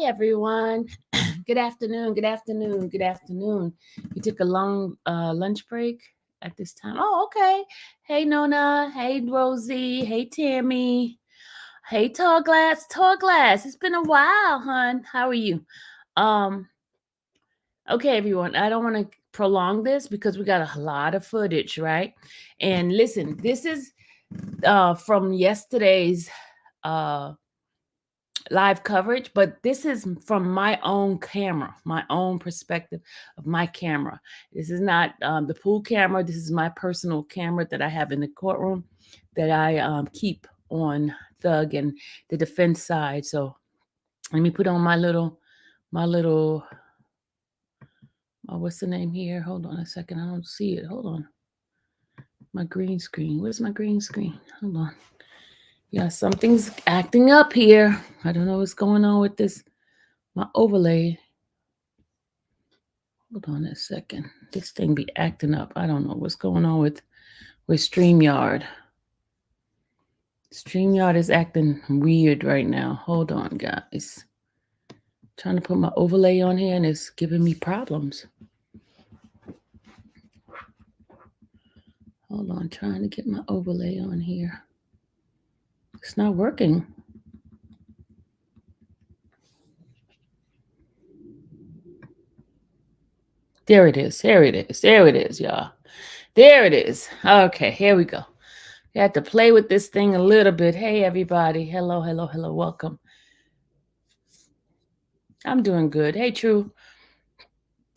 everyone. Good afternoon. Good afternoon. Good afternoon. You took a long lunch break at this time. Oh, okay. Hey, Nona. Hey, Rosie. Hey, Tammy. Hey, Tall Glass. Tall Glass. It's been a while, hon. How are you? Um. Okay, everyone. I don't want to prolong this because we got a lot of footage, right? And listen, this is from yesterday's uh live coverage, but this is from my own camera, my own perspective of my camera. This is not the pool camera. This is my personal camera that I have in the courtroom that I keep on Thug and the defense side. So let me put on my little, what's the name here? Hold on a second. I don't see it. Hold on. My green screen. Where's my green screen? Hold on. Yeah, something's acting up here. I don't know what's going on with this. My overlay. Hold on a second. This thing be acting up. I don't know what's going on with StreamYard. StreamYard is acting weird right now. Hold on, guys. Trying to put my overlay on here and it's giving me problems. Hold on, trying to get my overlay on here. It's not working. There it is. There it is. There it is, y'all. There it is. Okay, here we go. You have to play with this thing a little bit. Hey, everybody. Hello, hello, hello. Welcome. I'm doing good. Hey, True.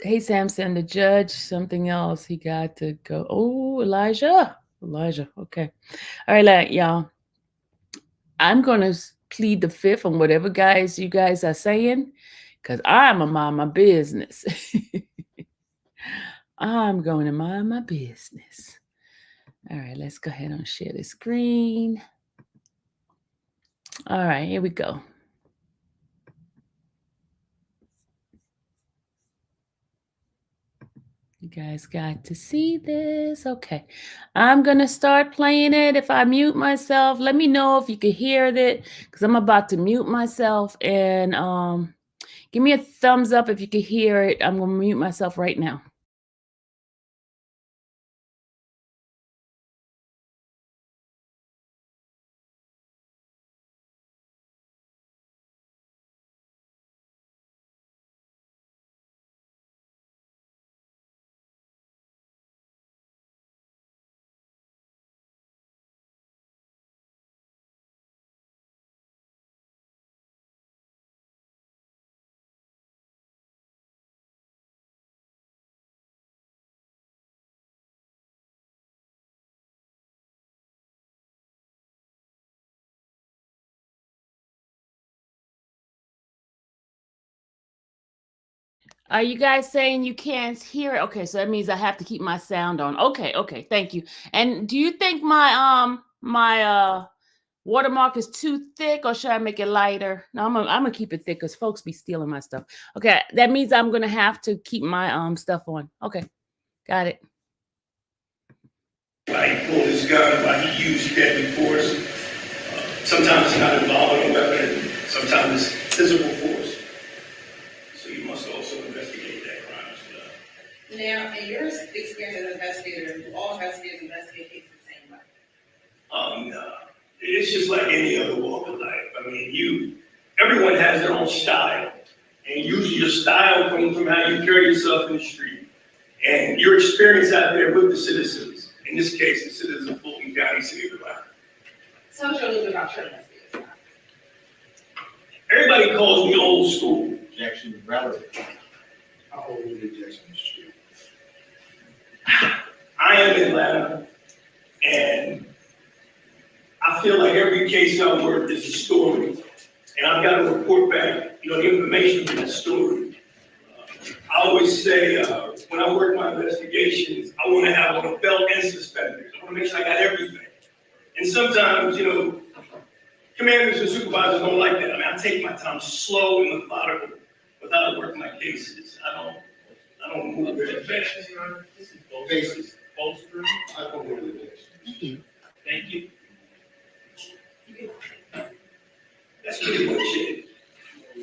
Hey, Samson, the judge. Something else. He got to go. Oh, Elijah. Elijah. Okay. All right, y'all. I'm going to plead the fifth on whatever you guys are saying because I'm a mind my business. I'm going to mind my business. All right, let's go ahead and share the screen. All right, here we go. You guys got to see this. Okay. I'm going to start playing it. If I mute myself, let me know if you can hear it because I'm about to mute myself. And give me a thumbs up if you can hear it. I'm going to mute myself right now. Are you guys saying you can't hear it? Okay, so that means I have to keep my sound on. Okay, thank you. And do you think my watermark is too thick or should I make it lighter? No, I'm gonna keep it thick because folks be stealing my stuff. Okay, that means I'm gonna have to keep my stuff on. Okay, got it. Why he pulled his gun, why he used deadly force. Sometimes it's not involving a weapon, sometimes it's physical force. So you must also investigate that crime as well. Now, in your experience as an investigator, do all investigators investigate cases the same way? No. It's just like any other walk of life. I mean, everyone has their own style. And usually your style comes from how you carry yourself in the street. And your experience out there with the citizens. In this case, the citizens of Fulton County, City of Atlanta. Tell me a little bit about your investigators. Everybody calls me old school. Objection relative. How old is objection? I am in Atlanta, and I feel like every case I work is a story, and I've got to report back, the information from that story. I always say, when I work my investigations, I want to have on a belt and suspenders. I want to make sure I got everything. And sometimes, commanders and supervisors don't like that. I mean, I take my time slow and methodical without I work my cases. I don't move very fast. This is cases. Bolster. I don't know the Thank you. That's pretty much it.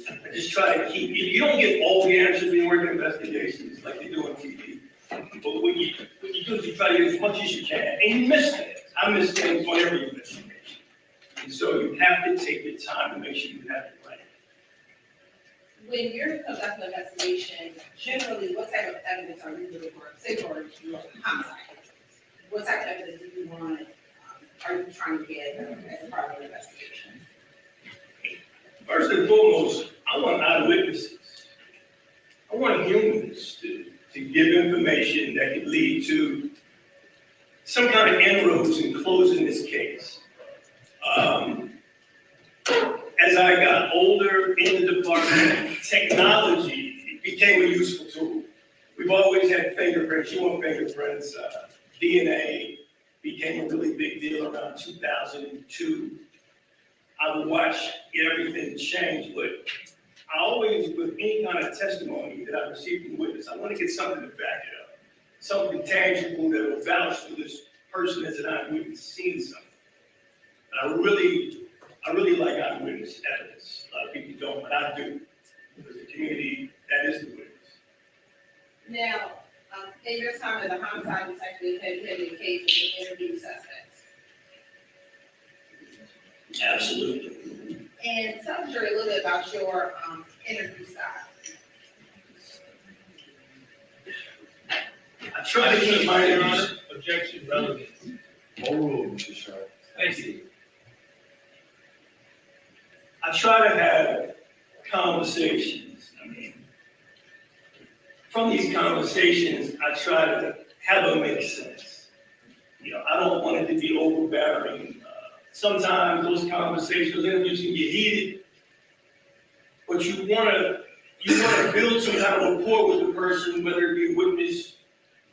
I just try to keep, you don't get all the answers when you work in investigations like they do on TV. But what you do is you try to get as much as you can, and you miss things. I miss things on every investigation. And so you have to take the time to make sure you have it right. When you're conducting an investigation, generally, what type of evidence are you looking for? Say for homicide. What type of evidence do you want, are you trying to get as part of the investigation? First and foremost, I want eyewitnesses. I want humans to give information that could lead to some kind of inroads in closing this case. As I got older in the department, technology became a useful tool. We've always had fingerprints, human fingerprints. DNA became a really big deal around 2002. I would watch everything change, but I always, with any kind of testimony that I receive from witness, I want to get something to back it up. Something tangible that will vouch for this person as an eyewitness seeing something. And I really like eyewitness evidence. A lot of people don't, but I do. Because the community, that is the witness. Now, in your time as a homicide detective, have you had any cases of interview suspects? Absolutely. And tell the jury a little bit about your interview style. I try to keep my interviews. Objection, relevance. Overruled, Mr. Sharp. Thank you. I try to have conversations. I mean, from these conversations, I try to have them make sense. You know, I don't want it to be overbearing. Sometimes those conversations, those interviews can get heated, but you want to build some kind of rapport with the person, whether it be a witness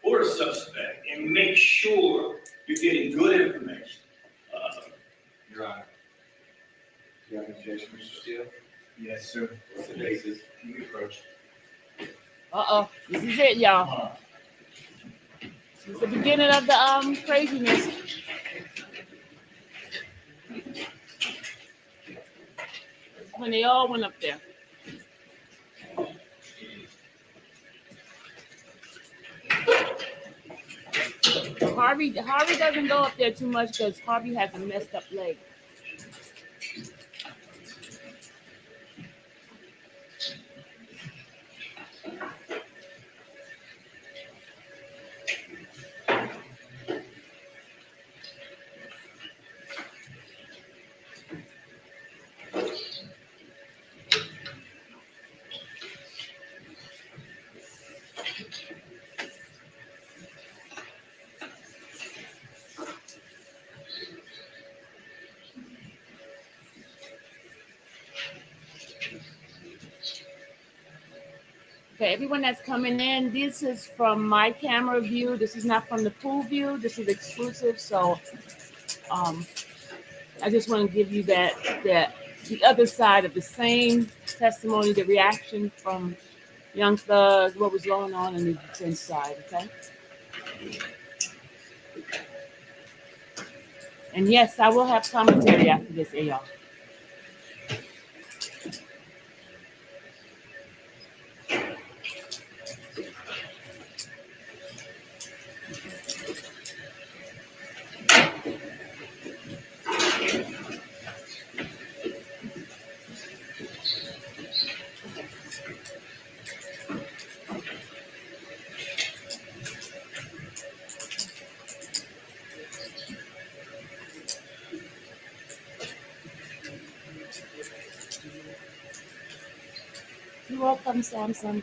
or a suspect, and make sure you're getting good information. Your Honor. Do you have an objection, Mr. Steele? Yes, sir. What's the basis? You approach. This is it, y'all. This is the beginning of the craziness. When they all went up there. Harvey doesn't go up there too much because Harvey has a messed up leg. Okay, everyone that's coming in, this is from my camera view. This is not from the pool view. This is exclusive. So I just want to give you that the other side of the same testimony, the reaction from Young Thug, what was going on in the defense side, okay? And yes, I will have commentary after this, y'all. You're welcome, Samson.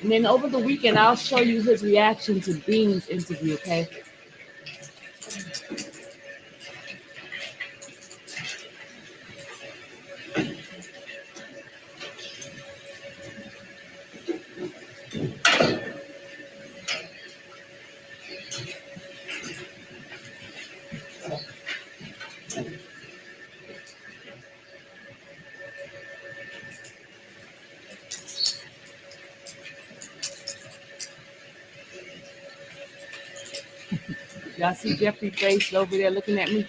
And then over the weekend, I'll show you his reaction to Bean's interview, okay? Y'all see Jeffrey's face over there looking at me?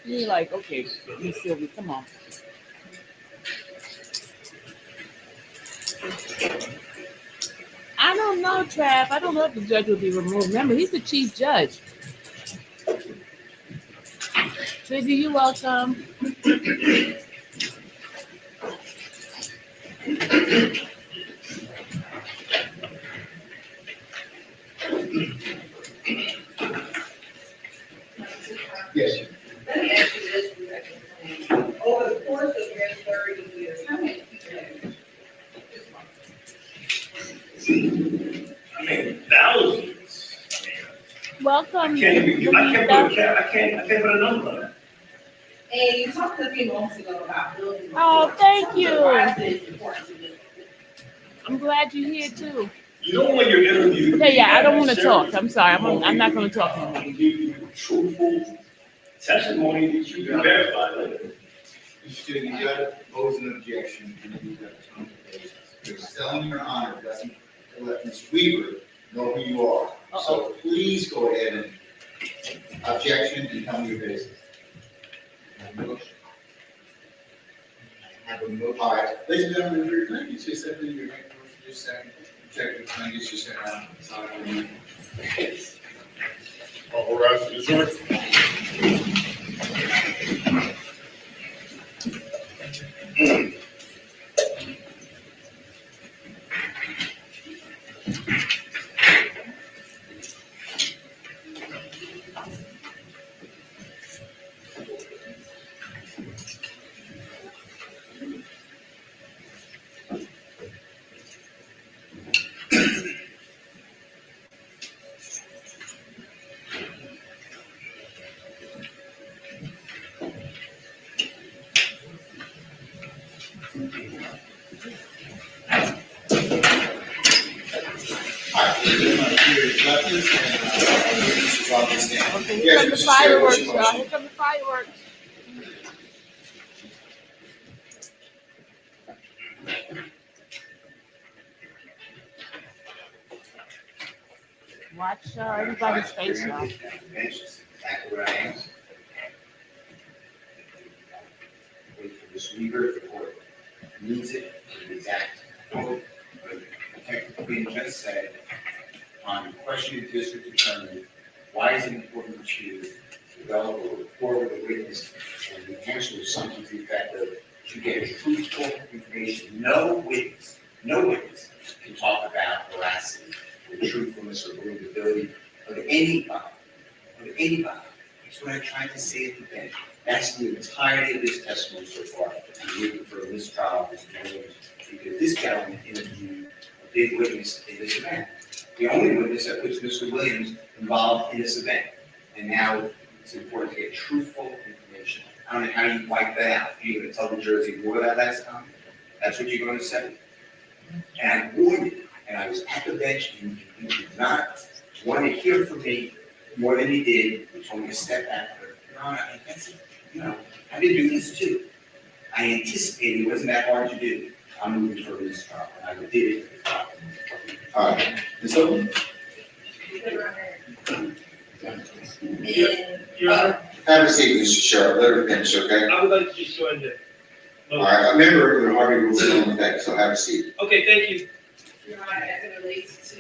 You're like, okay, Miss Sylvia, come on. I don't know, Trav. I don't know if the judge will be removed. Remember, he's the chief judge. Fizzy, you welcome. Yes. Let me ask you this, Rebecca. Over the course of your 30 years, how many people have you? I mean, thousands. Welcome. I can't even, I can't put a number on it. And you talked a few moments ago about building. Oh, thank you. Why is it important to build? I'm glad you're here too. You know when you're interviewed. Okay, yeah, I don't want to talk. I'm sorry. I'm not going to talk anymore. Give you truthful testimony that you can verify later. Mr. Steele, you gotta pose an objection, and you gotta come to basis. Because selling your honor doesn't let Ms. Weaver know who you are. So please go ahead and objection and tell me your basis. Have a motion. All right, ladies and gentlemen, can I get you a second, your right person, just a second? Objective, can I get you a second? All rise for the jury. Okay, here come the fireworks, y'all. Here come the fireworks. Watch everybody's face, y'all. Exactly where I am. Wait for this Weaver, the court needs it, for the exact quote. But Quinn just said, on question of district attorney, why is it important to develop a rapport with a witness? And the answer is something to the effect of, to get truthful information. No witness can talk about veracity or truthfulness or believability of anybody. That's what I tried to say at the bench. That's the entirety of this testimony so far. I'm looking for a mistrial of this Williams, because this gentleman interviewed a big witness in this event. The only witness that puts Mr. Williams involved in this event. And now it's important to get truthful information. I don't know how you wipe that out. You're going to tell the jurors you ignore that last time? That's what you're going to say? And I warned you, and I was at the bench, and you did not want to hear from me more than you did. You told me to step back. Your Honor, I've been doing this too. I anticipated it wasn't that hard to do. I'm moving for this trial, and I did it. All right, Ms. Owen? Have a seat, Mr. Sheriff, let her finish, okay? I would like to just join the. All right, a member of the Harvey rules of effect, so have a seat. Okay, thank you. Your Honor, as it relates to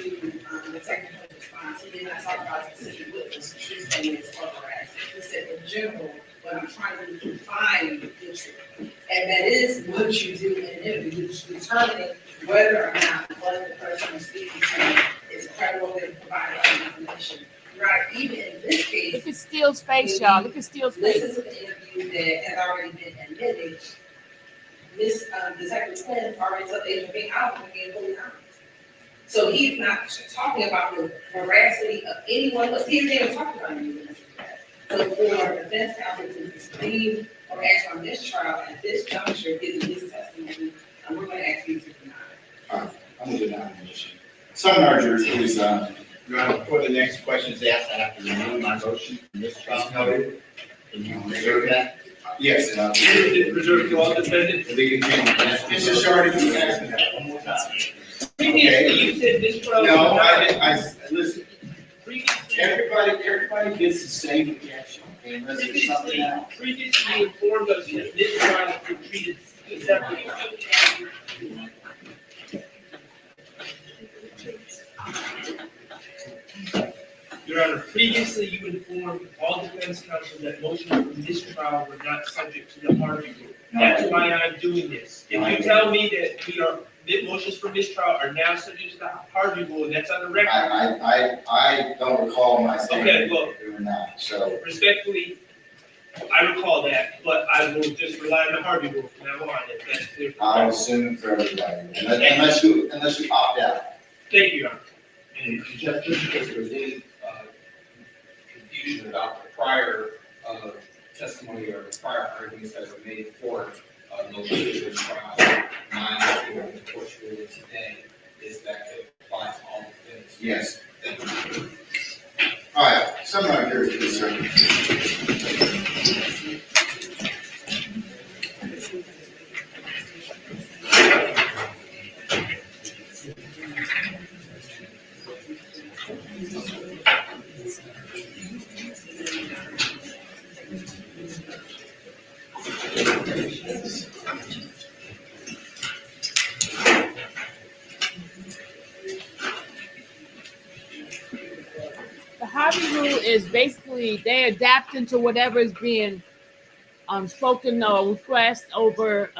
the technical response, he did not talk about specific witness, his statements or harassment. He said in general, what I'm trying to define the truth. And that is what you do in an interview, determining whether or not what the person is speaking to is credible and providing information. Right, even in this case. Look at Steele's face, y'all. Look at Steele's This face. is an interview that has already been admitted. This Detective Quinn already told Agent Bean, I don't think he's fully honest. So he's not talking about the veracity of anyone, but he didn't even talk about anyone. So for the defense counsel to disbelieve or ask on this trial at this juncture, given this testimony, we're going to ask you to deny. All right, I'm going to deny the motion. Some of our jurors, please, Your Honor, before the next question is asked, I have to remove my motion from this trial. noted. Can you reserve that? Yes, Reserve to all defendants. Mr. Shardy, you asked me that one more time. Previously, you said this trial. No, I didn't, listen, Previously, Everybody gets the same reaction, okay, unless there's something else. Previously informed us that this trial was treated separately. Your Honor, previously you informed all defense counsel that motions from this trial were not subject to the Harvey rule. That's why I'm doing this. If you tell me that that motions from this trial are now subject to the Harvey rule, and that's on the record, I don't recall my saying Okay, well- they were not, so. respectfully, I recall that, but I will just rely on the Harvey rule from now on, if that's clear. I'll assume for everybody, unless you opt out. Thank you, Your Honor. And just because there was any confusion about the prior testimony or the prior arguments that were made for motion to this trial, my understanding of the court's ruling today is that it applies to all defendants. Yes. Thank you. All right, somebody here is concerned. The Harvey rule is basically they adapt into whatever is being spoken or request over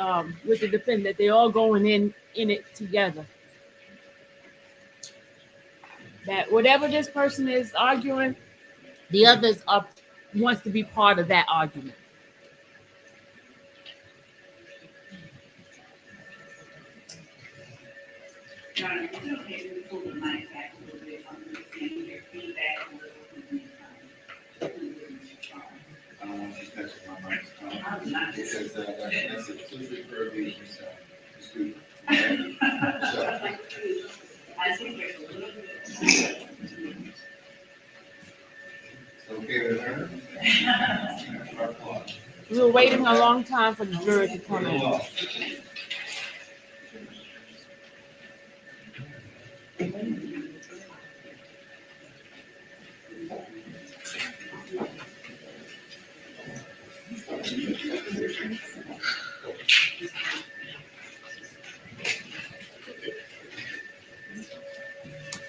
with the defendant. They all going in it together. That whatever this person is arguing, the others wants to be part of that argument. Your Honor, is it okay to pull the mic back a little bit on the stand here, feedback a little bit? I don't want you touching my mic. I'm not. It says that, that's a two-week purview, so. it's good. So, I think there's a little bit. okay with her? We were waiting a long time for the jury to come in.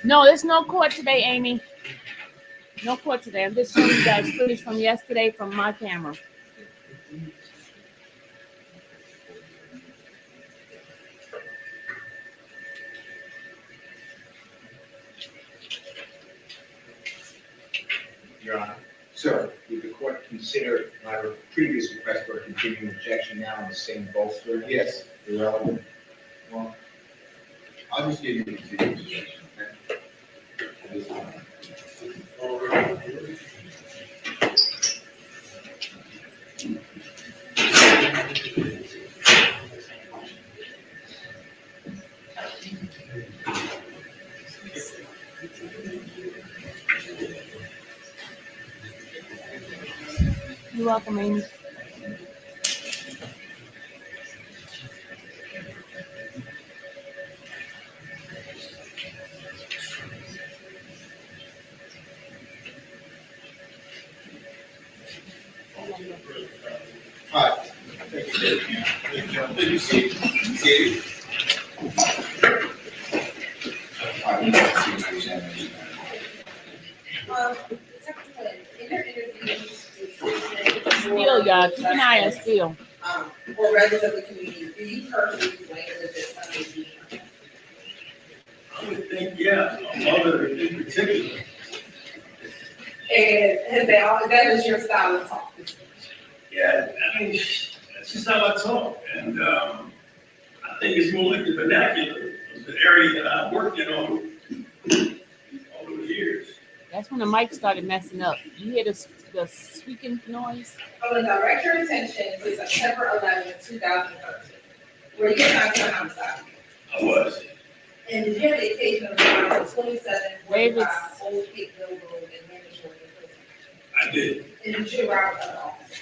No, there's no court today, Amy. No court today. I'm just showing you guys footage from yesterday from my camera. Your Honor. Sir, would the court consider my previous request for a continuing objection now on the same bolster? Yes, irrelevant. Well, I'll just give you the continuation, okay? This one. You're welcome, Amy. All right. Thank you. Thank you, see. See. All right, we got to see the examination. Secretary Quinn, in your interviews with Still, y'all, keep an eye on Still. or residents of the community, do you personally claim that this Sunday be? I would think, yeah, a mother in particular. And has they all, that is your style of talk? Yeah, I mean, that's just how I talk, and, I think it's more like the vernacular of the area that I've worked in all those years. That's when the mic started messing up. You hear the squeaking noise? I will direct your attention to September 11th, 2013, where you assigned to the homicide. I was. And did you have the occasion of around 2745 Old Cape Mill Road in Manchester, Georgia? I did. And did you arrive at the office?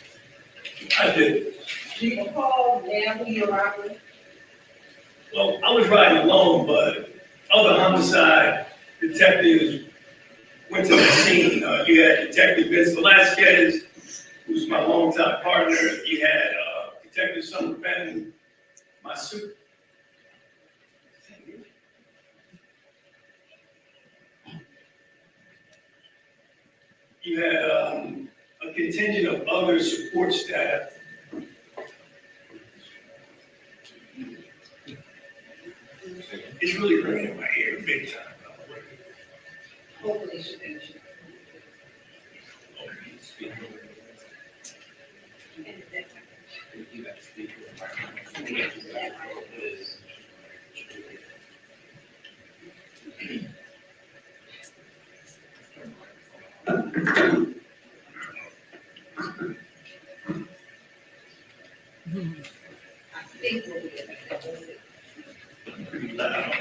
I did. Do you recall now who you arrived with? Well, I was riding alone, but other homicide detectives went to the scene. You had Detective Vince Velasquez, who's my longtime partner. You had Detective Summer Fenton, my super. You had a contingent of other support staff. It's really hurting in my ear big time. Hopefully it should finish. I think we'll be able to. Pretty loud.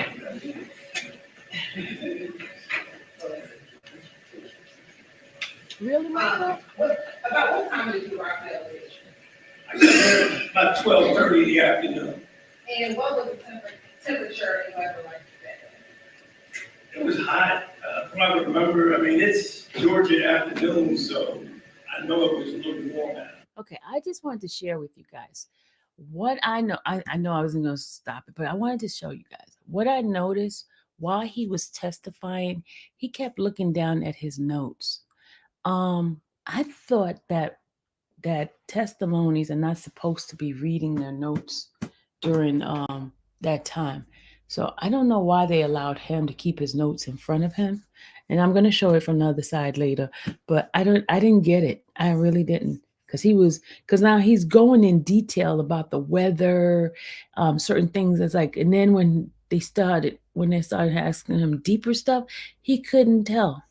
Really, Michael? About what time did you arrive at the elevation? I got there about 12:30 in the afternoon. And what was the temperature and weather like that? It was hot. From what I remember, I mean, it's Georgia afternoon, so I know it was a little warm out. Okay, I just wanted to share with you guys what I know. I know I wasn't going to stop it, but I wanted to show you guys what I noticed while he was testifying. He kept looking down at his notes. I thought that testimonies are not supposed to be reading their notes during that time. So I don't know why they allowed him to keep his notes in front of him. And I'm going to show it from the other side later, but I didn't get it. I really didn't. Because now he's going in detail about the weather, certain things. It's like, and then when they started asking him deeper stuff, he couldn't tell.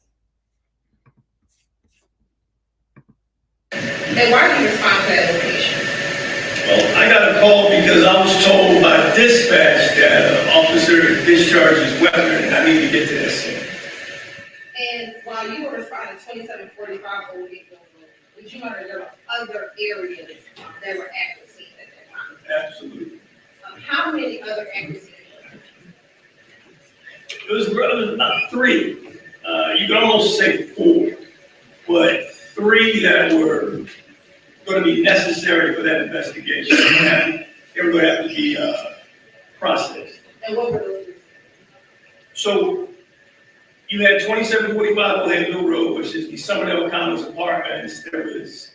And why did you respond to that location? Well, I got a call because I was told by dispatch that an officer discharged his weapon and I need to get to that scene. And while you were responding to 2745 Old Gate Road, did you know that there were other areas that were at the scene at that time? Absolutely. How many other active scenes? It was about three. You could almost say four, but three that were going to be necessary for that investigation. They were going to have to be processed. And what were those? So you had 2745 Old Mill Road, which is the Summerdale Commons Apartments. There was,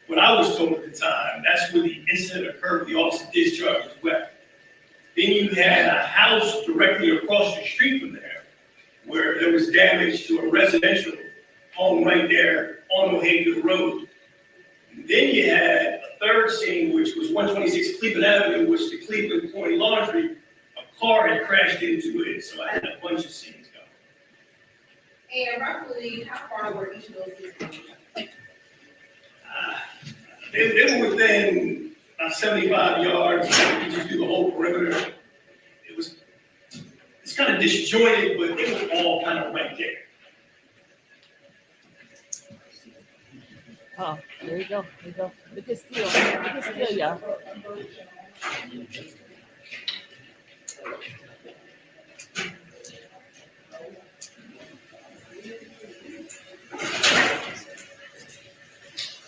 what I was told at the time, that's where the incident occurred. The officer discharged his weapon. Then you had a house directly across the street from there, where there was damage to a residential home right there on O'Hagan Road. And then you had a third scene, which was 126 Cleveland Avenue, which the Cleveland County Laundry, a car had crashed into it. So I had a bunch of scenes going. And roughly, how far were each of those scenes? They were within about 75 yards. You just do the whole perimeter. It's kind of disjointed, but it was all kind of right there. Oh, there you go. There you go. Look at steel. Look at steel, y'all.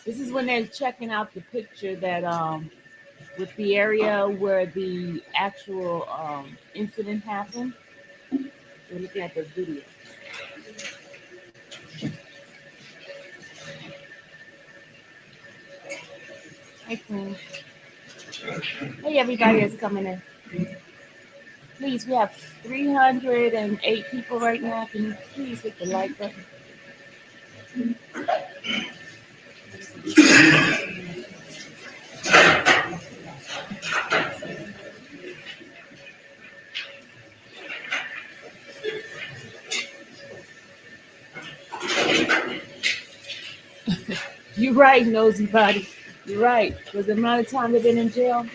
This is when they're checking out the picture that with the area where the actual incident happened. We're looking at the video. Hey, Quinn. Hey, everybody that's coming in. Please, we have 308 people right now. Can you please hit the like button? You're right, nosy body. You're right. Was the amount of time they've been in jail?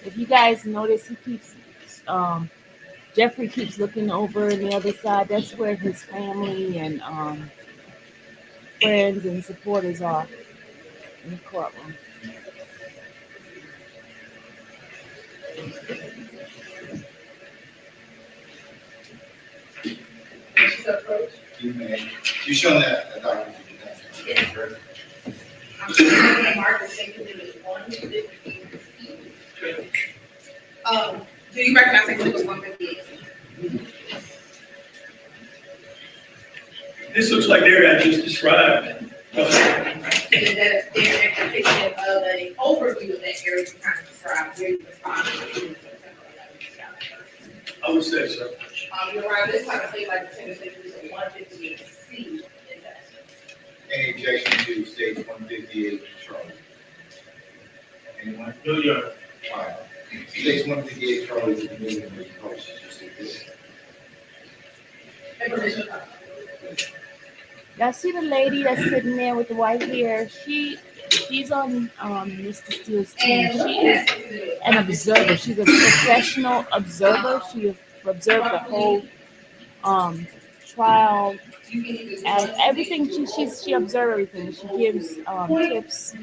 If you guys notice, he keeps Jeffrey keeps looking over on the other side. That's where his family and friends and supporters are in the courtroom. She's approached. You shown that document? Yes. I'm sure the market thinking it was 150. Do you recognize the clip of 158? This looks like they're as just described. And that their depiction of an overview of that area to kind of describe where you respond to. I would say so. You're right, this kind of thing like the Tennessee is 158C. is that? Any objection to stage 158, Charlie? Anyone? No, Your Honor. All right. Stage 158, Charlie is admitted in the post. And permission. Y'all see the lady that's sitting there with the white hair? She's on Mr. Steele's team. And She is an observer. She's a professional observer. She observed the whole trial and everything. She observed everything. She gives tips.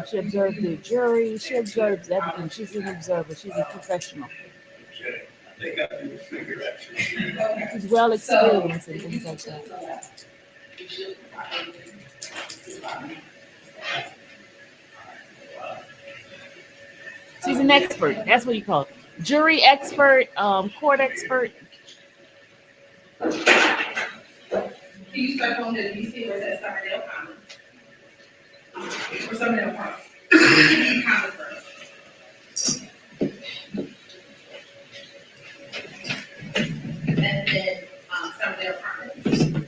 She observed the jury. She observes everything. She's an observer. She's a professional. Okay. I think I do figure actually. She's well experienced and things like that. She's an expert. That's what you call it. Jury expert, court expert. Can you start on the DC or is that Summerdale Commons? Or Summerdale Parks? Commons first. And then Summerdale Commons.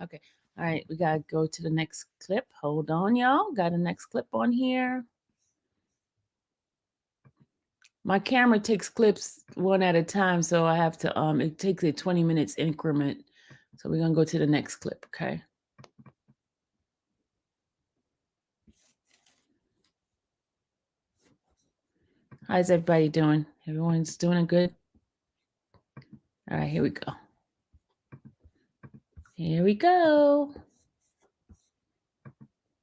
Okay. All right. We got to go to the next clip. Hold on, y'all. Got a next clip on here. My camera takes clips one at a time, so I have to, it takes a 20 minutes increment. So we're going to go to the next clip, okay? How's everybody doing? Everyone's doing good? All right, here we go. Here we go.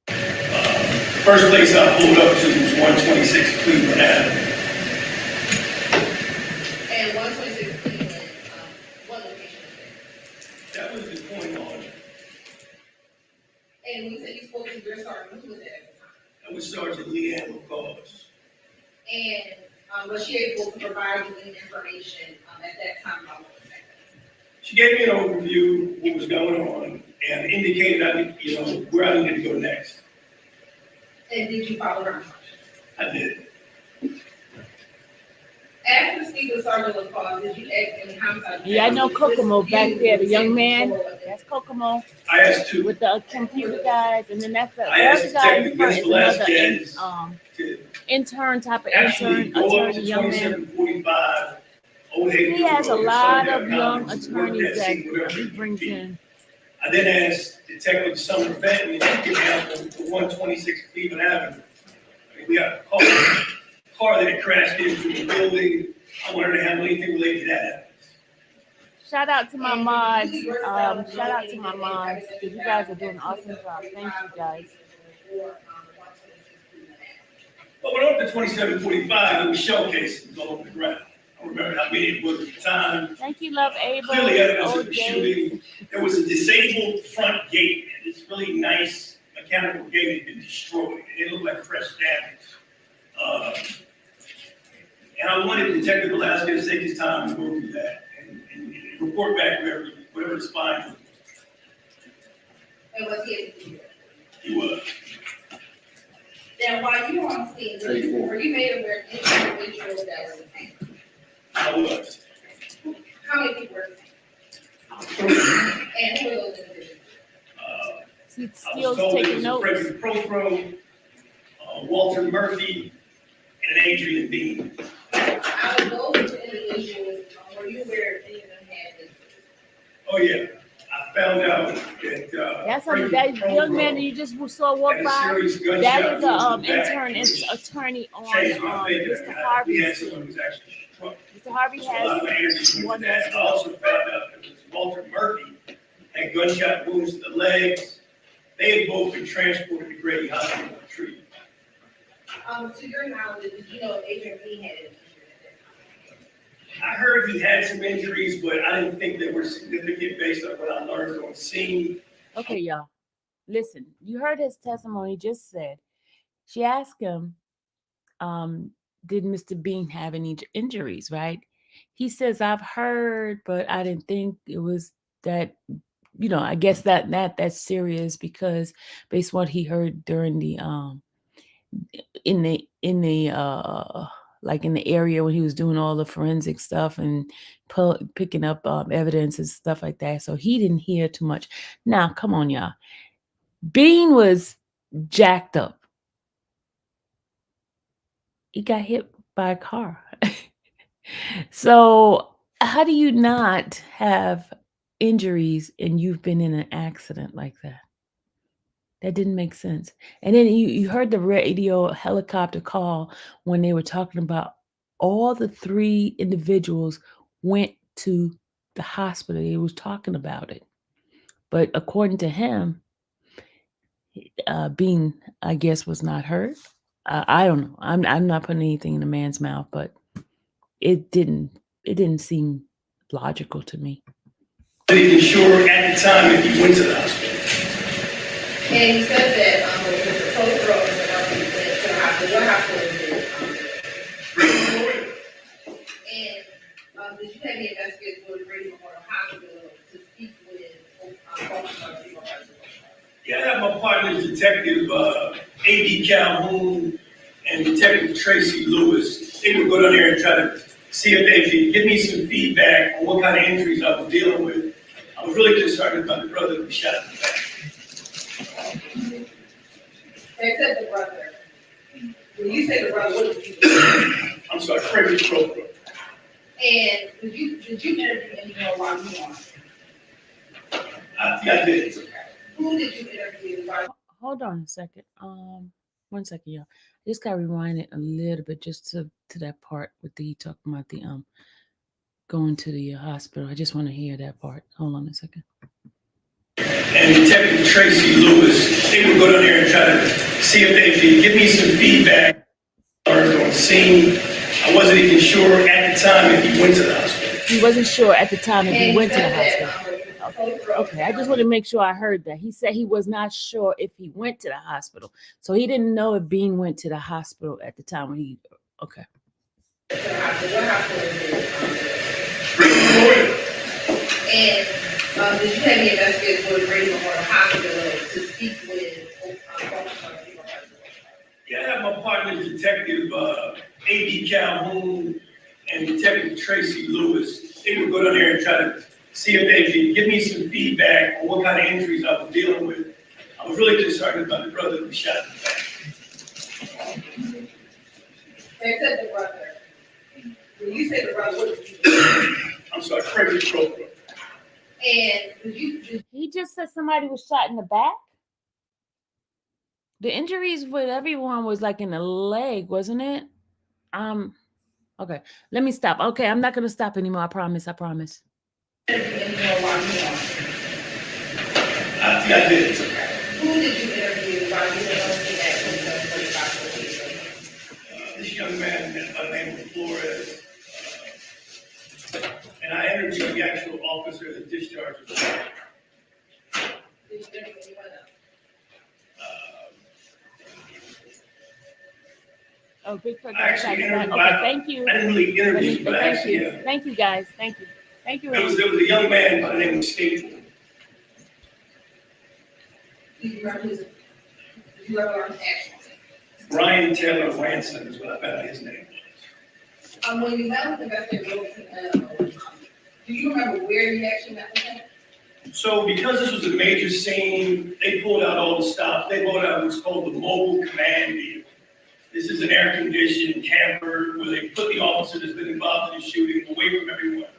First place I pulled up to was 126 Cleveland Avenue. And 126 Cleveland, what location is That was the point on. there? And when you said you spoke to your sergeant, who was there at the time? That was Sergeant Leanne LaCause. And was she able to provide you any information at that time about what was happening? She gave me an overview of what was going on and indicated where I needed to go next. And did you follow her instructions? I did. After speaking with Sergeant LaCroix, did you ask any homicide? Yeah, I know Kokomo back there, the young man. That's Kokomo I asked two. with the computer guys, and then that's the I asked other guy Detective in front is Velasquez another to intern type of actually intern, go up attorney, to young man. 2745 Old Haven He has a Road, lot Summerdale of young Commons, work attorneys that scene, whatever he it brings be. in. I then asked Detective Summer Bentley if he could help them to 126 Cleveland Avenue. I mean, we have a car that had crashed into the building. I wanted to handle anything related to that evidence. Shout out to my mods. Shout out to my mods because you guys are doing an awesome job. Thank you guys. But when I went to 2745, there was shell casings all over the ground. I don't remember how many it was at the time. Thank you, Love Ava. Clearly evidence of the OJ. shooting. There was a disabled front gate, and this really nice mechanical gate had been destroyed. It looked like fresh damage. And I wanted Detective Velasquez to take his time and go through that and report back whatever the spine was. And was he able to do that? He was. Now, while you were on scene, were you made aware of any individuals that were detained? I was. How many people were detained? And who are those individuals? See, I was Steele's told it taking was notes. Frederick Prothro, Walter Murphy, and an Adrian Dean. Out of those individuals, were you aware of any of them had this? Oh, yeah. I found out that, That's Frankie that young man Provo that you just saw walk had a by. serious gunshot That is a wound in the back, intern which attorney on changed my thinking. Mr. We had Harvey's someone who team. was actually struck. Mr. Harvey So a lot of my energy has went one to as that. I well. also found out that Walter Murphy had gunshot wounds to the legs. They had both been transported to Grady Hospital for treatment. To your knowledge, did you know Adrian Lee had an injury at that time? I heard he had some injuries, but I didn't think they were significant based on what I learned on scene. Okay, y'all. Listen, you heard his testimony. He just said she asked him, did Mr. Bean have any injuries, right? He says, I've heard, but I didn't think it was that, I guess that's serious because based on what he heard during the in the like in the area when he was doing all the forensic stuff and picking up evidence and stuff like that. So he didn't hear too much. Now, come on, y'all. Bean was jacked up. He got hit by a car. So how do you not have injuries and you've been in an accident like that? That didn't make sense. And then you heard the radio helicopter call when they were talking about all the 3 individuals went to the hospital. He was talking about it. But according to him, Bean, I guess, was not hurt. I don't know. I'm not putting anything in the man's mouth, but it didn't seem logical to me. He was sure at the time if he went to the hospital. And he said that, it was a total throat, Mr. Murphy went to the hospital. What hospital is it? And, did you have any investigators go to Brady Memorial Hospital to speak with, Murphy? Yeah, I have my partners, Detective A.D. Calhoun and Detective Tracy Lewis. They would go down there and try to see if they could give me some feedback on what kind of injuries I was dealing with. I was really concerned about the brother who was shot in the back. They said the brother. When you say the brother, what did you do? I'm sorry, Frankie Provo. And did you interview anyone while you were on? I did. Who did you interview while? Hold on a second. 1 second, y'all. I just got rewinded a little bit just to that part with the talking about the going to the hospital. I just want to hear that part. Hold on a second. And Detective Tracy Lewis, they would go down there and try to see if they could give me some feedback on scene. I wasn't even sure at the time if he went to the hospital. He wasn't sure at the time if he And went to the said hospital. that, Okay, I just want to make sure I heard that. He said he was not sure if he went to the hospital. So he didn't know if Bean went to the hospital at the time when he, okay. What hospital is it? And, did you have any investigators go to Brady Memorial Hospital to speak with, Yeah, I have my partners, Detective A.D. Calhoun and Detective Tracy Lewis. They would go down there and try to see if they could give me some feedback on what kind of injuries I was dealing with. I was really concerned about the brother who was shot in the back. They said the brother. When you say the brother, what did you do? I'm sorry, Frankie Provo. And did He just said somebody was shot in the back. The injuries with everyone was like in the leg, wasn't it? Okay, let me stop. Okay, I'm not gonna stop anymore. I promise. I did. Who did you interview while you were on that? This young man named Flores. And I interviewed the actual officer that discharged him. Did you interview anyone else? Oh, big for I actually okay, interviewed. thank you. I didn't really interview, but Thank actually, you. Thank you, guys. Thank you. Thank you. there was a young man by the name of Steve. Do you remember his? Did you ever learn his actual name? Brian Taylor Ransom is what I found out his name was. When you met with investigator Wilson, do you remember where you actually met with him? So because this was a major scene, they pulled out all the stops. They pulled out what's called the mobile command vehicle. This is an air-conditioned camper where they put the officer that's been involved in the shooting away from everyone.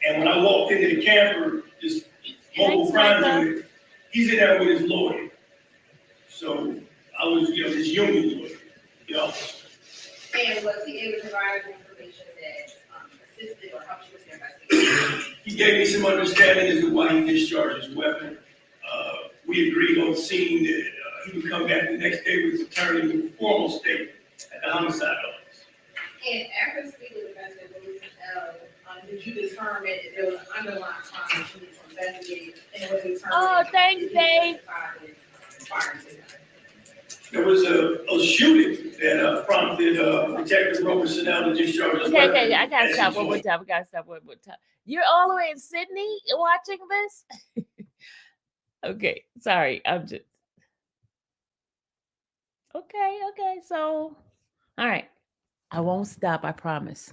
And when I walked into the camper, this mobile Thanks, crime Micah. unit. He's in there with his lawyer. So I was, his union lawyer, And was he able to provide you information that assisted or helped you with your investigation? He gave me some understanding as to why he discharged his weapon. We agreed on scene that he would come back the next day with his attorney with a formal statement at the homicide office. And after speaking with investigation, did you determine if there was an underlying crime that you need to investigate? And was it determined? Oh, thanks, Dave. There was a shooting that prompted Detective Roberson to discharge his weapon. Okay, I gotta as stop he one more told. time. We gotta stop one more time. You're all the way in Sydney watching this? Okay, sorry. I'm just okay. So, all right. I won't stop, I promise.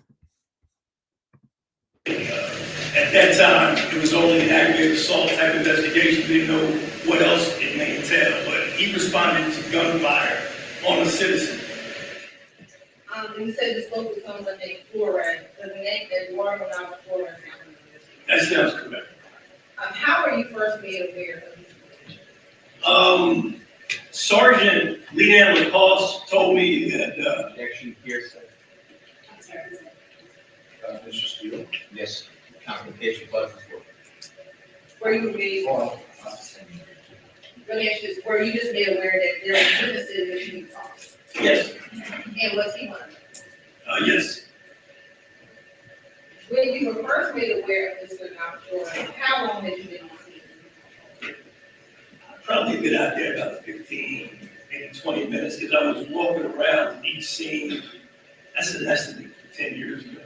At that time, it was only an aggravated assault type investigation. We didn't know what else it may entail, but he responded to gunfire on a citizen. You said you spoke with someone named Flores. Does the name that you are not Flores? That sounds correct. How were you first made aware of this position? Sergeant Leanne Lacoste told me that, Objection, hearsay. I'm sorry. Mr. Steele? Yes, complication buzzes work. Were you made, let me ask you this, were you just made aware that there were witnesses that you need to talk to? yes, And was he one of them? yes, When you were first made aware of this Flores, how long had you been on scene? probably been out there about 15, maybe 20 minutes, because I was walking around each scene. That's an estimate for 10 years ago.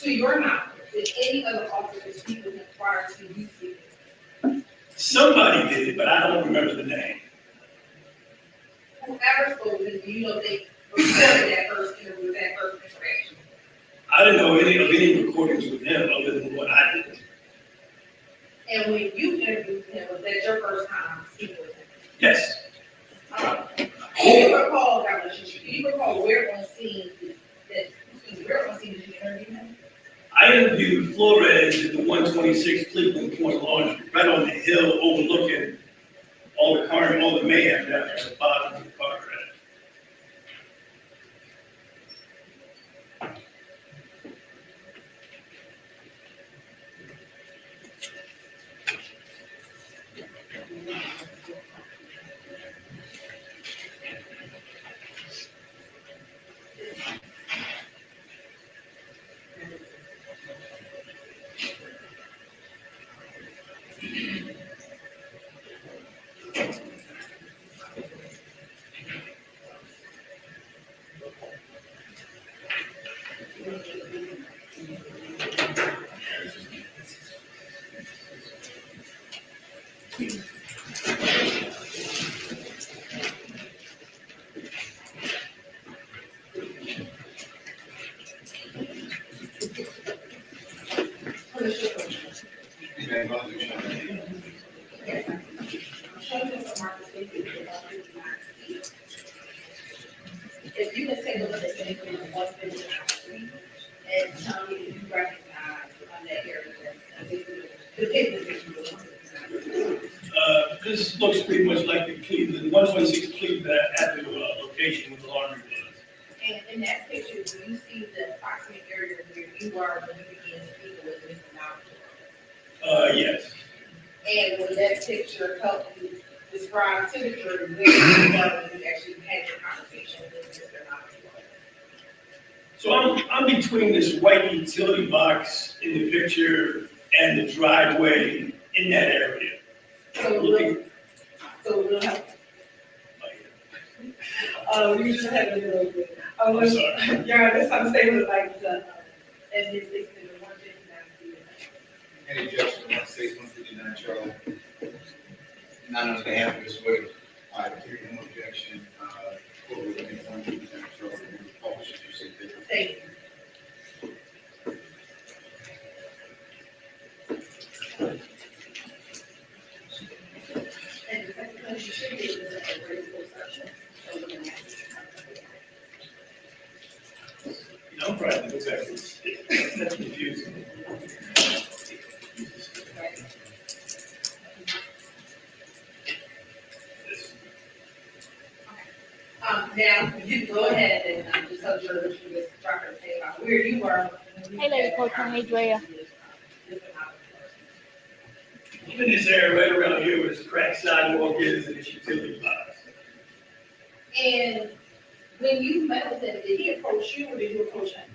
To your knowledge, did any other officers speak with him prior to you speaking? Somebody did it, but I don't remember the name. Whoever spoke with him, do you know they recorded that first interview, that first interaction? I didn't know any recordings with him other than what I did. And when you interviewed him, was that your first time speaking with him? Yes, Do you recall that relationship? Do you recall where on scene did you interview him? I interviewed Flores at the 126 Cleveland Point Laundry, right on the hill overlooking all the car, all the mayhem down there at the bottom of the car crash. If you can take a look at the picture of 159 and tell me if you recognize on that area, the picture that you were on. This looks pretty much like the Cleveland, 126 Cleveland Avenue location with the laundry was. And in that picture, do you see the approximate area where you were when you began speaking with Mr. Malcolm? Yes. And will that picture help you describe to the jury where you were when you actually had your conversation with Mr. Malcolm? So I'm between this white utility box in the picture and the driveway in that area. So we'll have, you just have to do it. I'm sorry. Yeah, this time stay with like the, and this is the 159. Any objection to 159, Charlie? Not on behalf of Ms. Wade. All right, hearing no objection, for the 159, Charlie, publish as you see fit. Thank you. And the second one, you should be able to have a great perception. So we're gonna have to- I'm trying to go back. That's confusing. Right. Now, you go ahead and just tell Joe what you was trying to say about where you were. when you Hey, Lady had Coach, hey, Drea. Even this area right around here where this cracked sidewalk is and it's utility box. And when you met with him, did he approach you or did you approach him?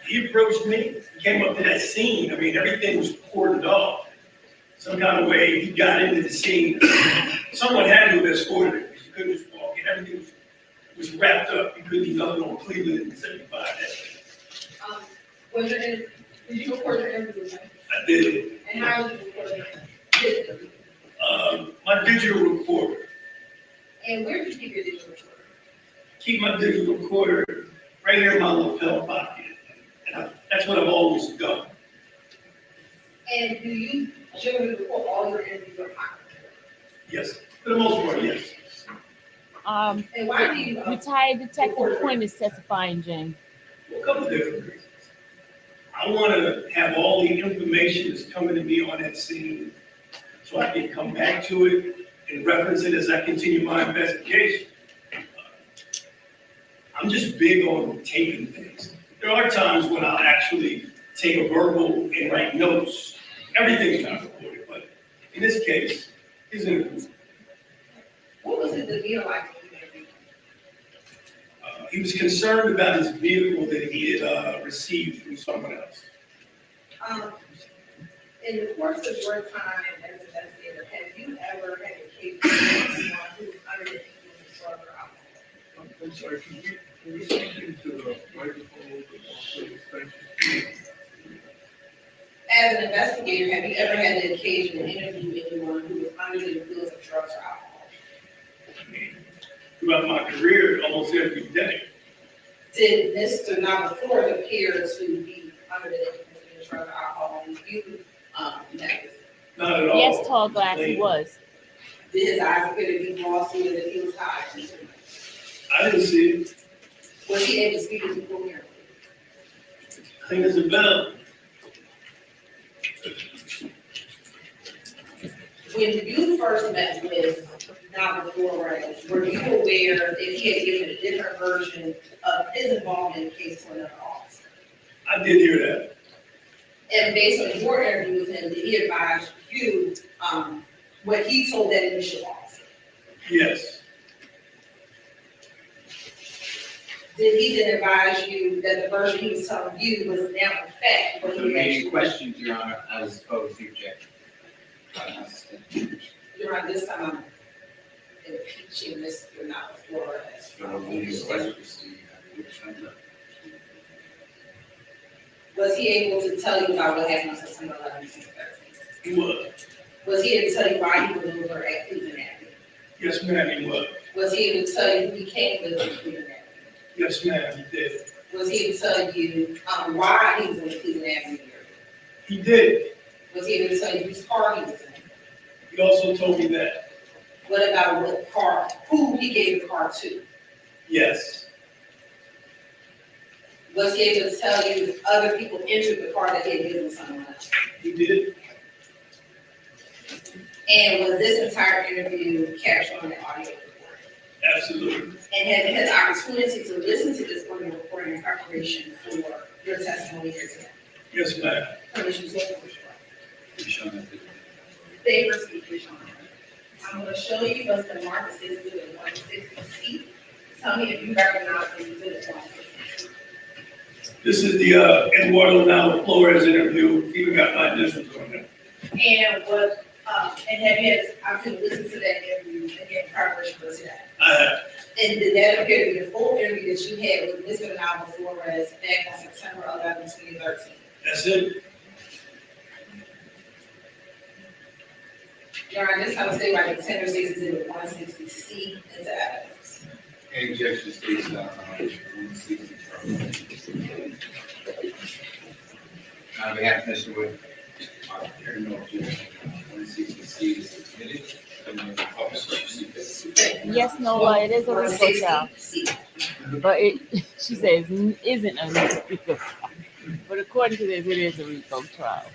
He approached me, he came up to that scene, I mean, everything was cordoned off. Some kind of way he got into the scene. Someone had to have escorted him, because you couldn't just walk in, everything was wrapped up. You couldn't be nothing on Cleveland and 75 days. Was there any, did you record your interview with him? I did. And how did you record it? My digital recorder. And where did you keep your digital recorder? Keep my digital recorder right here in my lapel pocket. And that's what I've always done. And do you generally record all your interviews on pocket? Yes, for the most part, yes. And why do you? Retired Detective Quinn is testifying, Jane. A couple of different reasons. I want to have all the information that's coming to me on that scene so I can come back to it and reference it as I continue my investigation. I'm just big on taking things. There are times when I'll actually take a verbal and write notes. Everything's not recorded, but in this case, it's in the What was it the deal like? When you interviewed him? He was concerned about his vehicle that he had received from someone else. In the course of your time as an investigator, have you ever had a case with someone who was under the influence of drugs or alcohol? I'm sorry, can you speak into the microphone a little bit more, please? Thank you. As an investigator, have you ever had the occasion to interview anyone who was under the influence of drugs or alcohol? I mean, throughout my career, almost every day. Did Mr. Navaflores appear to be under the influence of drugs or alcohol when you met? Not at all. Yes, tall glass, he was. Did his eyes appear to be glossy or that he was high? I didn't see it. Was he able to speak with you coherently? I think it's a bell. When you first met with Navaflores, were you aware if he had given a different version of his involvement in the case to another officer? I did hear that. And based on your interview with him, did he advise you what he told that initial officer? Yes. Did he then advise you that the version he was telling you was now in fact what The he remaining actually? questions, Your Honor, I was opposed to objection. During this time, I'm impeaching Mr. Navaflores. So, these questions, which one? Was he able to tell you about what happened on September 11th, 2013? He was. Was he able to tell you why he was over at Cleveland Avenue? Yes, ma'am, he was. Was he able to tell you who he came with at Cleveland Avenue? Yes, ma'am, he did. Was he able to tell you why he was in the Cleveland Avenue area? He did. Was he able to tell you whose car he was in? He also told me that. What about what car, who he gave the car to? Yes. Was he able to tell you if other people entered the car that he had given someone else? He did. And was this entire interview captured on the audio recording? Absolutely. And have you had the opportunity to listen to this audio recording in preparation for your testimony here today? Yes, ma'am. Permission to take over. Your Honor, Favor speech, Your Honor. I'm going to show you what's the mark that says exhibit 160C. Tell me if you recognize this exhibit 160C. This is the Eduardo Navaflores interview. Even got my initials on there. And what, and have you had opportunity to listen to that interview again in preparation for today? I have. And did that appear to be the full interview that you had with Mr. Navaflores back on September 11, 2013? That's it. Your Honor, this time I say right, contender states exhibit 160C into evidence. Any objection states, 160. on behalf of Mr. Wood, Hearing no objection, 160C is submitted. And the officer received this. Yes, Nola, it is a RICO trial. 160C. But it, she says, isn't a RICO trial. But according to this, it is a RICO trial.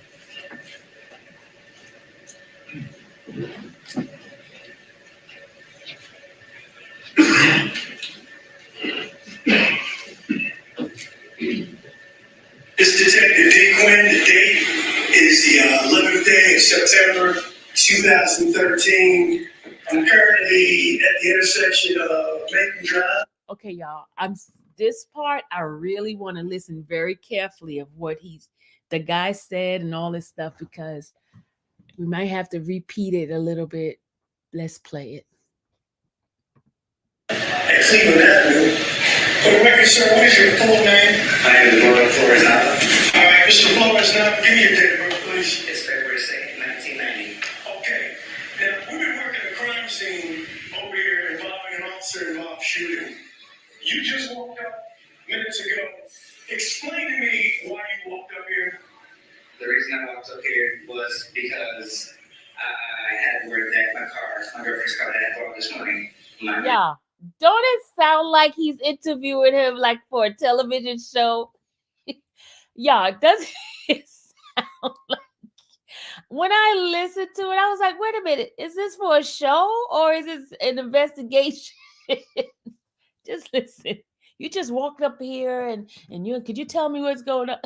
11th day of September 2013. I'm currently at the intersection of Macon Drive. Okay, y'all. This part I really want to listen very carefully of what the guy said and all this stuff, because we might have to repeat it a little bit. Let's play it. At Cleveland Avenue. For the record, sir, what is your full name? My name is Roy Flores now. All right, Mr. Flores, now give me your date of birth, please. It's February 2nd, 1990. Okay. Now, we've been working a crime scene over here involving an officer-involved shooting. You just walked up minutes ago. Explain to me why you walked up here. The reason I walked up here was because I had word that my girlfriend's car that I bought this morning. Yeah. Don't it sound like he's interviewing him like for a television show? Yeah, doesn't it sound like, when I listened to it, I was like, wait a minute, is this for a show or is this an investigation? Just listen. You just walked up here and could you tell me what's going on?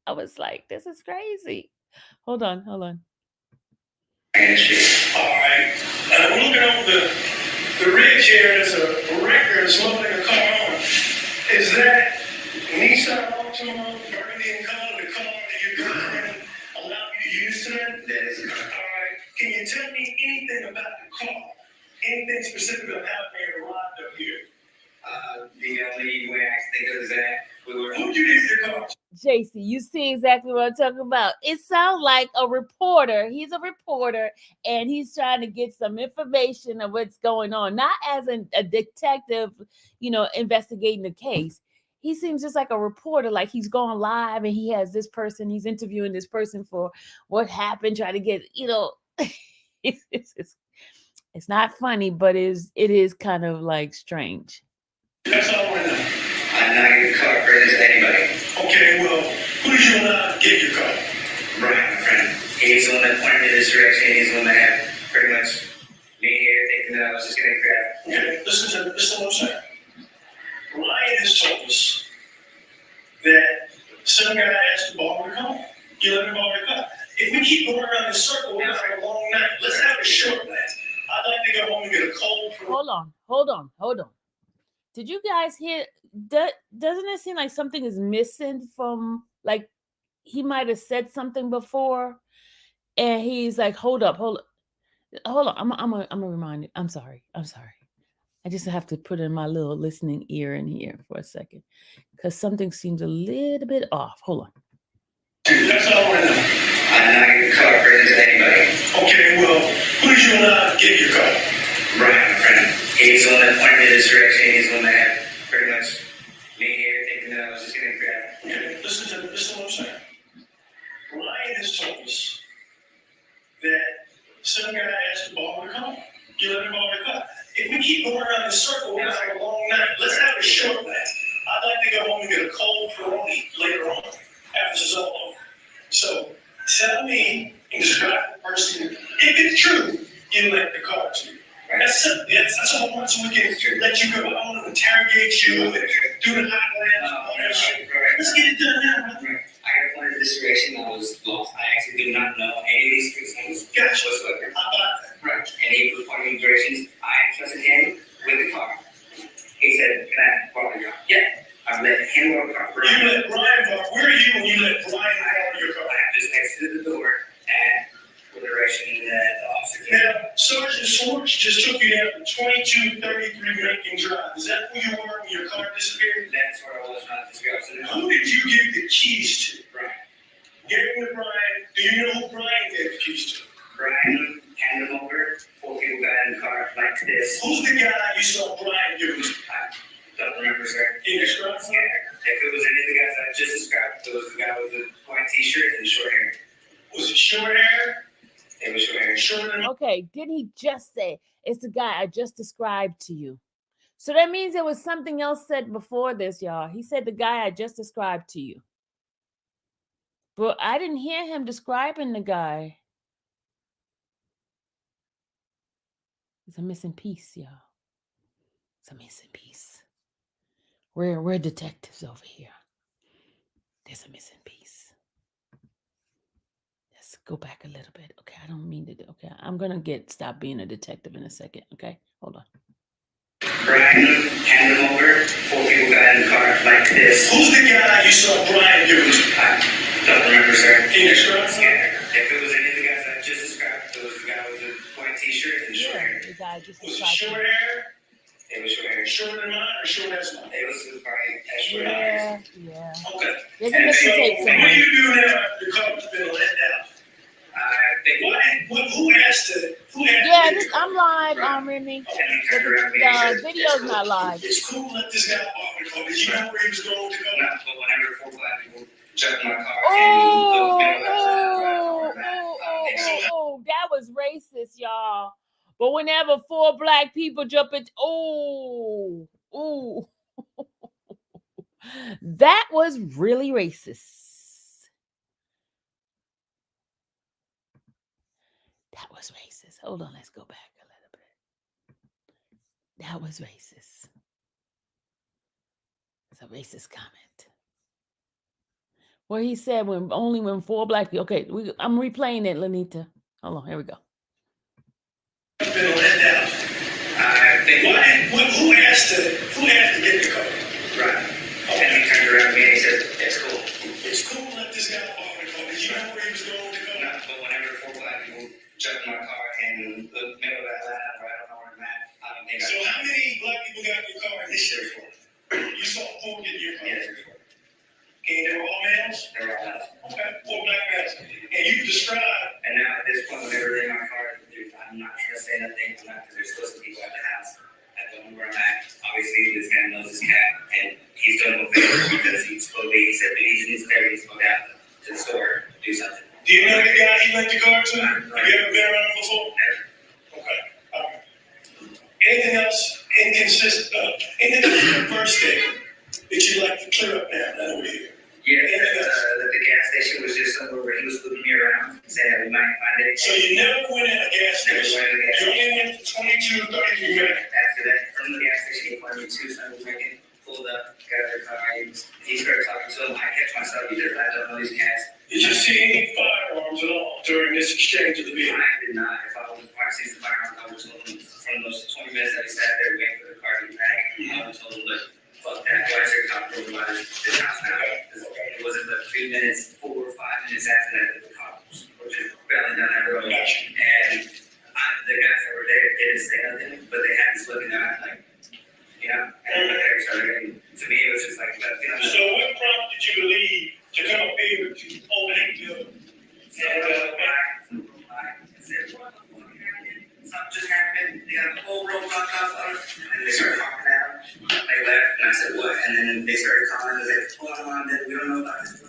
I was like, this is crazy. Hold on. All right. We're looking over the ridge here. There's a record smoking a car on. Is that Nissan Altima burgundy in color, the car that your girlfriend allowed you to use today? That is correct. All right. Can you tell me anything about the car? Anything specific about how they arrived up here? The only way I can think of is that Who'd you leave your car? JC, you see exactly what I'm talking about. It sounds like a reporter. He's a reporter and he's trying to get some information of what's going on, not as a detective, investigating the case. He seems just like a reporter, like he's going live and he has this person, he's interviewing this person for what happened, trying to get, it's not funny, but it is kind of like strange. That's all right now. I'm not giving car credit to anybody. Okay, well, who did you allow to get your car? Brian, my friend. He's the one that pointed me in this direction. He's the one that had pretty much me here thinking that I was just going to grab. Okay, listen to what I'm saying. Ryan has told us that some guy asked to borrow your car. You let him borrow your car. If we keep going around in circles, we're having a long night. Let's have a short night. I'd like to go home and get a cold. Hold on. Did you guys hear? Doesn't it seem like something is missing from, like, he might have said something before, and he's like, hold up. I'm gonna remind you. I'm sorry. I just have to put in my little listening ear in here for a second, because something seems a little bit off. Hold on. That's all right now. I'm not giving car credit to anybody. Okay, well, who did you allow to get your car? Brian, my friend. He's the one that pointed me in this direction. He's the one that had pretty much me here thinking that I was just going to grab. Okay, listen to what I'm saying. Ryan has told us that some guy asked to borrow your car. You let him borrow your car. If we keep going around in circles, we're having a long night. Let's have a short night. I'd like to go home and get a cold Peroni later on after this is all over. So tell me and describe the person. If it's true, you let the car to you. That's all I want, so we can let you go. I don't want to interrogate you, do the hotline, all that shit. Let's get it done now, brother. I got pointed in this direction. I was lost. I actually do not know any of these street names Gotcha. whatsoever. How about that? Right. And he was pointing in directions. I trusted him with the car. He said, "Can I borrow your car?" Yeah. I let him borrow the car. You let Brian borrow. Where are you when you let Brian borrow your car? I just exited the door and the direction that the officer came. Now, Sergeant Swartz just took you down to 2233 Macon Drive. Is that where you were when your car disappeared? That's where I was not discussing. Who did you give the keys to? Brian. Gave them to Brian. Do you know who Brian gave the keys to? Brian handed them over. 4 people got in the car like this. Who's the guy you saw Brian give them to? I don't remember, sir. Can you describe him? Yeah. If it was any of the guys I just described, it was the guy with the white t-shirt and the short hair. Was it short hair? It was short hair. Short hair? Okay, didn't he just say it's the guy I just described to you? So that means there was something else said before this, y'all. He said the guy I just described to you. But I didn't hear him describing the guy. It's a missing piece, y'all. It's a missing piece. We're detectives over here. There's a missing piece. Let's go back a little bit. Okay, I don't mean to. Okay, I'm gonna stop being a detective in a second. Okay, hold on. Brian, hand them over. 4 people got in the car like this. Who's the guy you saw Brian giving to? I don't remember, sir. Can you describe him? Yeah. If it was any of the guys I just described, it was the guy with the white t-shirt and short hair. The guy just Was it short hair? It was short hair. Shorter than mine or short as mine? It was probably as short hair. Yeah. Okay. There's a And missing So, tape what do somewhere. you do now after the car's been let down? I think Who asked to? Yeah, I'm live, Remy. and he But turned around to me and the said, video's not live. It's cool, let this guy walk the car. Did you know where he was going to go? No, but whenever 4 black people jumped in my car and looked middle of Oh, that was racist, y'all. But whenever 4 black people jump in, that was really racist. That was racist. Hold on, let's go back a little bit. That was racist. It's a racist comment. Where he said when 4 black people. Okay, I'm replaying it, Lanita. Hold on, here we go. I think Who asked to get the car? right. And he turned around to me and he said, it's cool. It's cool, let this guy walk the car. Did you know where he was going to go? No, but whenever 4 black people jumped in my car and looked middle of Atlanta, or I don't know where I'm at, I don't think So how many black people got in your car in this There's year? 4. You saw 4 get in your car? Yeah, there's 4. And they were all males? They were all males. Okay, 4 black males. And you described, And now at this point, whenever they're in my car, I'm not trying to say nothing, I'm not, because there's still some people at the house. I don't know where I'm at. Obviously, this guy knows his cat, and he's doing him a favor because he said that he needs to carry his phone down to the store, do something. do you know the guy he lent the car to? Have you ever been around him before? Never. Okay. All right. Anything else inconsistent, anything from the first day that you'd like to clear up now that we're here? Yeah, that the gas station was just somewhere where he was flipping me around, saying that we might find it. So you never went in a gas Never station? went in a gas You only went to 22, 33 minutes? After that, from the gas station, he pointed me to something drinking, pulled up, got their car, he started talking to him. I catch myself because I don't know these cats. Did you see any firearms at all during this exchange of the vehicle? I did not. If I see the firearms, I would told him from those 20 minutes that he sat there waiting for the car to get back, I would told him, look, fuck that. Why is there talking about this house now? It wasn't but 3 minutes, 4 or 5 minutes after that the cops were just barreling down that road. And the guys that were there didn't say nothing, but they had this looking at like, you know, and to me it was just like that feeling. So what prompted you to leave, to come up here to open the building? Something just happened. They got the whole road blocked off on us, and they started talking at them. They left, and I said, what? And then they started calling, and they said, hold on, we don't know about this.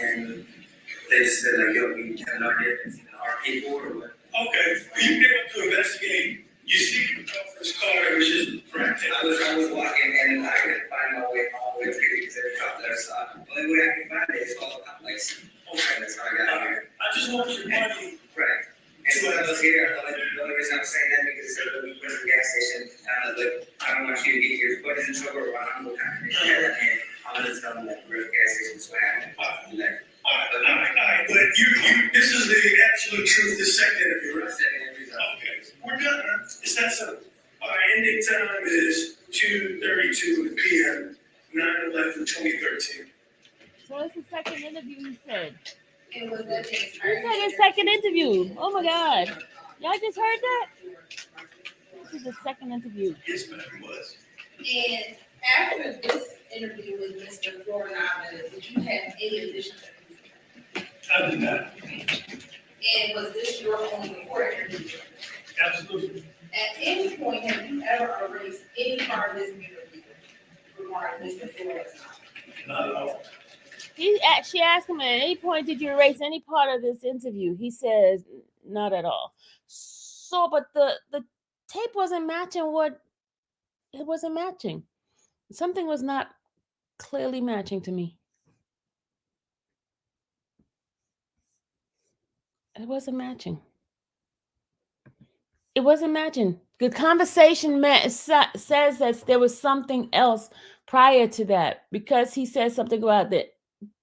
And they just said, like, yo, we have no idea if it's our people or what. Okay, you came up to investigate, you see the first car, it was just frantic. I was walking, and I couldn't find my way all the way through because every cop that I saw, the only way I could find it is all the complex. Okay, that's how I got here. I just want your money. Right. And so when I was here, the only reason I'm saying that because it said, we went to the gas station, and I was like, I don't want you to get your butt in trouble, or I don't know what kind of thing you have in here. I'm gonna tell them that we're at the gas station, so I happened. All right, but this is the absolute truth, the second interview, right? Okay, we're done, huh? It's that simple. All right, ending time is 2:32 p.m., 9/11/2013. So it's the second interview, he said. It was the He said his second interview. Oh my God. Y'all just heard that? This is the second interview. Yes, ma'am, it was. And after this interview with Mr. Florinada, did you have any additional? I did not. And was this your only recorded interview? Absolutely. At any point, have you ever erased any part of this interview regarding Mr. Florinada? Not at all. She asked him, at any point did you erase any part of this interview? He says, not at all. So, but the tape wasn't matching it wasn't matching. Something was not clearly matching to me. It wasn't matching. It wasn't matching. The conversation says that there was something else prior to that, because he said something about that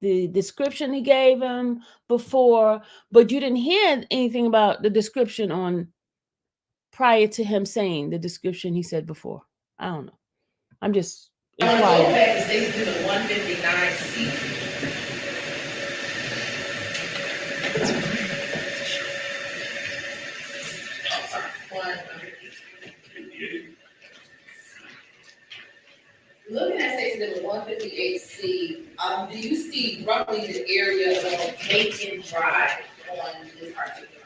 the description he gave him before, but you didn't hear anything about the description on prior to him saying the description he said before. I don't know. I'm just I want to go inquiring. back and say to the 159C. Oh, sorry, 158. Looking at section number 158C, do you see roughly the area of Macon Drive on this particular?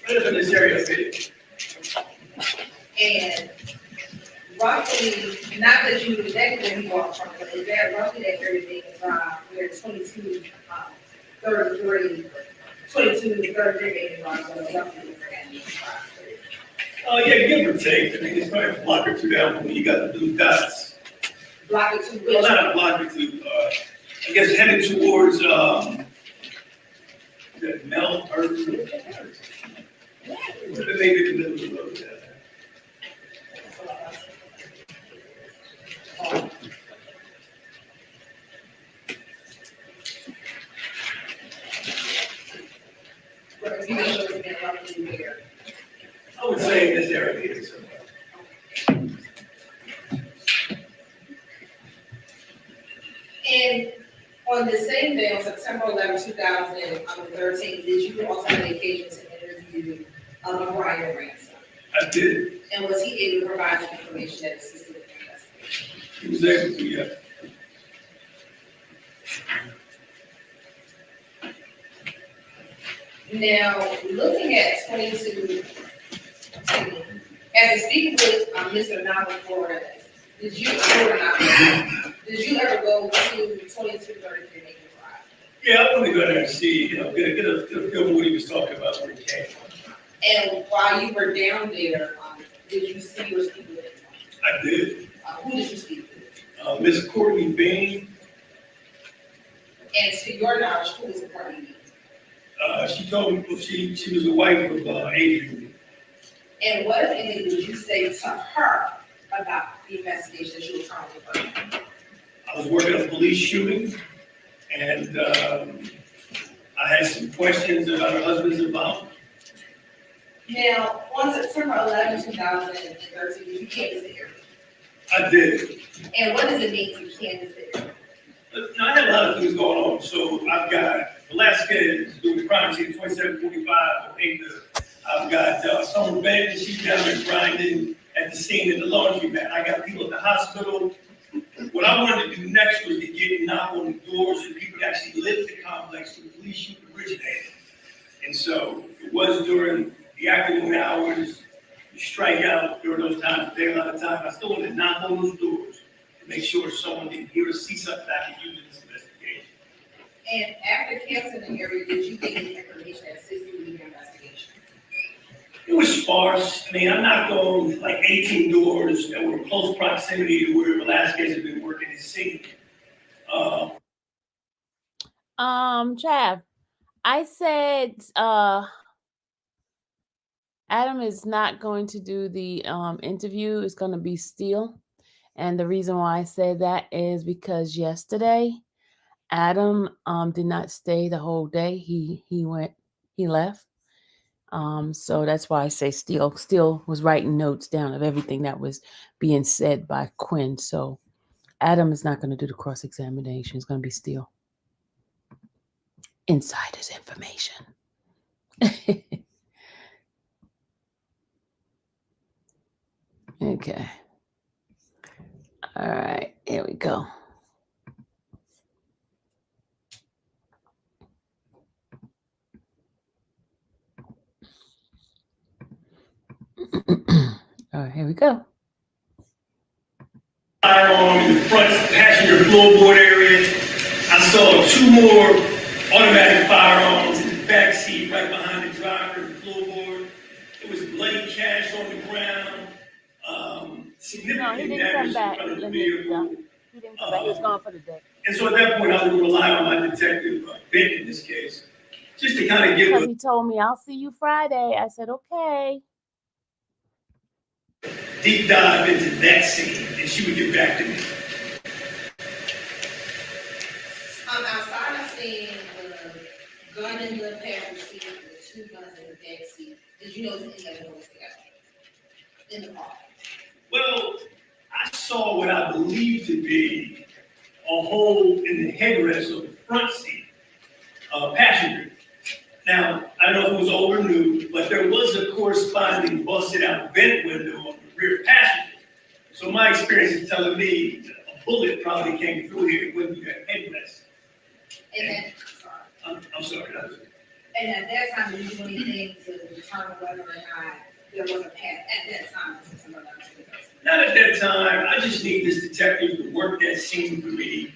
Right up in this area, And roughly, not that you exactly where you walk from, but is that roughly that area Macon Drive where 22, 33, 22, 33 Macon Drive, so roughly where that Macon Drive is? oh, yeah, give or take. I mean, it's probably a block or two down when you got the blue dots. Block it to Well, which? not a block or two, I guess headed towards, the Mel or maybe the middle of the road, yeah. Where you know it's been roughly there. I would say in this area here somewhere. And on the same day, on September 11, 2013, did you also have the occasion to interview Brian Ransom? I did. And was he able to provide you information that assisted with the investigation? He was able to, yeah. Now, looking at 22, after speaking with Mr. Nava Flores, did you ever go to 2233 Macon Drive? Yeah, I want to go there and see, get a feel for what he was talking about when he came. And while you were down there, did you see or speak with anyone? I did. Who did you speak with? Miss Courtney Bain, And to your knowledge, who was Courtney Bain? she told me, well, she was the wife of Adrian. And what, if anything, did you say to her about the investigation that you were trying to work? I was working on a police shooting, and I had some questions about her husband's involvement. Now, on September 11, 2013, did you canvass the area? I did. And what does it mean to canvass the area? I had a lot of things going on, so I've got Velasquez doing the crime scene, 2745 acre. I've got Summer Bennett, she's down there grinding at the scene in the laundromat. I got people at the hospital. What I wanted to do next was to get knock on the doors of people that actually live at the complex where the police shoot originated. And so it was during the afternoon hours, you strike out during those times, take a lot of time. I still wanted to knock on those doors to make sure someone didn't hear or see something I could use in this investigation. And after canvassing the area, did you get any information that assisted with your investigation? It was sparse. I mean, I knocked on like 18 doors that were in close proximity to where Velasquez had been working his scene. Trav, I said Adam is not going to do the interview. It's going to be Steele. And the reason why I said that is because yesterday Adam did not stay the whole day. He left. So that's why I say Steele. Steele was writing notes down of everything that was being said by Quinn. So Adam is not going to do the cross-examination. It's going to be Steele. Insider's information. Okay. All right, here we go. All right, here we go. Firearm in the front passenger floorboard area. I saw 2 more automatic firearms in the back seat right behind the driver and the floorboard. There was bloody cash on the ground. No, he Significant didn't come damage in back. front of the Let me vehicle. He didn't come back. He was gone for the day. And so at that point, I was going to rely on my detective, Ben, in this case, just to kind of give Because a he told me, I'll see you Friday. I said, okay. deep dive into that scene, and she would get back to me. Outside of seeing the gun in the passenger seat, the 2 guns in the back seat, did you notice any other bullets together in the car? Well, I saw what I believe to be a hole in the headrest of the front seat, passenger. Now, I don't know if it was old or new, but there was a corresponding busted out vent window on the rear passenger. So my experience is telling me that a bullet probably came through here when you got headrest. And then, I'm sorry. and at that time, did you do anything to determine whether or not there was a path at that time? Not at that time. I just need this detective to work that scene for me.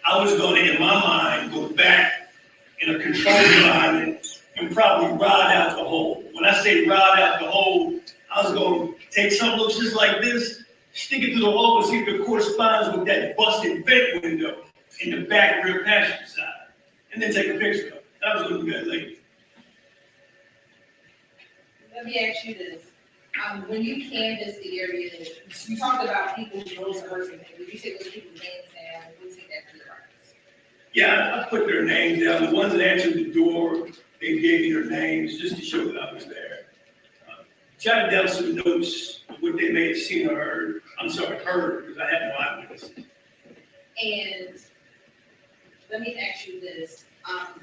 I was going to, in my mind, go back in a controlled environment and probably rod out the hole. When I say rod out the hole, I was going to take something that looks just like this, stick it through the hole and see if it corresponds with that busted vent window in the back rear passenger side, and then take a picture of it. I was going to do that later. Let me ask you this. When you canvassed the area, you talked about people who knows a person. Did you take those people's names down? We'll take that to the records. Yeah, I put their names down. The ones that answered the door, they gave me their names just to show that I was there. Jotted down some notes of what they may have seen or heard. I'm sorry, heard, because I had no eyewitness. And let me ask you this.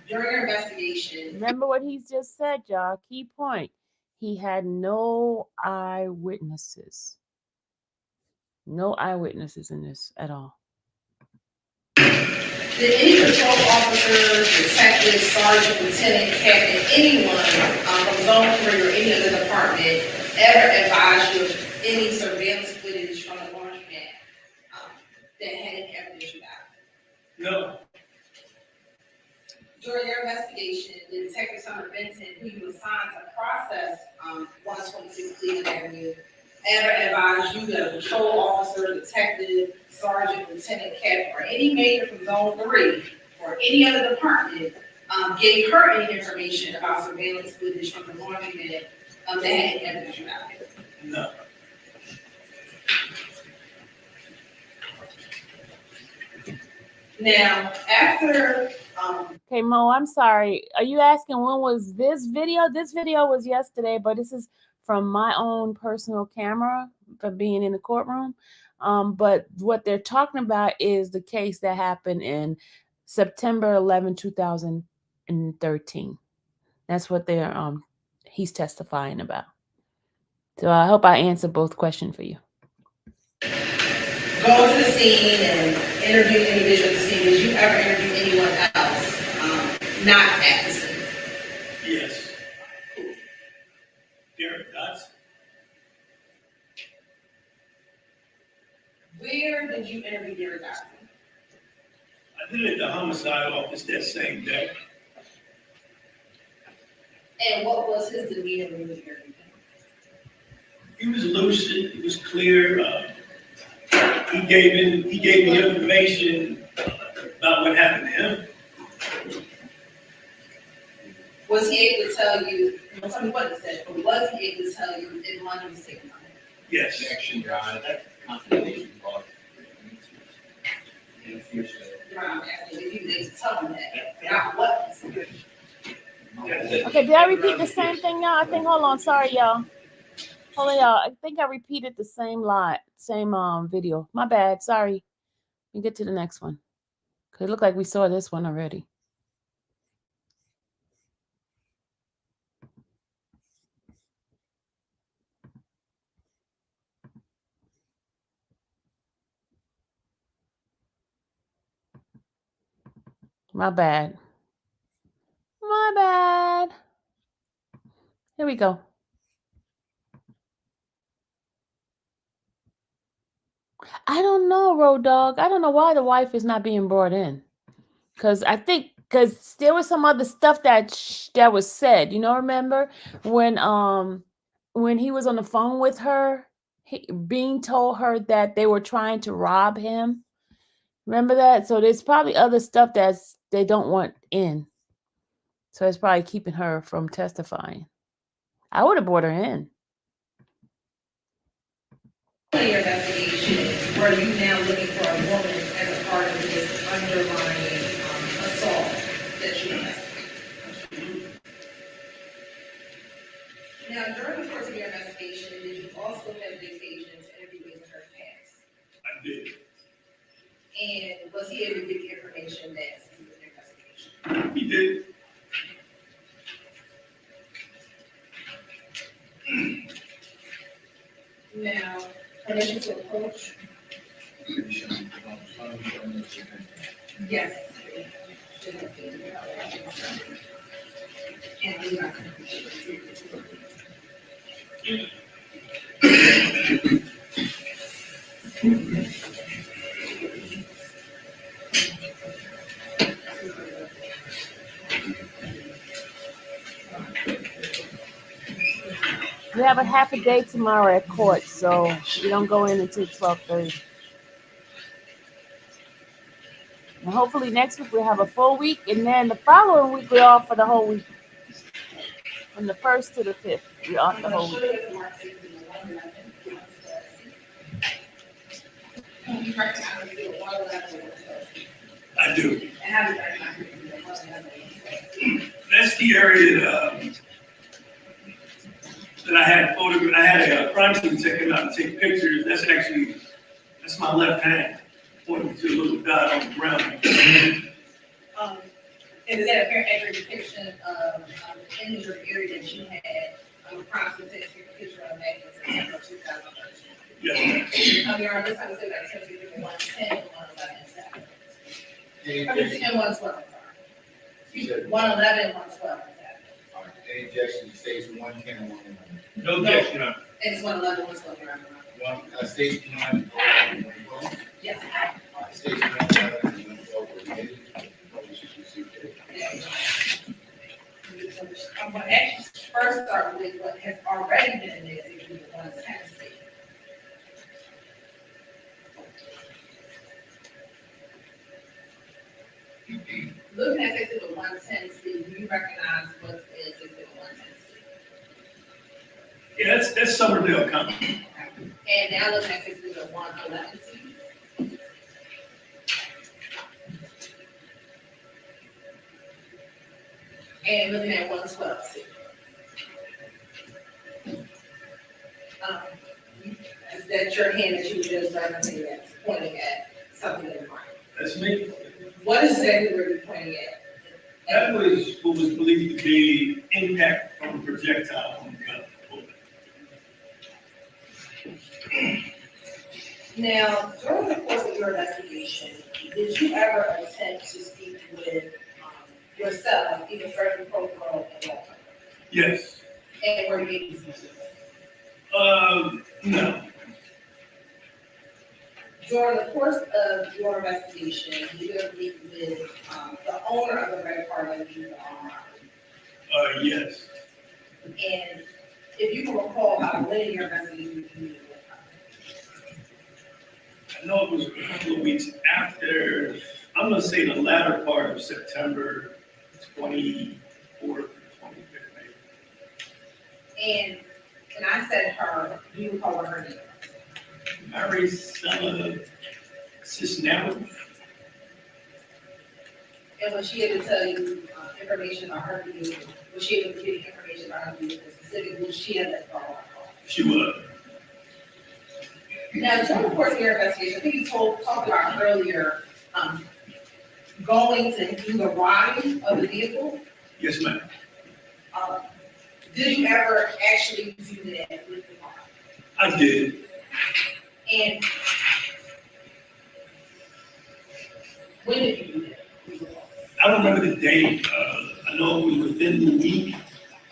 During your investigation, Remember what he's just said, y'all. Key point. He had no eyewitnesses. No eyewitnesses in this at all. did any patrol officers, detectives, sergeant, lieutenant, captain, anyone from Zone 3 or any other department ever advise you of any surveillance footage from the laundromat that had any evidence you got? No, During your investigation, the Detective Summer Benson, who you assigned to process 126 Cleveland Avenue, ever advised you that a patrol officer, detective, sergeant, lieutenant, captain, or any major from Zone 3 or any other department gave her any information about surveillance footage from the laundromat that had any evidence you got? no. Now, after Okay, Mo, I'm sorry. Are you asking when was this video? This video was yesterday, but this is from my own personal camera for being in the courtroom. But what they're talking about is the case that happened in September 11, 2013. That's what they're he's testifying about. So I hope I answered both questions for you. going to the scene and interviewing individuals at the scene, did you ever interview anyone else not at the scene? Yes. Derek Dodson. Where did you interview Derek Dodson? I did it at the homicide office that same day. And what was his demeanor when you interviewed him? He was lucid. He was clear. He gave me information about what happened to him. Was he able to tell you, tell me what he said, but was he able to tell you if money was taken from him? Yes. Objection, Your Honor, that confidential clause. In the future. Your Honor, I'm asking if you was able to tell him that, not what he said. Okay, did I repeat the same thing, y'all? I think, hold on, sorry, y'all. Hold on, y'all. I think I repeated the same video. My bad, sorry. We get to the next one. Cause it looked like we saw this one already. My bad. My bad. Here we go. I don't know, Road Dog. I don't know why the wife is not being brought in. Because I think, because there was some other stuff that was said. You know, remember when he was on the phone with her, Bean told her that they were trying to rob him. Remember that? So there's probably other stuff they don't want in. So it's probably keeping her from testifying. I would have brought her in. your investigation, are you now looking for a woman as a part of this underlying assault that you investigated? Now, during the course of your investigation, did you also have vacations interviewing her past? I did. And was he able to give you information that's in the investigation? He did. Now, permission to approach? Yes. And we got We have a half a day tomorrow at court, so we don't go in until 12:30. And hopefully next week we'll have a full week, and then the following week we're off for the whole week. From the 1st to the 5th, we're off the whole week. You recognize the 111. I do. And how do you recognize the 111? That's the area that I had I had a crime scene taken out and take pictures. That's my left hand, pointing to a little dot on the ground. And is that a fair accurate depiction of the image or area that you had crime scene taken a picture of back in September 2013? Yes, ma'am. Your Honor, this time I said that 110, 111, Any I mean, objection? and 112, sorry. You said, 111, 112, all right, any objection, states 110 and 111. No objection, Your Honor. and it's 111, 112, Your Honor. Station 112. Yes. Station 111 and 112 were admitted. Publishers received it. I'm going to actually first start with what has already been in this, if you want to kind of see. Looking at Exhibit 110C, do you recognize what's in Exhibit 110C? Yeah, that's Somerville County. And now looking at Exhibit 111C. And looking at 112C. Is that your hand that you just referencing that's pointing at something in the mind? That's me. What is that were you pointing at? That was what was believed to be impact from a projectile from the gun. Now, during the course of your investigation, did you ever attempt to speak with yourself, either Sergeant Proctor or Walter? Yes. And were you able to speak with them? No. During the course of your investigation, did you ever meet with the owner of the red car that you were Yes. And if you can recall how when in your investigation you meet with her? I know it was a couple of weeks after, I'm gonna say the latter part of September 24th or 25th, maybe. And I said her, do you recall what her name was? Maricela Cisneros. And was she able to tell you information about her vehicle? Was she able to give you information about her vehicle specifically? Was she had that car? She was. Now, during the course of your investigation, I think you talked about earlier, going to do the ride of the vehicle. Yes, ma'am. Did you ever actually do that with the car? I did. And when did you do that? I don't remember the date. I know it was within the week.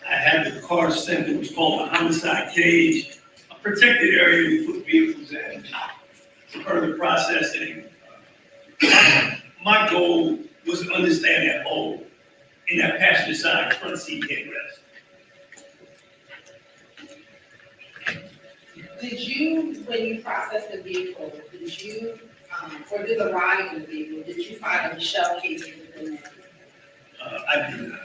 I had the car sent. It was called a homicide cage, a protected area we put vehicles in for further processing. My goal was to understand that hole in that passenger side front seat headrest. Did you, when you processed the vehicle, did you, or did the ride in the vehicle, did you find a shell casing within that? I did not.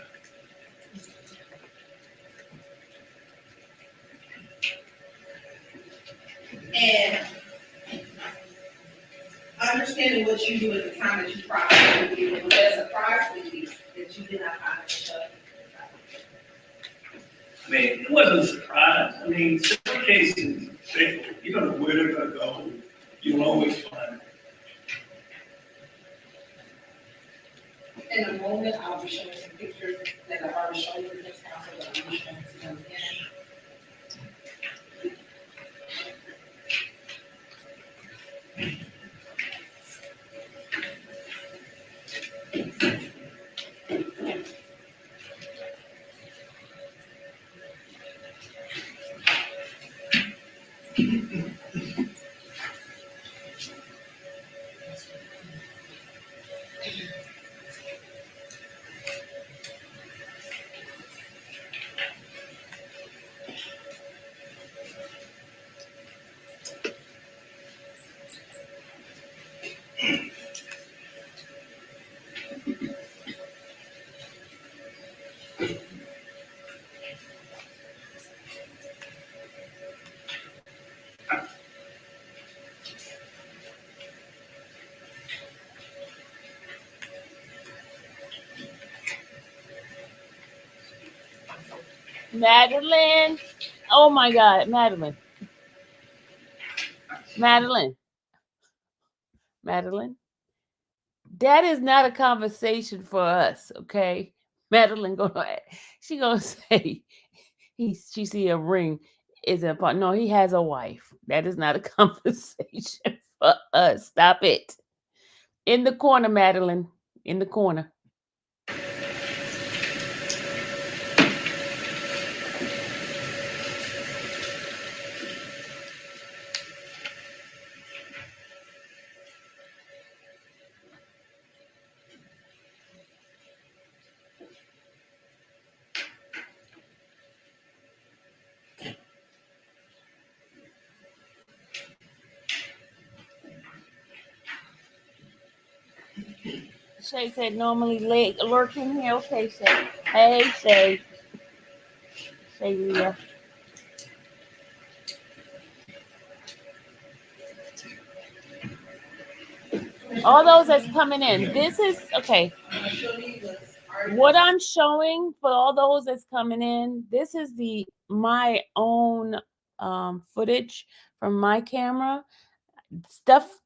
And understanding what you do at the time that you process the vehicle, was that a surprise for you that you did not find it shut? I mean, it wasn't a surprise. I mean, some cases, you don't know where they're gonna go. You'll always find it. In a moment, I'll be showing some pictures that I've already shown you in this council, that I'll be showing to them again. Madeline. Oh my God, Madeline. Madeline. Madeline. That is not a conversation for us, okay? Madeline she gonna say she see a ring is a part. No, he has a wife. That is not a conversation for us. Stop it. In the corner, Madeline. In the corner. Shay said normally lurking here. Okay, Shay. Hey, Shay. Shay Leah. All those that's coming in. This is okay. What I'm showing for all those that's coming in, this is my own footage from my camera.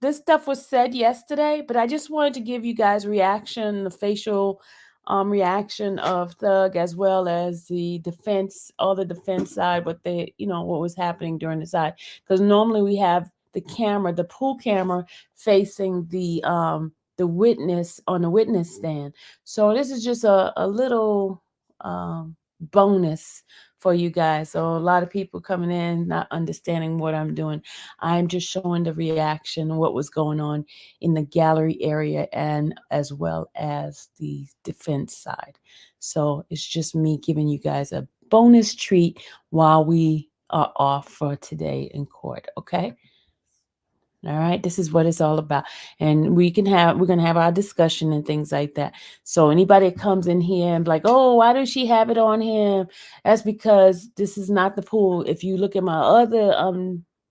This stuff was said yesterday, but I just wanted to give you guys reaction, the facial reaction of Thug, as well as the defense, all the defense side, what was happening during the side. Because normally we have the camera, the pool camera, facing the witness on the witness stand. So this is just a little bonus for you guys. So a lot of people coming in not understanding what I'm doing. I'm just showing the reaction, what was going on in the gallery area, and as well as the defense side. So it's just me giving you guys a bonus treat while we are off for today in court. Okay. All right, this is what it's all about. And we're going to have our discussion and things like that. So anybody that comes in here and be like, oh, why does she have it on him? That's because this is not the pool. If you look at my other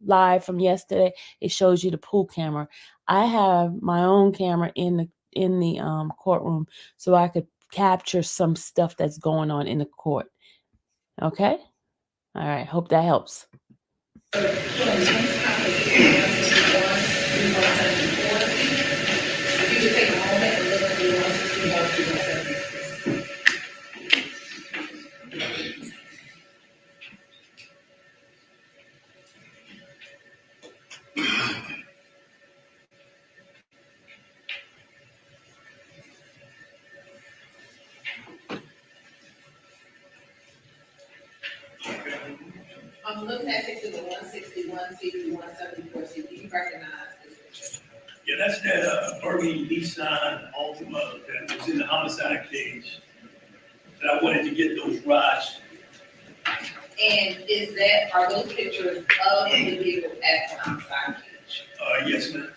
live from yesterday, it shows you the pool camera. I have my own camera in the courtroom, so I could capture some stuff that's going on in the court. Okay? All right, hope that helps. I'm looking at picture the 161, CD 174, do you recognize this? Yeah, that's that Bernie Nissan Altima that was in the homicide case. That I wanted to get those rides. And are those pictures of the vehicle at the homicide case? Yes, ma'am.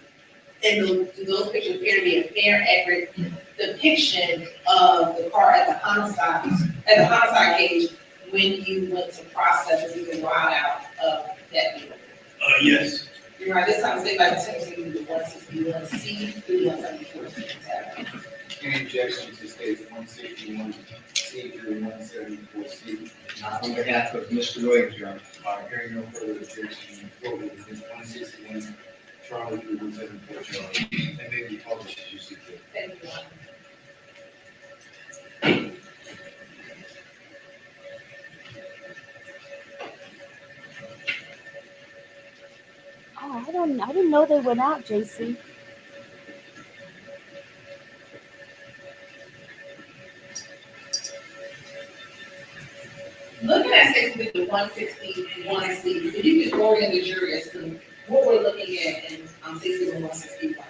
And do those pictures appear to be a fair, accurate depiction of the car at the homicide case when you went to process and you can ride out of that vehicle? Yes. You're right, this time, say by the Tennessee, we do 161C through 174C. Any objection to stage 161C through 174C? On behalf of Mr. Williams, Your Honor. Hearing no further objection, the court will begin 161 Charlie through 174 Charlie, and may be published as you see fit. Thank you. Oh, I didn't know they went out, JC. Looking at section 161C, if you could orient the jury as to what we're looking at in 6161.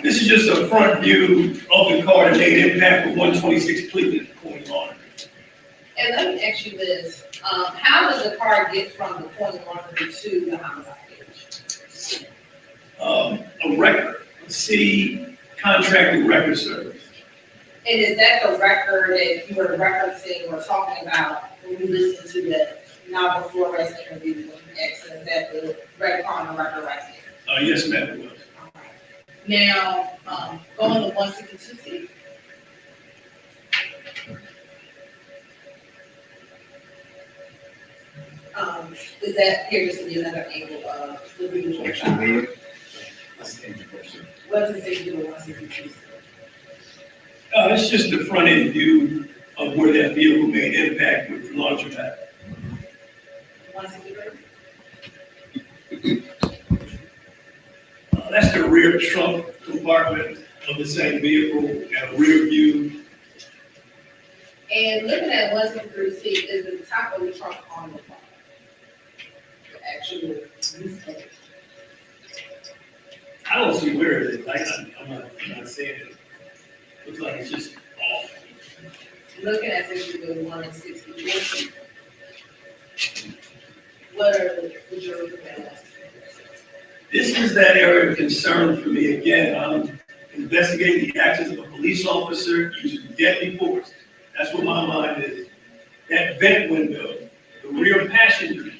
This is just a front view of the car that made impact with 126 Cleveland going on. And let me ask you this, how does the car get from the point of laundry to the homicide page? A record, a city contracted record service. And is that the record that you were referencing or talking about when you listened to the Nava Flores interview with X, and that the red car on the record right there? Yes, ma'am, it was. Now, going to 162C. Is that here just to be another angle of the visual side? Let's change the question. What does it say to do with 162C? It's just the front end view of where that vehicle made impact with the laundromat. 163? That's the rear trunk compartment of the same vehicle, and a rear view. And looking at 163C, is the top of the trunk on the car? The actual use case. I don't see where it is, I'm not saying it. Looks like it's just off. Looking at section 164, what are the jury commands? This is that area of concern for me. Again, I'm investigating the actions of a police officer using deadly force. That's what my mind is. That vent window, the rear passenger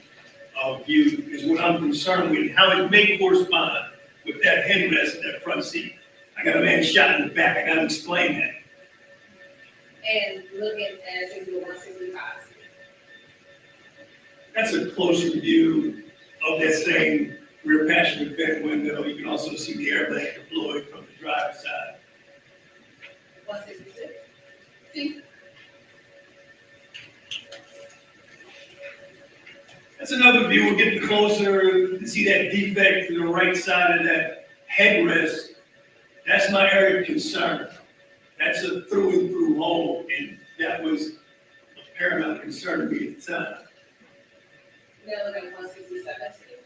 view is what I'm concerned with, how it may correspond with that headrest in that front seat. I got a man shot in the back, I gotta explain that. And looking at section 165. That's a closer view of that same rear passenger vent window. You can also see the airbag deployed from the driver's side. 166. See? That's another view. We're getting closer to see that defect to the right side of that headrest. That's my area of concern. That's a through and through hole, and that was a paramount concern to me at the time. Now looking at 167.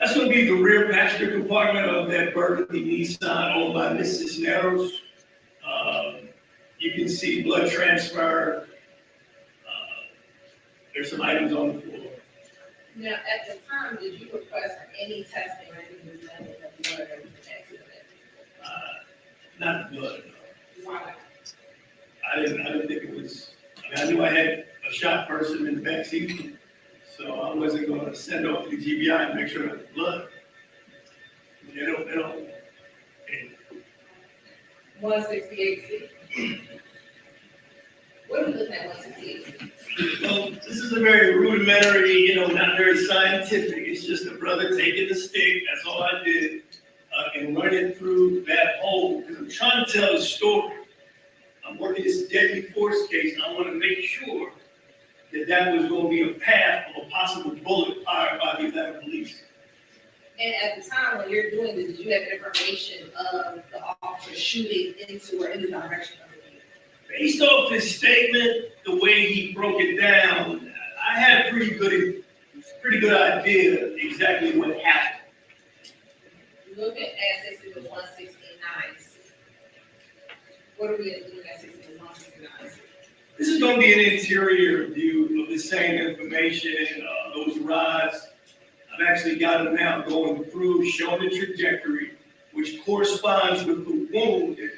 That's going to be the rear passenger compartment of that Burgundy Nissan owned by Mrs. Cisneros. You can see blood transfer. There's some items on the floor. Now, at the time, did you request for any testing or anything done with the blood or anything? Not blood. Why? I didn't think it was. I knew I had a shot person in the backseat, so I wasn't going to send off to the GBI and make sure it was blood. They don't. 168C. What are we looking at 168C? Well, this is a very rudimentary, not very scientific. It's just a brother taking the stick. That's all I did, and running through that hole because I'm trying to tell a story. I'm working this deadly force case, and I want to make sure that was going to be a path of a possible bullet fired by the Atlanta police. And at the time when you're doing this, did you have information of the officer shooting into or in the direction of the vehicle? Based off his statement, the way he broke it down, I had a pretty good idea exactly what happened. Looking at 6169, what are we looking at 6169? This is going to be an interior view of the same information, those rods. I've actually got them now going through, showing the trajectory, which corresponds with the wound that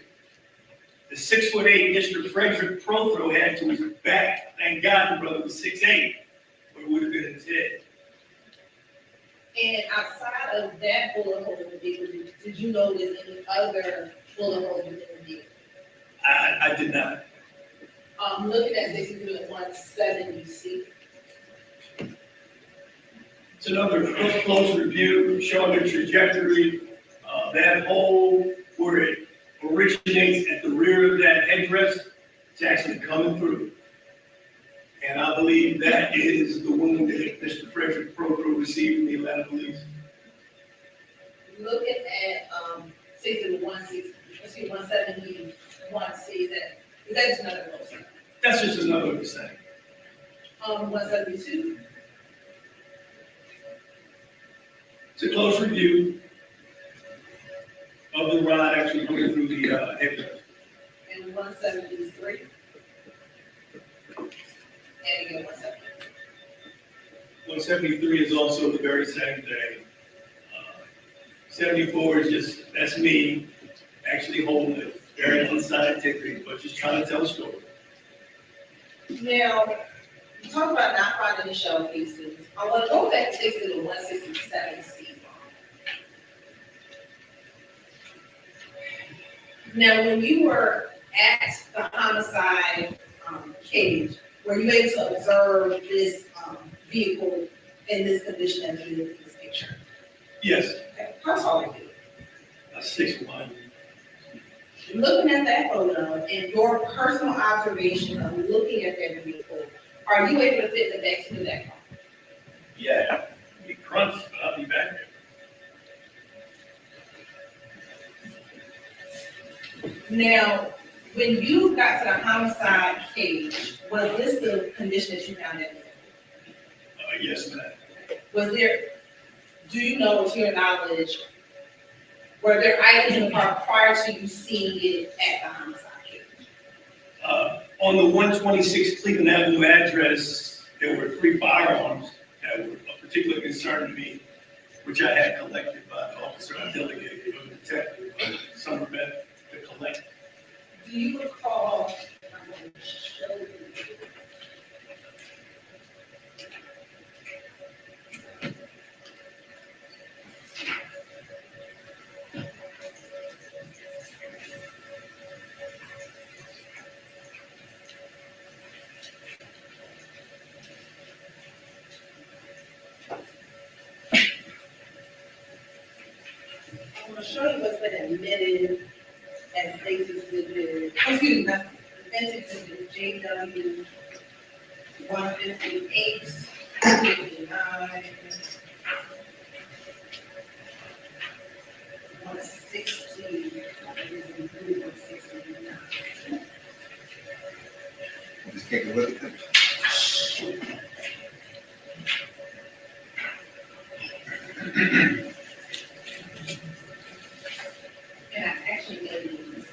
the 6'8" Mr. Frederick Prothro had to his back. Thank God the brother was 6'8", or it would have been his head. And outside of that bullet hole in the vehicle, did you notice any other bullet holes within the vehicle? I did not. Looking at 63-170C, It's another close review showing the trajectory. That hole where it originates at the rear of that headrest, it's actually coming through. And I believe that is the wound that Mr. Frederick Procro received from the Atlanta police. looking at, 171C, is that just another close? That's just another of the same. 172, It's a close review of the rod actually going through the headrest. and 173. And again, 170. 173 is also the very same thing. 74 is just, that's me actually holding it. Very unscientific, but just trying to tell a story. Now, you talk about not finding the shell pieces. I want to go back to the 167C. Now, when you were at the homicide cage, were you able to observe this vehicle in this condition as you look at this picture? Yes, Okay, how tall are you? 6'1". Looking at that photo and your personal observation of looking at that vehicle, are you able to fit the back to that car? Yeah, be crunched, but I'll be back there. Now, when you got to the homicide cage, was this the condition that you found that vehicle? Yes, ma'am. Was there, do you know, to your knowledge, were there items in the car prior to you seeing it at the homicide cage? On the 126 Cleveland Avenue address, there were 3 firearms that were of particular concern to me, which I had collected by the officer I delegated from the detective, Somerville, to collect. Do you recall, I'm going to show you. I'm going to show you what's been admitted as basic exhibit, excuse me, not basic exhibit, JW 158, 59, 160, 169. Just take a look at it. And I actually gave you this.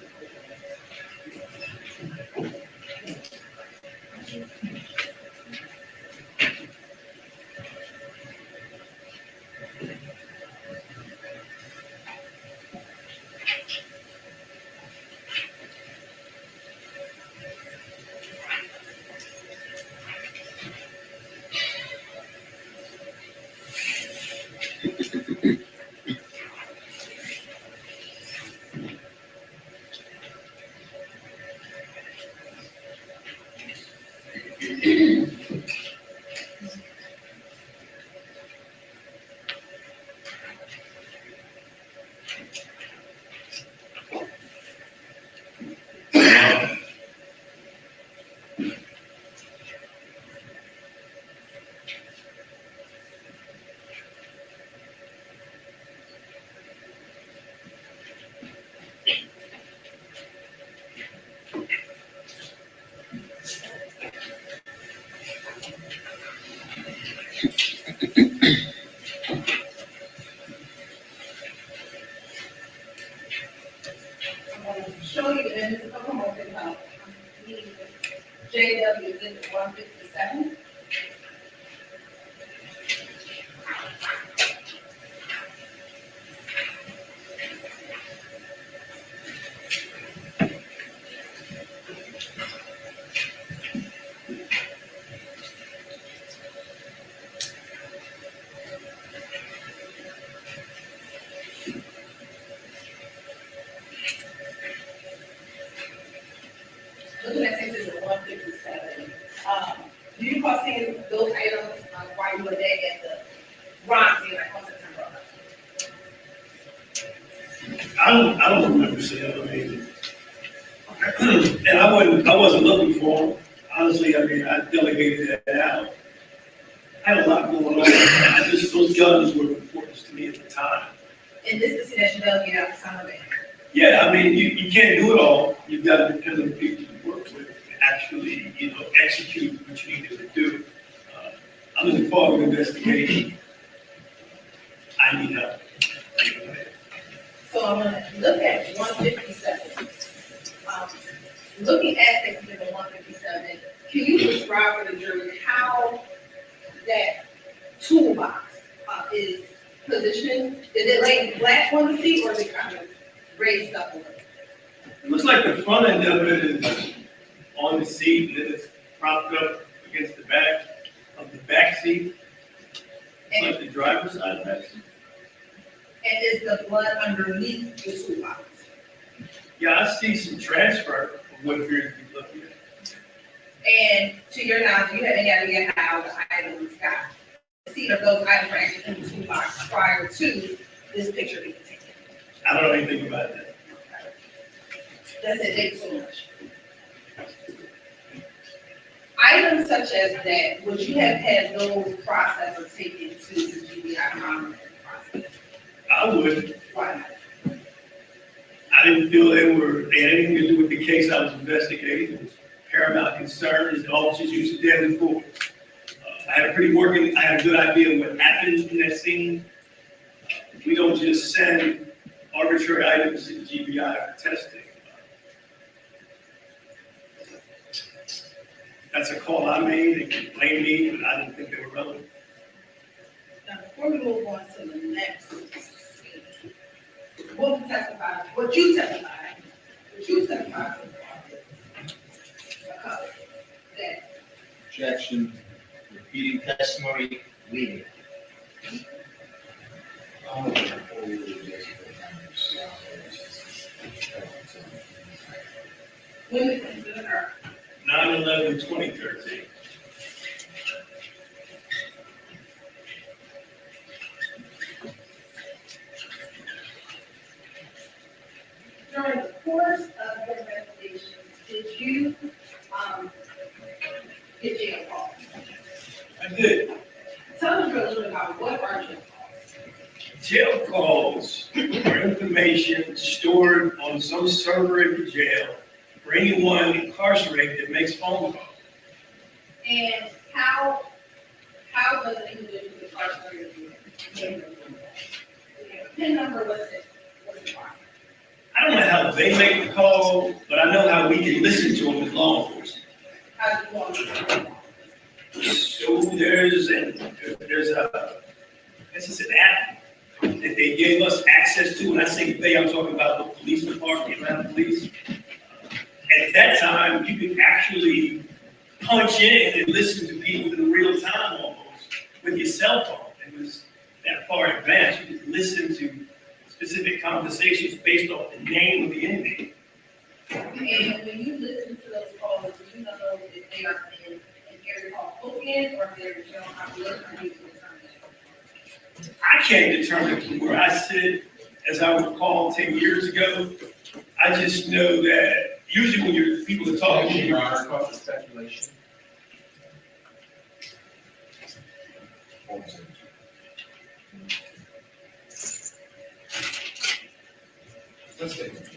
I'm going to show you, and it's a couple more things about JW is in 157. I don't remember seeing him, I mean, and I wasn't looking for him. Honestly, I mean, I delegated that out. I had a lot going on. Those guns were important to me at the time. And this is that you delegate out to some of it. Yeah, I mean, you can't do it all. You've got to depend on the people you work with to actually, execute what you need to do. I'm in the fog of investigation. I need help. So I'm gonna look at 157. Looking at section 157, can you describe for the jury how that toolbox is positioned? Is it like flat on the seat or is it kind of raised up a little? It looks like the front end of it is on the seat and then it's propped up against the back of the back seat. It's like the driver's side back seat. And is the blood underneath the toolbox? Yeah, I see some transfer from what appears to be looking at. And to your knowledge, do you have any idea how the items got, the seat of those items were actually in the toolbox prior to this picture being taken? I don't know anything about that. That's it, thank you so much. Items such as that, would you have had those processed or taken to the GBI monitoring process? I would. Why not? I didn't feel they had anything to do with the case I was investigating. It was paramount concern is the officers use of deadly force. I had a good idea of what happened in that scene. We don't just send arbitrary items to the GBI for testing. That's a call I made. They can blame me, but I didn't think they were relevant. Now, before we move on to the next scene, what you testified that Objection, repeating testimony, leading. when the incident occurred, 9/11/2013. during the course of your investigation, did you, get jail calls? I did. Tell us a little bit about what are jail calls? Jail calls are information stored on some server at the jail for anyone incarcerated that makes phone calls. And how does an individual incarcerated handle that? PIN number, what's it? I don't know how they make the call, but I know how we can listen to them as law enforcement. How do you want to? So there's this is an app that they gave us access to. When I say they, I'm talking about the police department, Atlanta Police. At that time, you could actually punch in and listen to people in real time almost with your cell phone. It was that far advanced. You could listen to specific conversations based off the name of the inmate. And when you listen to those calls, do you know if they are in an area called Oakland or if they're in general population? Or do you determine that? I can't determine from where I sit, as I recall 10 years ago. I just know that usually when people are talking to you, Your Honor, call for speculation. Let's take it.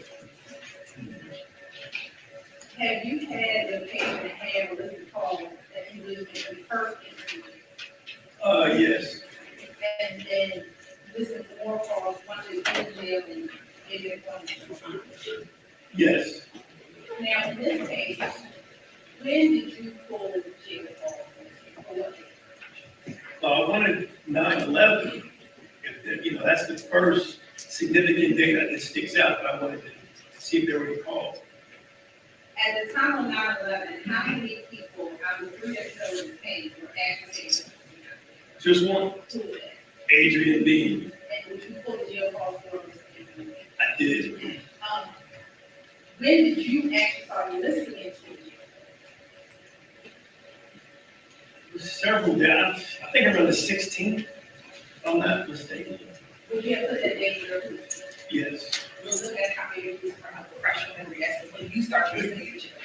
Have you had the occasion to have a listen calls that you listened to in first interview? yes, And then listen to more calls once you're in jail and maybe it's on. yes. Now, in this case, when did you pull the jail calls? Or what? I wanted 9/11. That's the first significant data that sticks out, but I wanted to see if there were any calls. At the time of 9/11, how many people out of the three that showed the page were actually? Just one, Who was that? Adrian Dean. And would you pull the jail calls for this? I did. When did you actually start listening to it? Several days. I think around the 16th, if I'm not mistaken. Would you have put that date in your? Yes. Was you start listening to your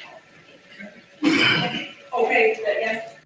Okay, so yes.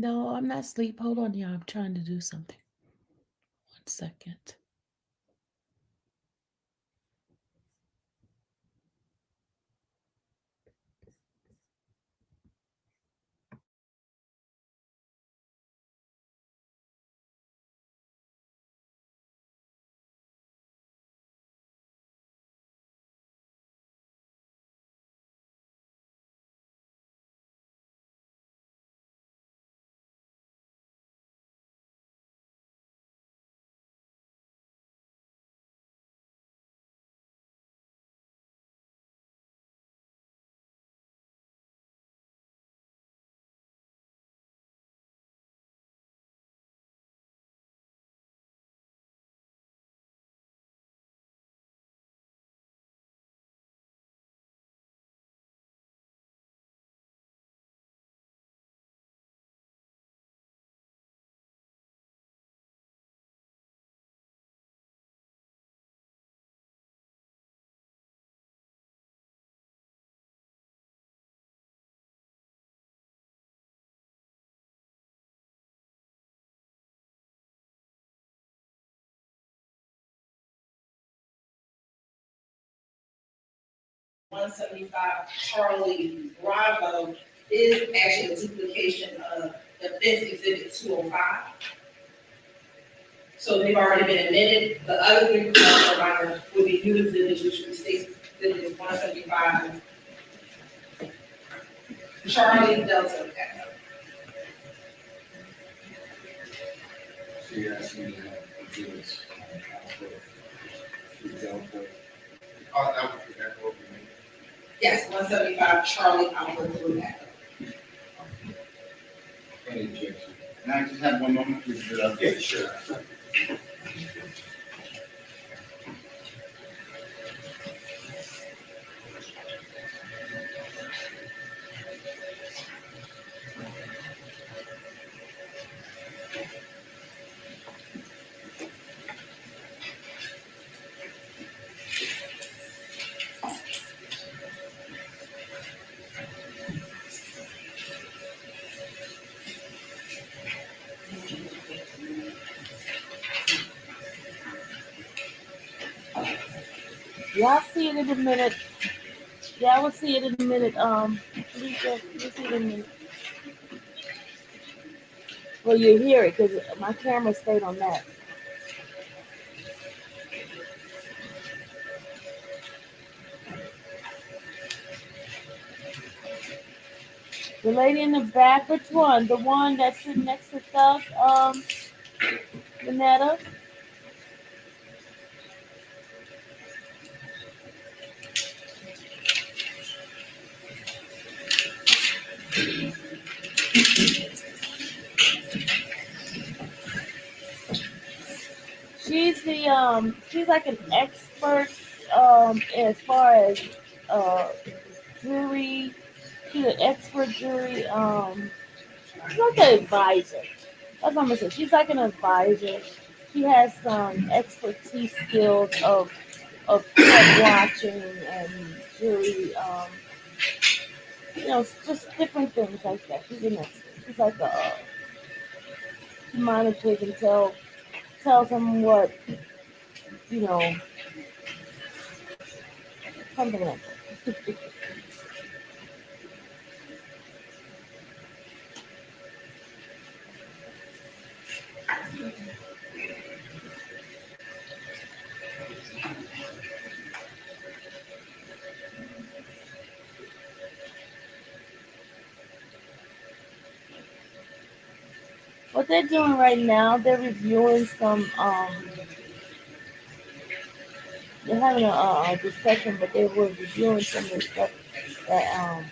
No, I'm not asleep. Hold on, y'all. I'm trying to do something. 1 second. One seventy-five Charlie Bravo is actually a duplication of Defense Exhibit 205. So they've already been admitted. The other three commercial minor would be new exhibits, which would state exhibit 175 Charlie Delta Echo. So you're asking me exhibits. Delta. Oh, that was that over me. Yes, 175 Charlie Alpha Blue Echo. Any objection? Can I just have one moment, please? Yeah, sure. Y'all see it in a minute. Y'all will see it in a minute. Lisa, you'll see it in a minute. Well, you hear it because my camera stayed on that. The lady in the back, which one? The one that's sitting next to Thug, Lynetta? She's like an expert as far as jury. She's an expert jury. She's like an advisor. That's what I'm gonna say. She's like an advisor. She has some expertise skills of court watching and jury, just different things like that. She's an expert. She's like she monitors and tells them what, you know, something like that. What they're doing right now, they're reviewing some. They're having a discussion, but they were reviewing some of the stuff that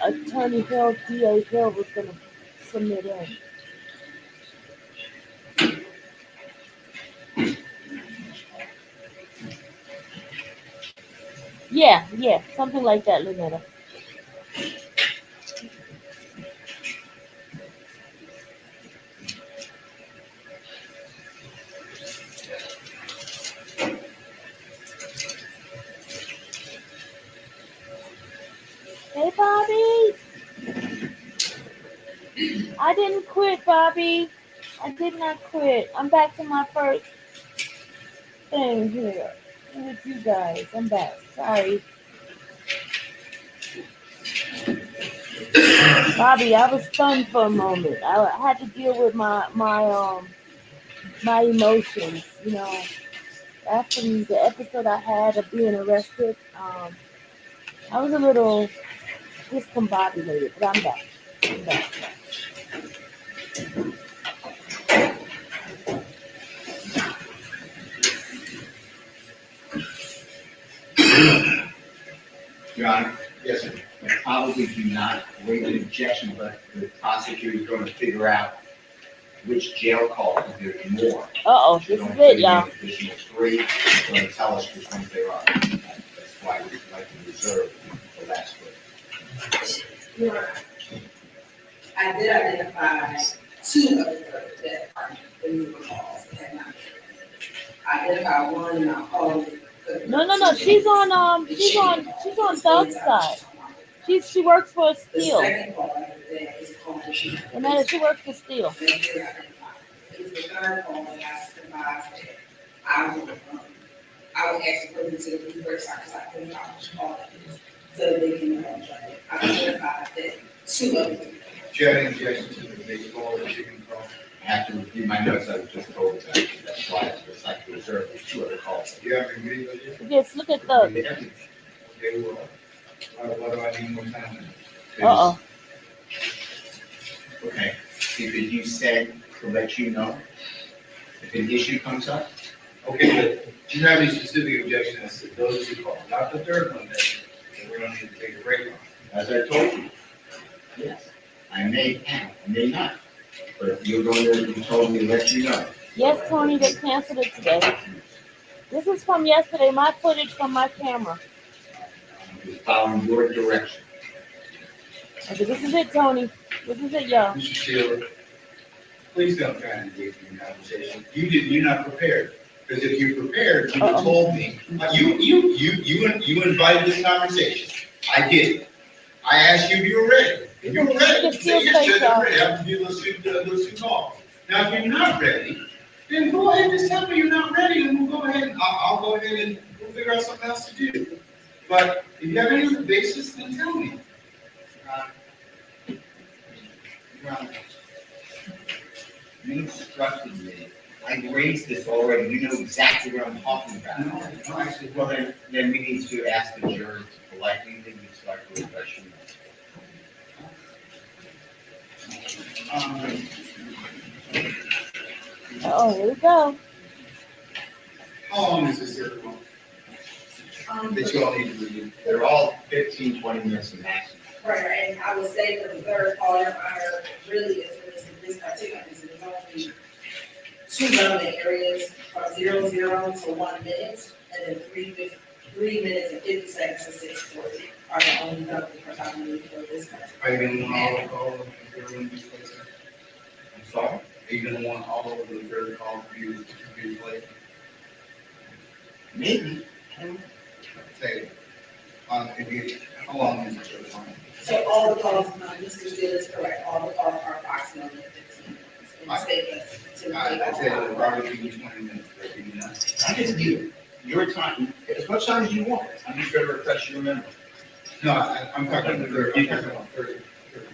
Attorney Hill, DA Hill, was going to submit in. Yeah, something like that, Lynetta. Hey, Bobby. I didn't quit, Bobby. I did not quit. I'm back to my first thing here with you guys. I'm back. Sorry. Bobby, I was stunned for a moment. I had to deal with my emotions, after the episode I had of being arrested. I was a little discombobulated, but I'm back. I'm back. Your Honor, yes, sir. I probably do not waive an objection, but the prosecutor is going to figure out which jail call, if there's more. Uh-oh, this is it, y'all. Additional 3, it's going to tell us which ones there are. That's why we'd like to reserve the last one. Your Honor, I did identify 2 of the that are the new calls that had not been. I identified one and I called it. No. She's on Doug's side. She works for The Steel. second call that is called. And she works for Steel. It was the third call that I supervised that I would ask the person to reverse because I couldn't call it. So they can, I identified that 2 of them. Do you have any objections to the baseball or chicken call? I have to review my notes, I was just told that. That's why I would like to reserve the 2 other calls. Do you have any video yet? Yes, look at Doug. Okay, well, what do I need more time? Uh-oh. Okay, because you said to let you know if an issue comes up. Okay, but do you have any specific objections to those 2 calls? Not the third one that we're gonna need to take a break on. As I told you, yes, I may have, I may not, but you told me to let you know. Yes, Tony, they canceled it today. This is from yesterday, my footage from my camera. I'm just following your direction. Okay, this is it, Tony. This is it, y'all. Mr. Steele, please don't try and engage in conversation. You're not prepared. Because if you're prepared, you would have told me, you invited this conversation. I did. I asked you if you were ready. If you were ready, you say yes, Judge, I'm ready. I'm gonna do those 2 calls. Now, if you're not ready, then go ahead and just tell me you're not ready, and we'll go ahead and I'll go ahead and we'll figure out something else to do. But if you have any other basis, then tell me. You instructed me. I raised this already. You know exactly what I'm talking about. No, I said, Well, then we need to ask the jury to politely, then we start with a question. Oh, here we go. how long is this here for? That you all need to review? They're all 15, 20 minutes maximum. Right, and I would say for the third call, Your Honor, really is this particular, is only 2 relevant areas from 00 to 1 minute, and then 3 minutes and 50 seconds to 6:40 are the only relevant for time for this particular. Are you gonna want all the calls in this place? I'm sorry? Are you gonna want all of the third call for you to be played? Maybe. Say, if you, how long is it your time? So all the calls, Mr. Steele is correct, all the calls are approximately 15 minutes. And the state I said it'll probably be 20 minutes, but you know. I just need your time, as much time as you want. I'm just going to refresh your memory. No, I'm talking the third, I'm talking about third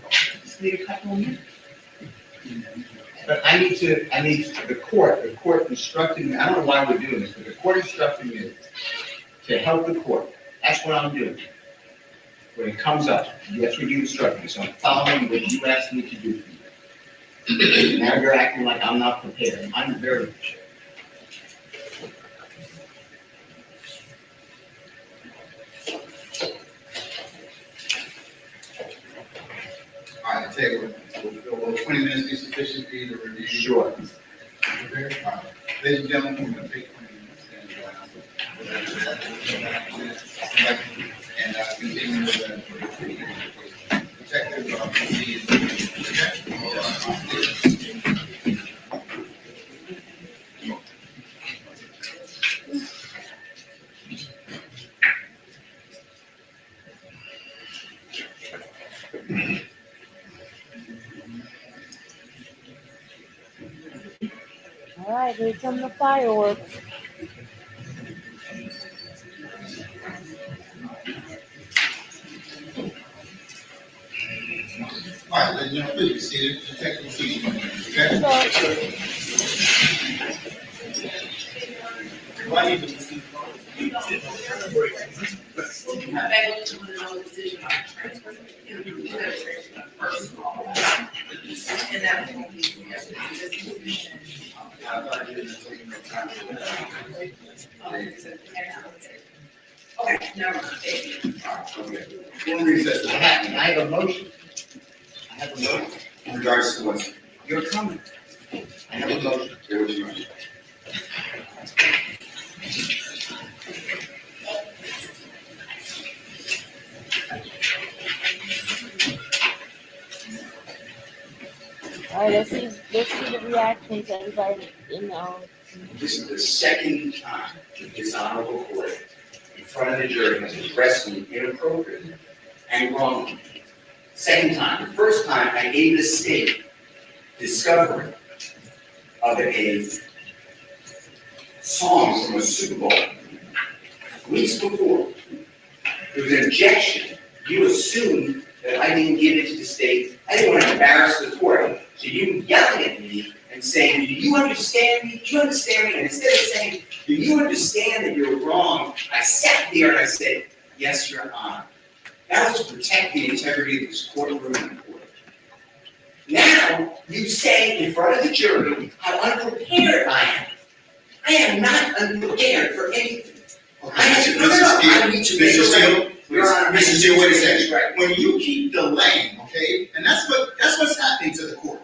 call. Just need a couple of minutes. But I need the court instructed me, I don't know why we're doing this, but the court instructed me to help the court. That's what I'm doing. When it comes up, that's what you instructed me, so I'm following what you asked me to do for you. Now you're acting like I'm not prepared. I'm very prepared. All right, I tell you what, will 20 minutes be sufficient for you to review? Sure. Okay, all right. Ladies and gentlemen, we're gonna take 20 minutes. And continue with the protective right, here come the fireworks. All right, then, please be seated, take your seat. Okay? So, Why need to see? That was one of those decisions on transfer. You know, you do that transfer first of all. And that won't be, yes, this decision. Okay, never mind. Okay. One recess, what happened? I have a motion. I have a motion in regards to what? Your comment. I have a motion. There was your motion. all right, let's see the reactions, everybody, This is the second time that this honorable court in front of the jury has addressed me inappropriately and wrongly. Second time. The first time I gave the state discovery of a song from a Super Bowl. Weeks before, there was an objection. You assumed that I didn't give it to the state. I didn't want to embarrass the court. So you yelling at me and saying, do you understand me? Do you understand me? And instead of saying, do you understand that you're wrong? I sat there and I said, yes, Your Honor. That was to protect the integrity of this courtroom and the court. Now, you say in front of the jury how unprepared I am. I am not unprepared for anything. Mr. Steele, wait a second. When you keep delaying, okay, and that's what's happening to the court.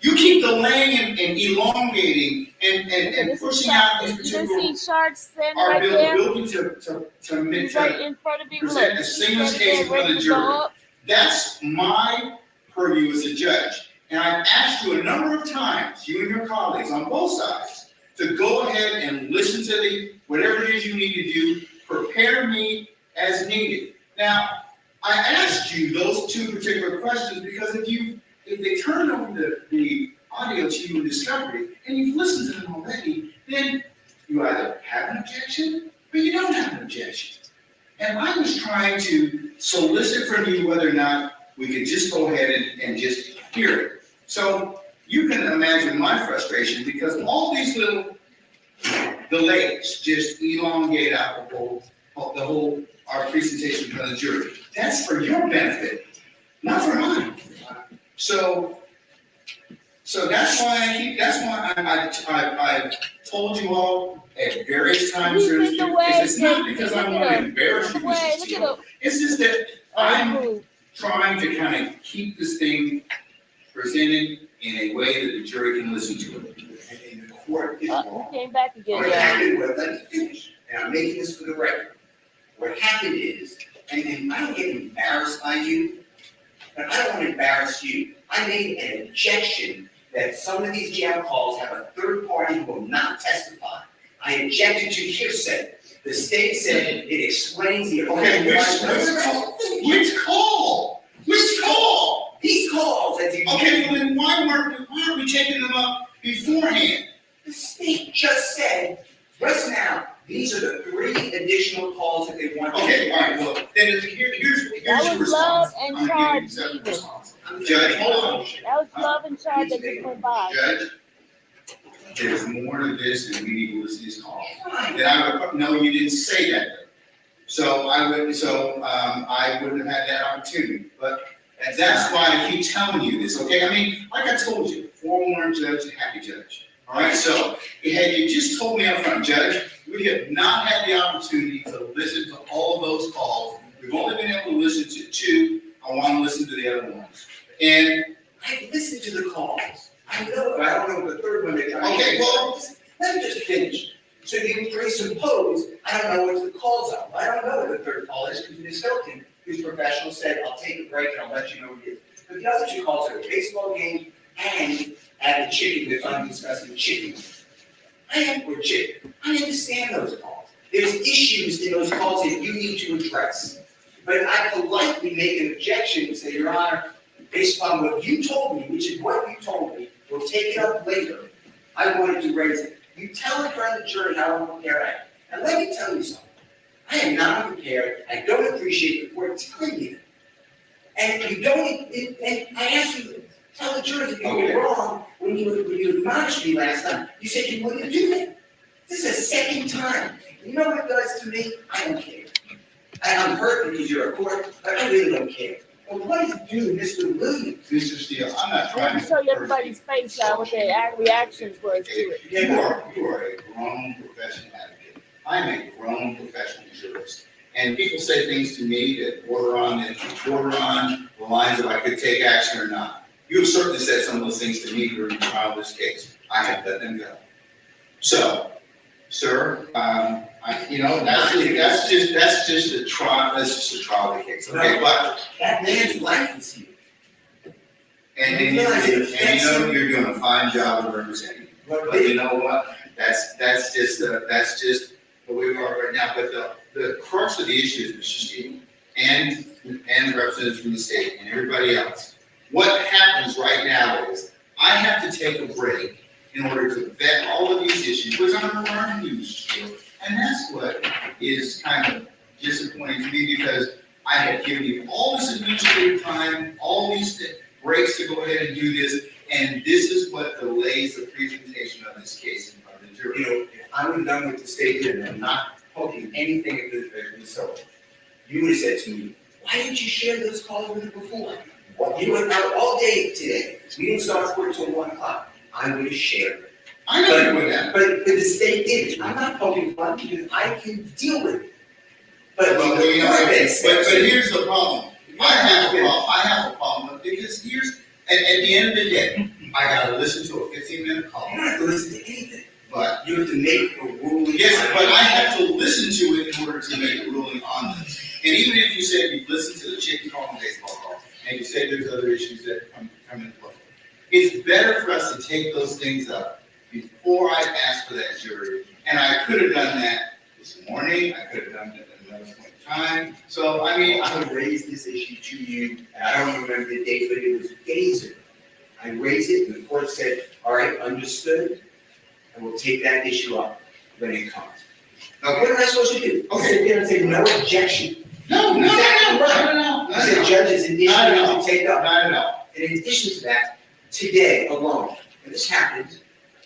You keep delaying and elongating and pushing out these you particular see Sharks standing our right there? ability to He's right in front of you. present Look, a he's seamless right case there, in front of ready the to go jury. up. That's my purview as a judge. And I've asked you a number of times, you and your colleagues on both sides, to go ahead and listen to whatever it is you need to do, prepare me as needed. Now, I asked you those two particular questions because if they turn over the audio to you in discovery and you've listened to them already, then you either have an objection or you don't have an objection. And I was trying to solicit from you whether or not we could just go ahead and just hear it. So you can imagine my frustration because all these little delays just elongate out our presentation to the jury. That's for your benefit, not for mine. So that's why I've told you all at various times He's in the way. it's not because I want to embarrass you, Mr. Steele. It's just that I'm trying to kind of keep this thing presented in a way that the jury can listen to it. And the court is wrong. He came back again, What yeah. happened was, let me finish, and I'm making this for the record. What happened is, and I don't get embarrassed by you, but I don't want to embarrass you. I made an objection that some of these jail calls have a third party who will not testify. I objected to hearsay. The state said it explains the. Okay, which call? These calls that you. Okay, well then why aren't we taking them up beforehand? The state just said, just now, these are the 3 additional calls that they want. Okay, all right, well, then here's That your was love response. and I'm charge. giving you seven Even. responses. Judge, hold on. That was love and charge that just went by. Judge, there's more to this than we need to listen to these calls. No, you didn't say that. So I wouldn't have had that opportunity, but that's why I keep telling you this, okay? I mean, like I told you, forewarned judge, happy judge. All right, so had you just told me up front, Judge, we have not had the opportunity to listen to all of those calls. We've only been able to listen to 2. I want to listen to the other ones. And I listened to the calls. I know, but I don't know the third one they got. Okay, well, let me just finish. So you presuppose I don't know what the calls are. I don't know what the third call is because Ms. Hilton, who's professional, said, I'll take a break and I'll let you know what it is. But the other 2 calls are a baseball game and at the chicken, if I'm discussing chicken. I am for chicken. I understand those calls. There's issues in those calls that you need to address. But I politely make an objection and say, Your Honor, based upon what you told me, which is what you told me, we'll take it up later. I wanted to raise it. You tell in front of the jury how unprepared I am. And let me tell you something. I am not unprepared. I don't appreciate the court telling me that. And you don't, and I asked you, tell the jury that you were wrong when you admonished me last time. You said you wouldn't do that. This is the second time. You know what it does to me? I don't care. I'm hurt because you're a court, but I really don't care. But what does it do to Mr. Williams? Mr. Steele, I'm not I trying want to. to show you everybody's face, y'all, what their reactions was to it. You are a grown professional advocate. I'm a grown professional jurist. And people say things to me that border on the lines of I could take action or not. You have certainly said some of those things to me during the trial of this case. I have let them go. So, sir, that's just a trial. That's just a trial of the case. Okay, but That man's life is here. and you know you're doing a fine job of representing me. But you know what? That's just the way we are right now. But the crux of the issue is, Mr. Steele, and representatives from the state and everybody else. What happens right now is I have to take a break in order to vet all of these issues, because I'm going to learn you, Mr. Steele. And that's what is kind of disappointing to me, because I have given you all this administrative time, all these breaks to go ahead and do this, and this is what delays the presentation of this case in front of the jury. You know, if I would have done what the state did, and I'm not poking anything at the so you would have said to me, why didn't you share those calls with me before? Well, you went out all day today. We didn't start court until 1 o'clock. I would have shared it. I know you would have. But the state didn't. I'm not poking fun because I can deal with it. But But here's the problem. I have a problem because at the end of the day, I gotta listen to a 15-minute call. you don't have to listen to anything. But You have to make a ruling. yes, but I have to listen to it in order to make a ruling on this. And even if you said you listened to the chicken call and baseball call, and you said there's other issues that come into play, it's better for us to take those things up before I ask for that jury. And I could have done that this morning. I could have done it at another point in time. So, I mean, I raised this issue to you, and I don't remember the date, but it was days ago. I raised it, and the court said, all right, understood, and we'll take that issue up when it comes. Now, what am I supposed to do? Okay. Sit there and say, no objection. no. You said judges, an issue Not at all. to take up. Not at all. And in addition to that, today alone, and this happened,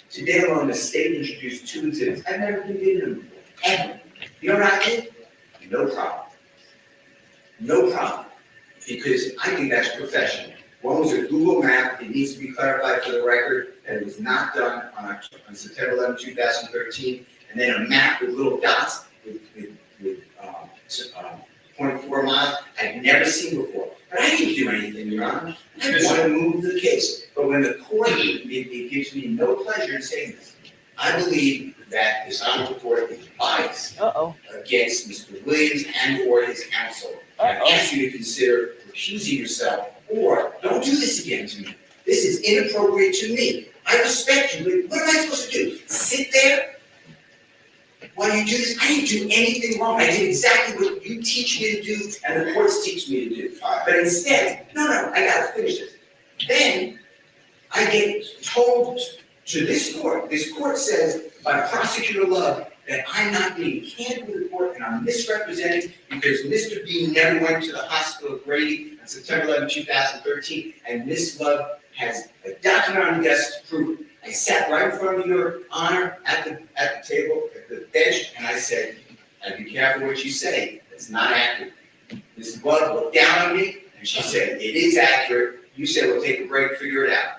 today alone, the state introduced 2 exhibits. I've never been given them before, ever. You know what I did? No problem. No problem. Because I think that's professional. One was a Google map. It needs to be clarified for the record that it was not done on September 11, 2013. And then a map with little dots with 0.4 miles. I've never seen before. But I didn't do anything, Your Honor. I want to move the case. But when the court, it gives me no pleasure in saying this. I believe that this honorable court is biased against Mr. Williams and or his counsel. I ask you to consider recusing yourself, or don't do this again to me. This is inappropriate to me. I respect you, but what am I supposed to do? Sit there while you do this? I didn't do anything wrong. I did exactly what you teach me to do and the courts teach me to do. But instead, no, I gotta finish this. Then I get told to this court says by Prosecutor Love that I'm not being candid with the court and I'm misrepresenting because Mr. Bean never went to the hospital of Grady on September 11, 2013, and Ms. Love has a document on the desk to prove it. I sat right in front of Your Honor at the table, at the bench, and I said, I'd be careful what you say. It's not accurate. Ms. Love looked down on me, and she said, it is accurate. You said we'll take a break, figure it out.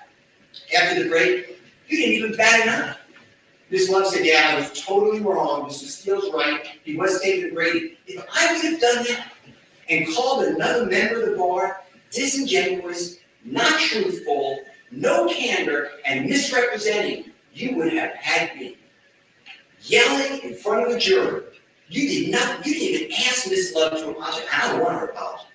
After the break, you didn't even bat an eye. Ms. Love said, yeah, I was totally wrong. Mr. Steele's right. He was taking a break. If I would have done that and called another member of the bar disingenuous, not truthful, no candor, and misrepresenting, you would have had me yelling in front of the jury. You didn't even ask Ms. Love to apologize. I don't want her apology.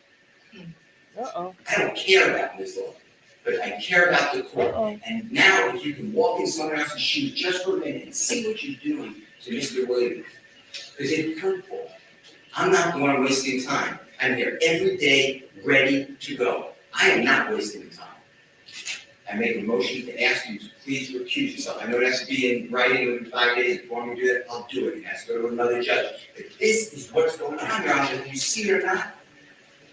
I don't care about Ms. Love, but I care about the court. And now, if you can walk in someone else's shoes just for a minute and see what you're doing to Mr. Williams, because it's hurtful. I'm not the one wasting time. I'm here every day, ready to go. I am not wasting the time. I make a motion and ask you to please recuse yourself. I know it has to be in writing within 5 days. If you want me to do that, I'll do it. It has to go to another judge. But this is what's going on, Your Honor, whether you see it or not.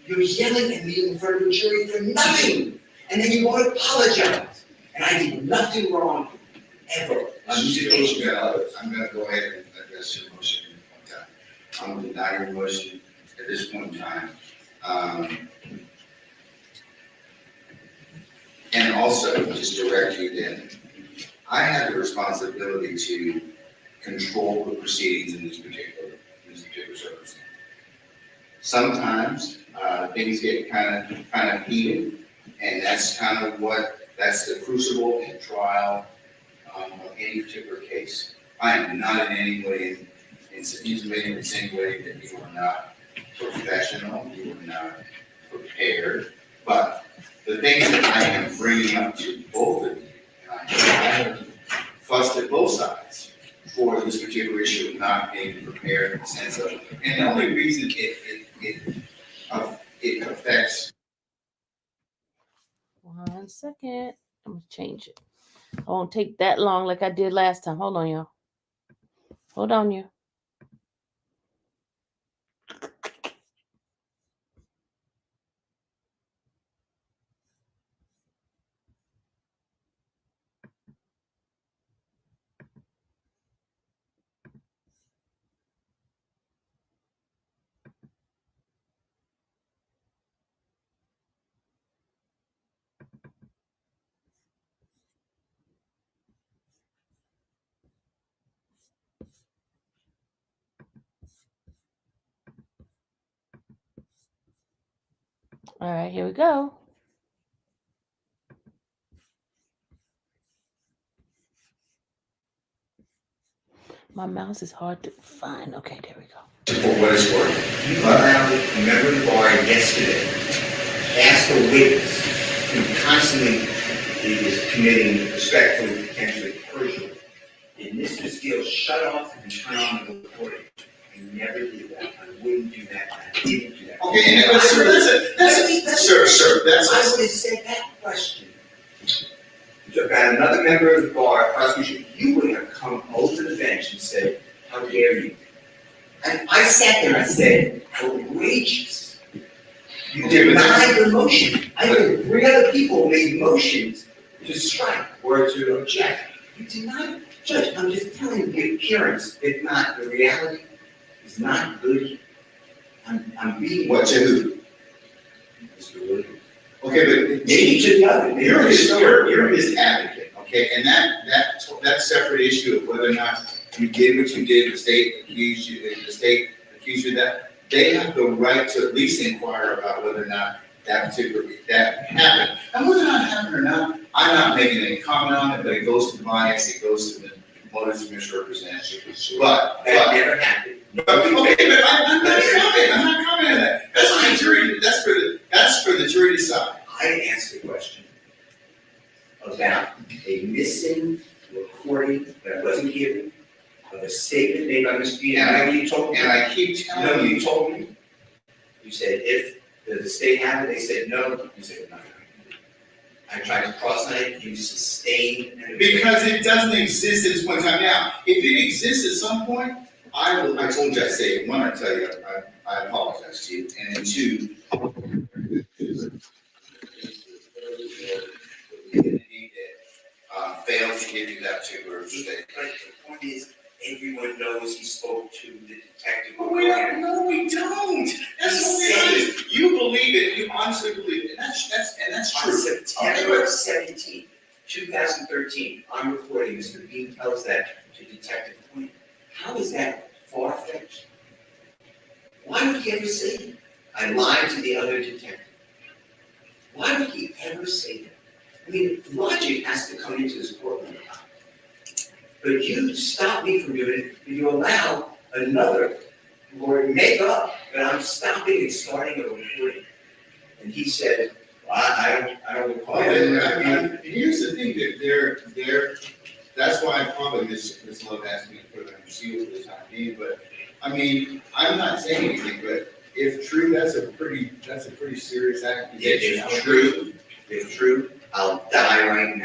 You're yelling at me in front of a jury for nothing. And then you want to apologize. And I did nothing wrong, ever, on these occasions. I'm gonna go ahead and address your motion. I'm gonna deny your motion at this point in time. And also, just direct you then, I have the responsibility to control the proceedings in this particular circumstance. Sometimes, things get kind of heated, and that's that's the crucible and trial of any particular case. I am not in any way insinuating that you are not professional, you are not prepared, but the things that I am bringing up to both of you, and I have fussed at both sides for this particular issue of not being prepared in the sense of, and the only reason it affects. 1 second. I'm gonna change it. I won't take that long like I did last time. Hold on, y'all. Hold on, you. All right, here we go. My mouse is hard to find. Okay, there we go. For what it's worth. You allowed a member of the bar yesterday, ask a witness who constantly is committing respectfully, potentially perjury. And Mr. Steele shut off and turn on the recording. I never did that. I wouldn't do that. I didn't do that. Okay, and sir, that's I would have said that question about another member of the bar, prosecution. You would have come over the bench and said, "How dare you?" And I sat there and said, "Outrageous." You denied the motion. I heard 3 other people made motions to strike or to object. You denied it. Judge, I'm just telling you, the appearance, if not the reality, is not good. I'm being. what to who? Mr. Williams. Okay, but Maybe to the other. you're his advocate, okay, and that separate issue of whether or not you did what you did, the state accused you of that, they have the right to at least inquire about whether or not that happened. And whether or not it happened or not, I'm not making any comment on it, but it goes to bias, it goes to the motives of misrepresentation. But That never happened. okay, but I'm not commenting on that. That's for the jury, that's for the jury to decide. I asked a question about a missing recording that wasn't given of a statement made by Mr. Dean. And you told me. And I keep telling you. You told me. You said if the state had it, they said no. You said no. I tried to cross-line, you sustained. Because it doesn't exist at this point in time. Now, if it exists at some point, I told you I'd say it. One, I tell you, I apologize to you. And then 2, failed to give you that particular mistake. But the point is, everyone knows he spoke to the detective. But we don't. That's what we are. You believe it. You honestly believe it. And that's On true. September 17th, 2013, I'm recording, Mr. Bean tells that to Detective Quinn. How is that far-fetched? Why would he ever say that? I lied to the other detective. Why would he ever say that? I mean, logic has to come into this courtroom. But you stop me from doing it, and you allow another lawyer to make up that I'm stopping and starting a recording. And he said, well, I don't recall it. Here's the thing, that that's why probably Ms. Love asked me to put it under seal for the time being, but I mean, I'm not saying anything, but if true, that's a pretty serious accusation. If true, I'll die right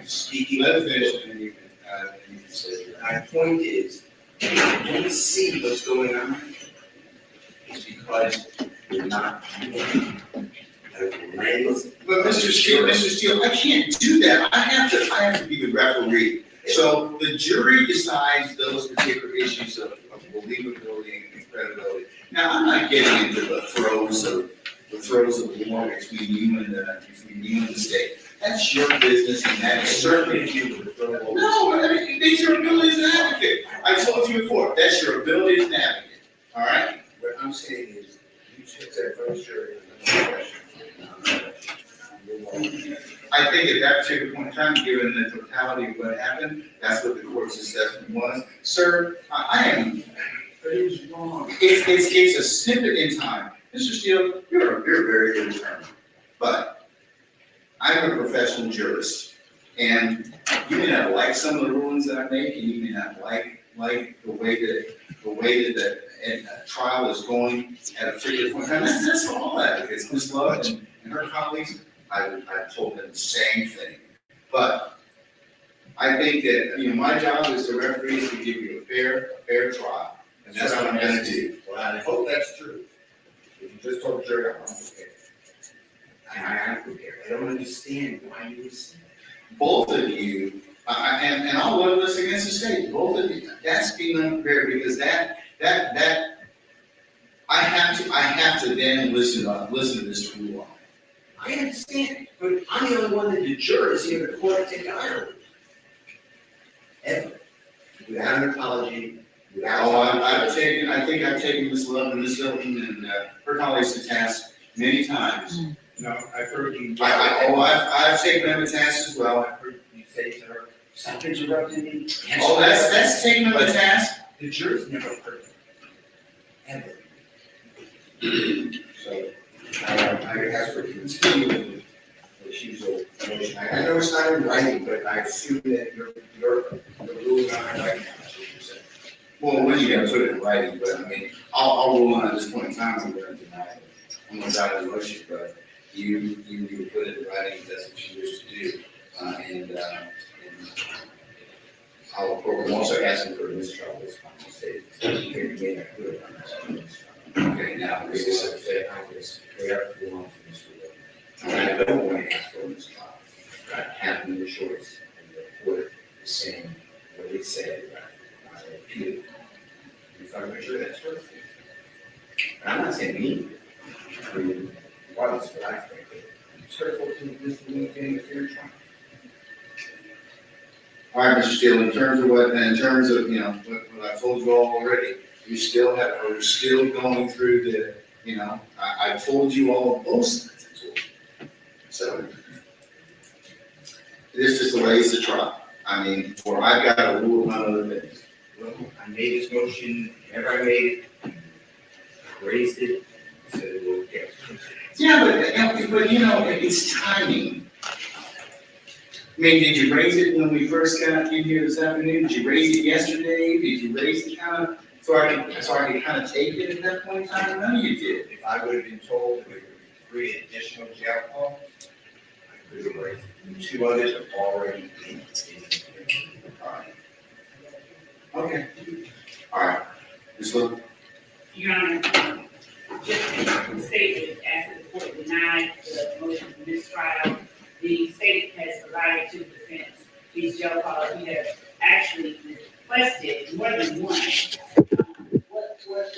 speaking. Let it finish, And you can say, my point is, when we see what's going on, it's because we're not doing a lens. But Mr. Steele, I can't do that. I have to be the referee. So the jury decides those particular issues of believability and credibility. Now, I'm not getting into the throes of war between you and the state. That's your business, and that is certainly you. No, I mean, it's your ability as an advocate. I told you before, that's your ability as an advocate, all right? What I'm saying is, you took that from the jury, and question. I think at that particular point in time, given the totality of what happened, that's what the court's assessment was. Sir, I am, But it was wrong. it's a snippet in time. Mr. Steele, you're a very good attorney, but I'm a professional jurist, and you may not like some of the rulings that I make, and you may not like the way that a trial is going at a particular point in time. That's all advocates, Ms. Love and her colleagues, I've told them the same thing. But I think that, my job as a referee is to give you a fair trial, and that's what I'm gonna do. Well, I hope that's true. If you just told the jury, I'm prepared. I'm prepared. I don't understand why you would say that. Both of you, and I'll vote this against the state, both of you, that's being unfair, because that, I have to then listen to this rule. I understand, but I'm the only one that the jurors here in the court take the honor with. Ever. Without an apology, without. Oh, I think I've taken Ms. Love and Ms. Hilton and her colleagues to task many times. No, I've heard you. I've taken them to task as well. I've heard you say to her, stop interrupting me. Oh, that's taking them to task? The jurors never heard it. Ever. So, I asked for continue with the refusal motion. I know it's not in writing, but I assume that you're ruling on it right now, that's what you said. Well, when you gotta put it in writing, but I mean, I'll rule on it at this point in time, I'm gonna deny it. I'm gonna die the motion, but you put it in writing, if that's what you wish to do. And I'll I'm also asking for a mistrial this time, to say, you may not do it on this. Okay, now, This is a fair Congress, they are the one for this rule. And I don't want to ask for a mistrial. I have no choice, and the court is saying what it said, I repeat it. If I'm not sure that's right. And I'm not saying me, I mean, what is what I think, it's hurtful to this getting a fair trial. all right, Mr. Steele, in terms of what I told you all already, we're still going through the, I told you all of those things. I told you. So, it's just a ways to try. I mean, or I've got a rule on other things. Well, I made this motion, whenever I made it, I raised it, said it will get. Yeah, but it's timing. I mean, did you raise it when we first got in here this afternoon? Did you raise it yesterday? Did you raise it so I could kind of take it at that point in time? None of you did. If I would have been told that there would be 3 additional jail calls, I could have raised it. 2 others have already been. All right. Okay. All right. Ms. Lewis? Your Honor, just stated after the court denied the motion for mistrial, the state has provided to the defense these jail calls. We have actually requested more than one. What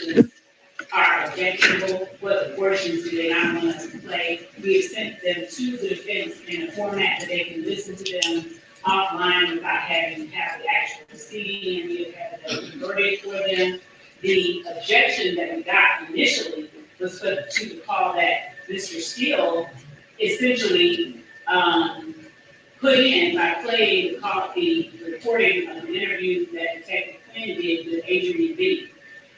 are objectionable, what the portions do they not want us to play. We have sent them to the defense in a format that they can listen to them offline without having to have the actual CD, and we have had them converted for them. The objection that we got initially was to the call that Mr. Steele essentially put in by playing the recording of the interview that Detective Quinn did with Adrian B.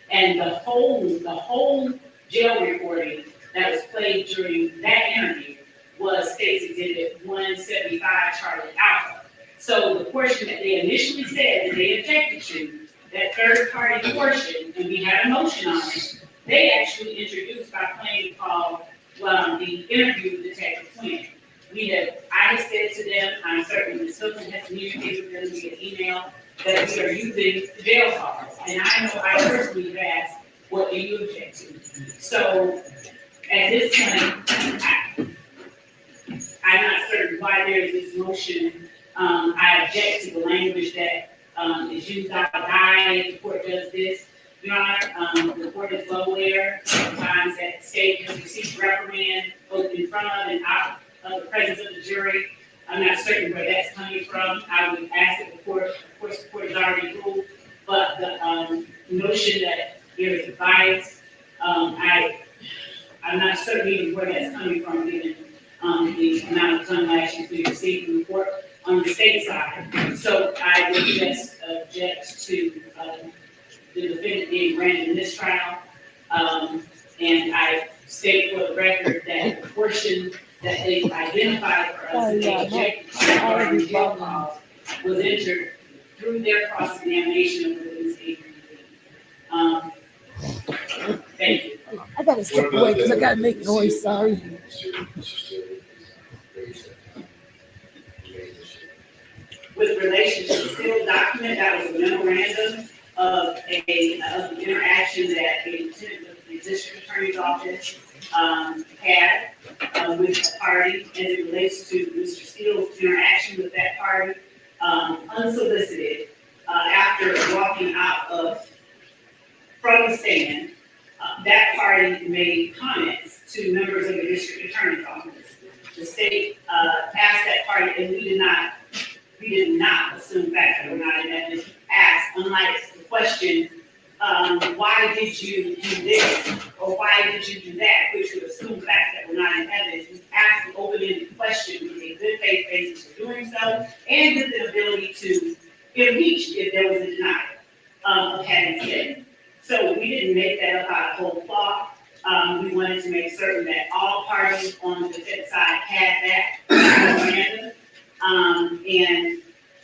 And the whole jail recording that was played during that interview was State's Exhibit 175 Charlie Alpha. So the portion that they initially said that they objected to, that third party portion, and we had a motion on it, they actually introduced by playing the interview with Detective Quinn. I have said to them, I'm certain Ms. Hilton has communicated with them via email, that we are using jail cars. And I know I personally have asked, what do you object to? So at this point, I'm not certain why there is this motion. I object to the language that is used out of I, the court does this. Your Honor, the court is well aware sometimes that the state has received reprimand both in front of and out of the presence of the jury. I'm not certain where that's coming from. I would ask that the court, of course, the court has already ruled, but the notion that there is a bias, I'm not certain even where that's coming from, given the amount of time lashes we received from the court on the state side. So I would just object to the defendant being granted mistrial. And I state for the record that the portion that they identified for us as the objective jail cause was entered through their cross-examination of witness Adrian. Thank you. I gotta step away because I gotta make noise. Sorry. With relation to the sealed document, that was a memorandum of the interaction that the district attorney's office had with the party as it relates to Mr. Steele's interaction with that party, unsolicited, after walking out from the stand. That party made comments to members of the district attorney's office. The state asked that party, and we did not assume facts that were not in evidence. Asked, unlike the question, why did you do this, or why did you do that, which would assume facts that were not in evidence. We asked the open-ended question with a good faith basis for doing so, and with the ability to impeach if there was a denial of having said. So we didn't make that up out of whole cloth. We wanted to make certain that all parties on the defense side had that memorandum. And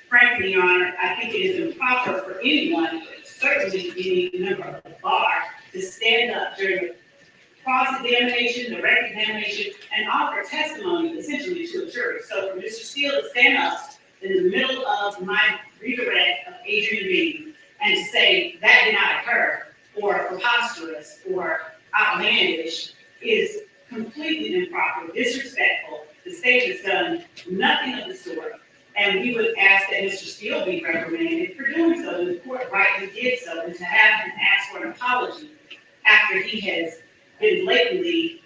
frankly, Your Honor, I think it is improper for anyone, certainly any member of the bar, to stand up during the cross-examination, direct examination, and offer testimony essentially to a jury. So for Mr. Steele to stand up in the middle of my redirect of Adrian Bean and to say that did not occur, or preposterous, or outlandish, is completely improper, disrespectful. The state has done nothing of the sort, and we would ask that Mr. Steele be reprimanded for doing so, and the court rightly did so, and to have him ask for an apology after he has been blatantly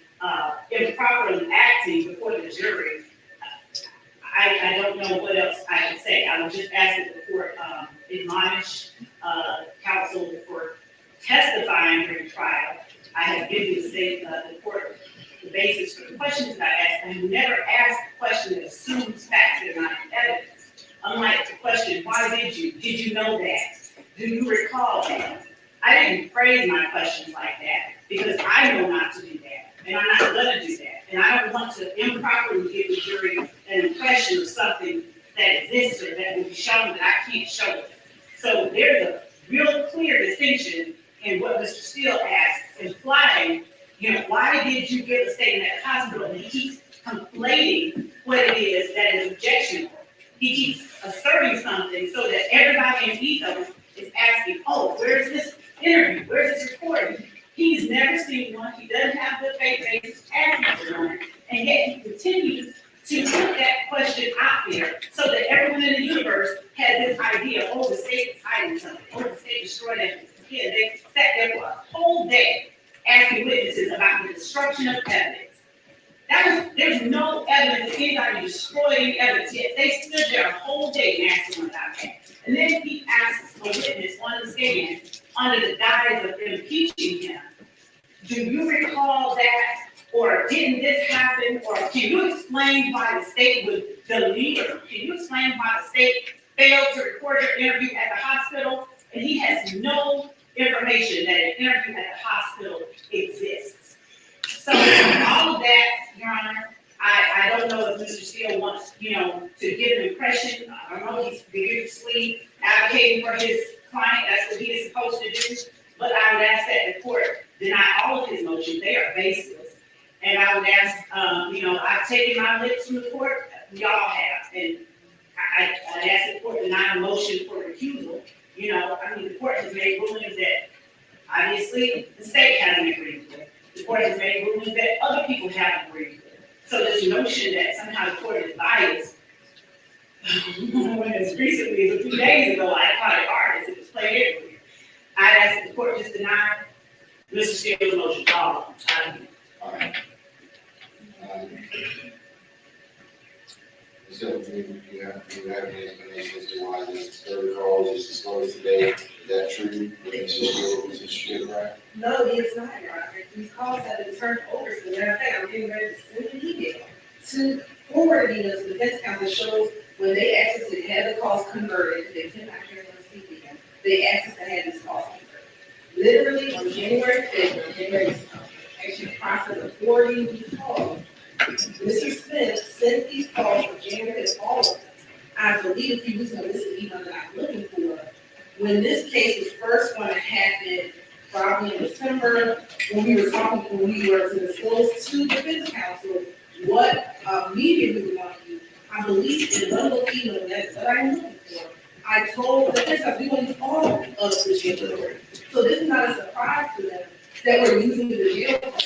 improperly acting before the jury. I don't know what else I can say. I would just ask that the court admonish counsel for testifying during the trial. I have given the court the basis for the questions that I asked, and never asked a question that assumes facts that are not in evidence. Unlike the question, why did you? Did you know that? Do you recall that? I didn't phrase my questions like that because I know not to do that, and I'm not going to do that. And I don't want to improperly give the jury an impression of something that exists or that will be shown that I can't show it. So there's a real clear distinction in what Mr. Steele asked, implying, why did you give a statement at the hospital? And he keeps conflating what it is that is objectionable. He keeps asserting something so that everybody in ethos is asking, oh, where's this interview? Where's this recording? He's never seen one. He doesn't have the faith basis asking for one. And yet he continues to put that question out there so that everyone in the universe has this idea, oh, the state is hiding something. Oh, the state destroyed everything. Yeah, they sat there for a whole day asking witnesses about the destruction of evidence. There's no evidence that anybody destroyed any evidence yet. They stood there a whole day and asked him about that. And then he asks a witness on the stand under the guise of impeaching him, do you recall that? Or didn't this happen? Or can you explain why the state would delete it? Can you explain why the state failed to record your interview at the hospital? And he has no information that an interview at the hospital exists. So all of that, Your Honor, I don't know if Mr. Steele wants, to give an impression. I don't know he's vigorously advocating for his client. That's what he is supposed to do. But I would ask that the court deny all of his motions. They are baseless. And I would ask, I've taken my licks from the court, y'all have, and I'd ask the court to deny a motion for recusal. The court has made rulings that obviously the state hasn't agreed with. The court has made rulings that other people haven't agreed with. So this notion that somehow the court is biased, when as recently as a few days ago, I caught it hard as it was played everywhere. I'd ask that the court just deny Mr. Steele's motion. All right. So you have any explanation as to why this third call was just disclosed today? Is that true? Is it true, right? No, it's not, Your Honor. These calls have been turned over, so matter of fact, I'm getting ready to send an email to forward emails to the defense counsel shows when they asked us to have the calls converted, they cannot hear them speak again. They asked us to have these calls converted. Literally on January 5th, January actually process of forwarding these calls. Mr. Smith sent these calls for January 5th, all of them. I believe a few weeks ago, this is the email that I'm looking for. When this case was first going to happen, probably in December, when we were to disclose to the defense counsel what media we would want to use, I believe in one of the emails that I'm looking for, I told the defense counsel we want to use all of the jail authority. So this is not a surprise to them that we're using the jail call.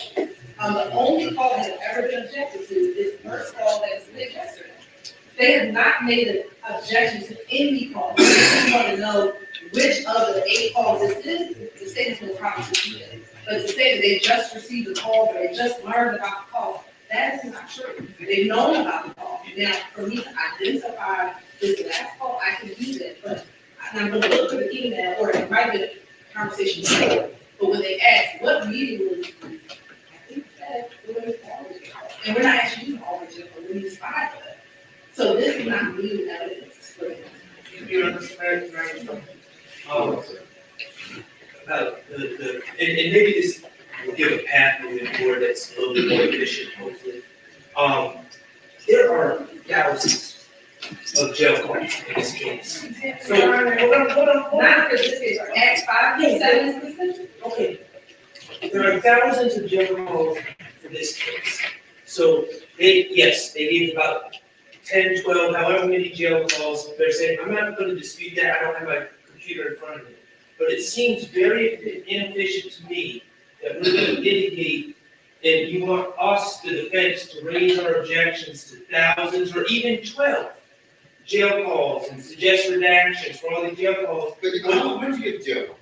The only call that has ever been objected to is the first call that was made yesterday. They have not made an objection to any call. They just want to know which of the 8 calls this is. The state has no problem with it. But to say that they just received the call, or they just learned about the call, that is not true. They've known about the call. Now, for me to identify this last call, I can do that. But I'm going to look for the email, or it might be a conversation before. But when they ask, what media will you use? I think that we're going to use all of it. And we're not actually using all of it, but we use 5 of it. So this is not new evidence for them. You understand, right? About and maybe this will give a path moving forward that's a little bit more efficient, hopefully. There are thousands of jail calls in this case. So, hold on. Not for this case, Act 5 and 7 specifically. Okay. There are thousands of jail calls for this case. So they gave about 10, 12, however many jail calls. They're saying, I'm not going to dispute that. I don't have my computer in front of me. But it seems very inefficient to me that we're going to litigate and you want us, the defense, to raise our objections to thousands or even 12 jail calls and suggest redactions for all the jail calls. But when did you get jail?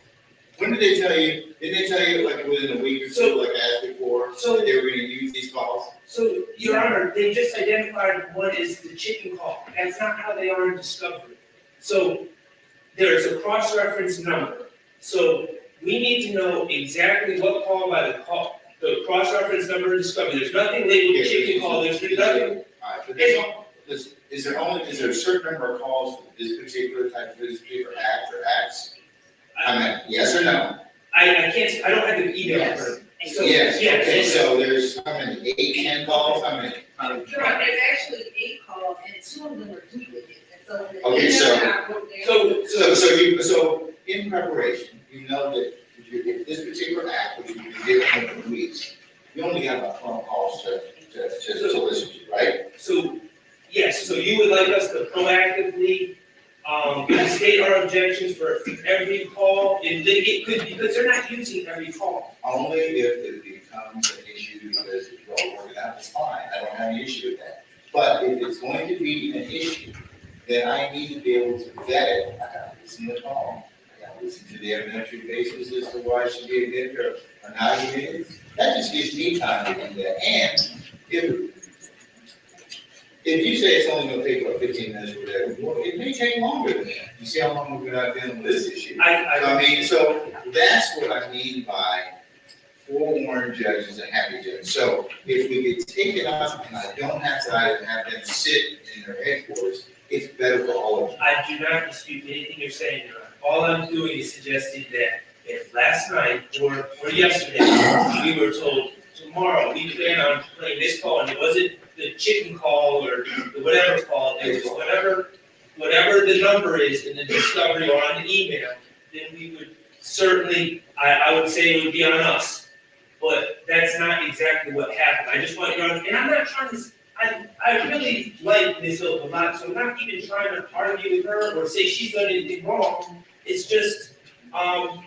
When did they tell you? Didn't they tell you like within a week or so, like I asked before, that they were going to use these calls? So, Your Honor, they just identified what is the chicken call. That's not how they are in discovery. So there's a cross-reference number. So we need to know exactly what call by the cross-reference number in discovery. There's nothing labeled chicken call. There's nothing. All right, but is there a certain number of calls for this particular type of this particular act or acts? I mean, yes or no? I can't. I don't have the email. Yes. So, Yes. Okay. So there's how many? 8, 10 calls? How many? There's actually 8 calls, and 2 of them are duplicates. And so the Okay, email So in preparation, you know that if this particular act, which you've been dealing with for weeks, you only got about 12 calls to listen to, right? So yes. So you would like us to proactively state our objections for every call and litigate, because they're not using every call. Only if it becomes an issue because it's well worked out, it's fine. I don't have any issue with that. But if it's going to be an issue, then I need to be able to vet it. I gotta listen to the call. I gotta listen to the evidentiary basis as to why it should be admitted or not admitted. That just gives me time to do that. And if you say it's only gonna take about 15 minutes or whatever, well, it may take longer than that. You see how long we've been out dealing with this issue? So that's what I mean by forewarned judges and happy judges. So if we could take it out and I don't have to have them sit in their headquarters, it's better for all of us. I do not dispute anything you're saying, Your Honor. All I'm doing is suggesting that if last night or yesterday, we were told tomorrow we plan on playing this call and it wasn't the chicken call or the whatever call, it was whatever the number is in the discovery or on the email, then we would certainly, I would say it would be on us but that's not exactly what happened. I just want Your Honor, and I'm not trying to, I really like Ms. Oak a lot, so I'm not even trying to argue with her or say she's done anything wrong. It's just, I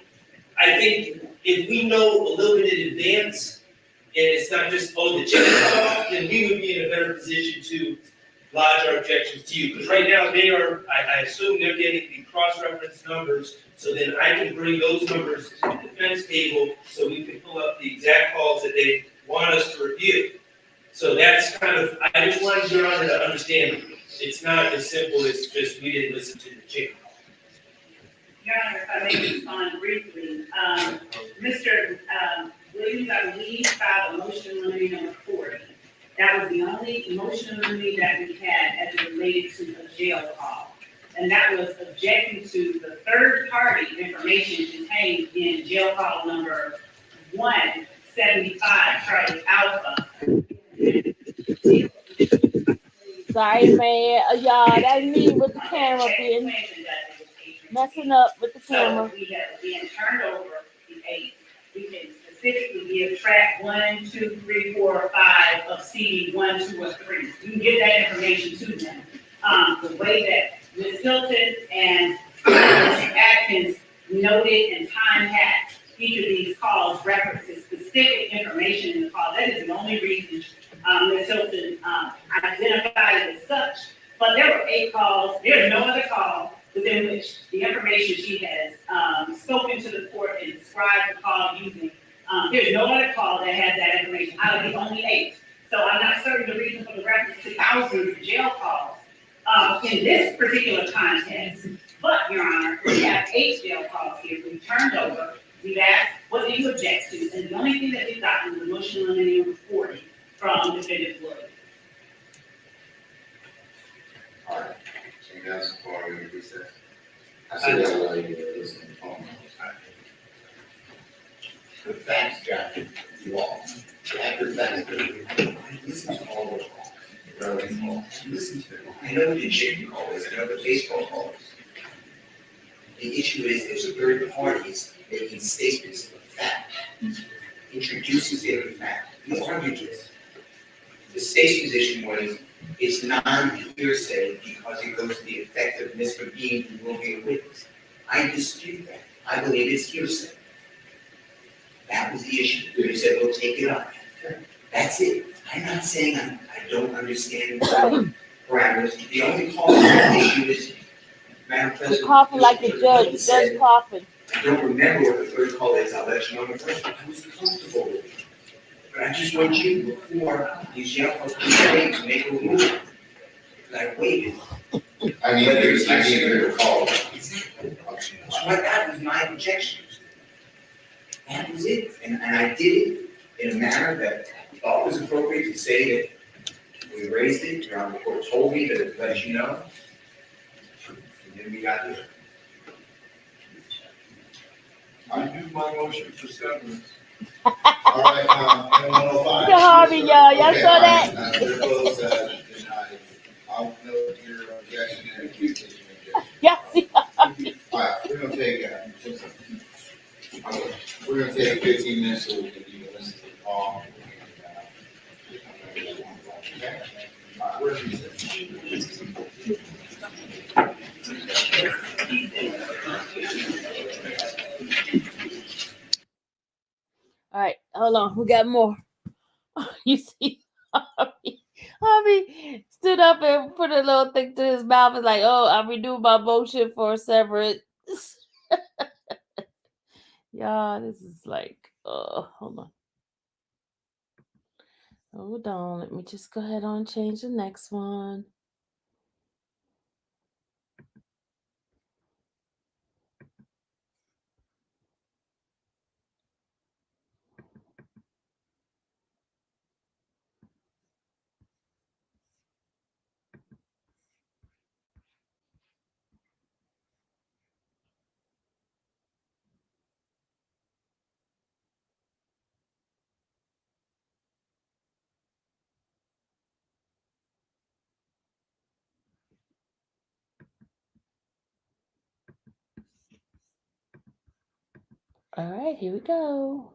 think if we know a little bit in advance, and it's not just, oh, the check is off, then we would be in a better position to lodge our objections to you. Because right now, they are, I assume they're getting the cross-reference numbers, so then I can bring those numbers to the defense table, so we can pull up the exact calls that they want us to review. So that's kind of, I just wanted Your Honor to understand, it's not as simple as just, we didn't listen to the chicken call. Your Honor, if I may respond briefly, Mr. Williams, I believe, filed a motion limiting on 40. That was the only motion limiting that we had as it related to a jail call. And that was objecting to the third-party information contained in jail call number 175, Charlie Alpha. Sorry, man. Y'all, that's me with the camera being messing up with the camera. So we have been turned over the 8. We can specifically give track 1, 2, 3, 4, 5 of CD 1, 2, or 3. You can get that information to them. The way that Ms. Hilton and Mr. Atkins noted and time hacked each of these calls references specific information in the call. That is the only reason Ms. Hilton identified it as such. But there were 8 calls. There is no other call within which the information she has spoken to the court and described the call using. There's no other call that has that information out of the only 8. So I'm not certain the reason for the reference to thousands of jail calls in this particular context. But, Your Honor, we have 8 jail calls here. We've turned over. We've asked, what do you object to? And the only thing that we've gotten was a motion limiting on 40 from defendant Williams. All right, so that's before we recess. I said that while you were listening. The facts, Jack, you all, the accurate facts, listen to all those calls, relevant calls, listen to them. I know what the chicken call is, I know the baseball call is. The issue is, there's a third parties making statements of fact, introduces it of fact. We argued this. The state's position was, it's non-hearsay because it goes to the effect of Mr. Bean, who will be a witness. I dispute that. I believe it's hearsay. That was the issue. You said, well, take it up. That's it. I'm not saying I don't understand the parameters. The only call issue is, Madam President. You're coughing like the judge coughing. I don't remember what the third call is. I'll let you know in the first one. I was comfortable with it. But I just want you, before these young folks to make a move. I waited. I need to call. Exactly. So that was my objection. That was it. And I did it in a manner that I thought was appropriate to say that we raised it. Your Honor, the court told me to let you know. And then we got here. I do my motion for severance. All right, and 105. Good Harvey, y'all. Y'all saw that? I'll note your objection and accuse your objection. Yeah, see. All right, we're gonna take 15 minutes so we can do the list of the call. Okay? All right, where's the All right, hold on. We got more. You see, Harvey stood up and put a little thing to his mouth. It's like, oh, I renew my motion for severance. Y'all, this is like, hold on. Hold on. Let me just go ahead and change the next one. All right, here we go.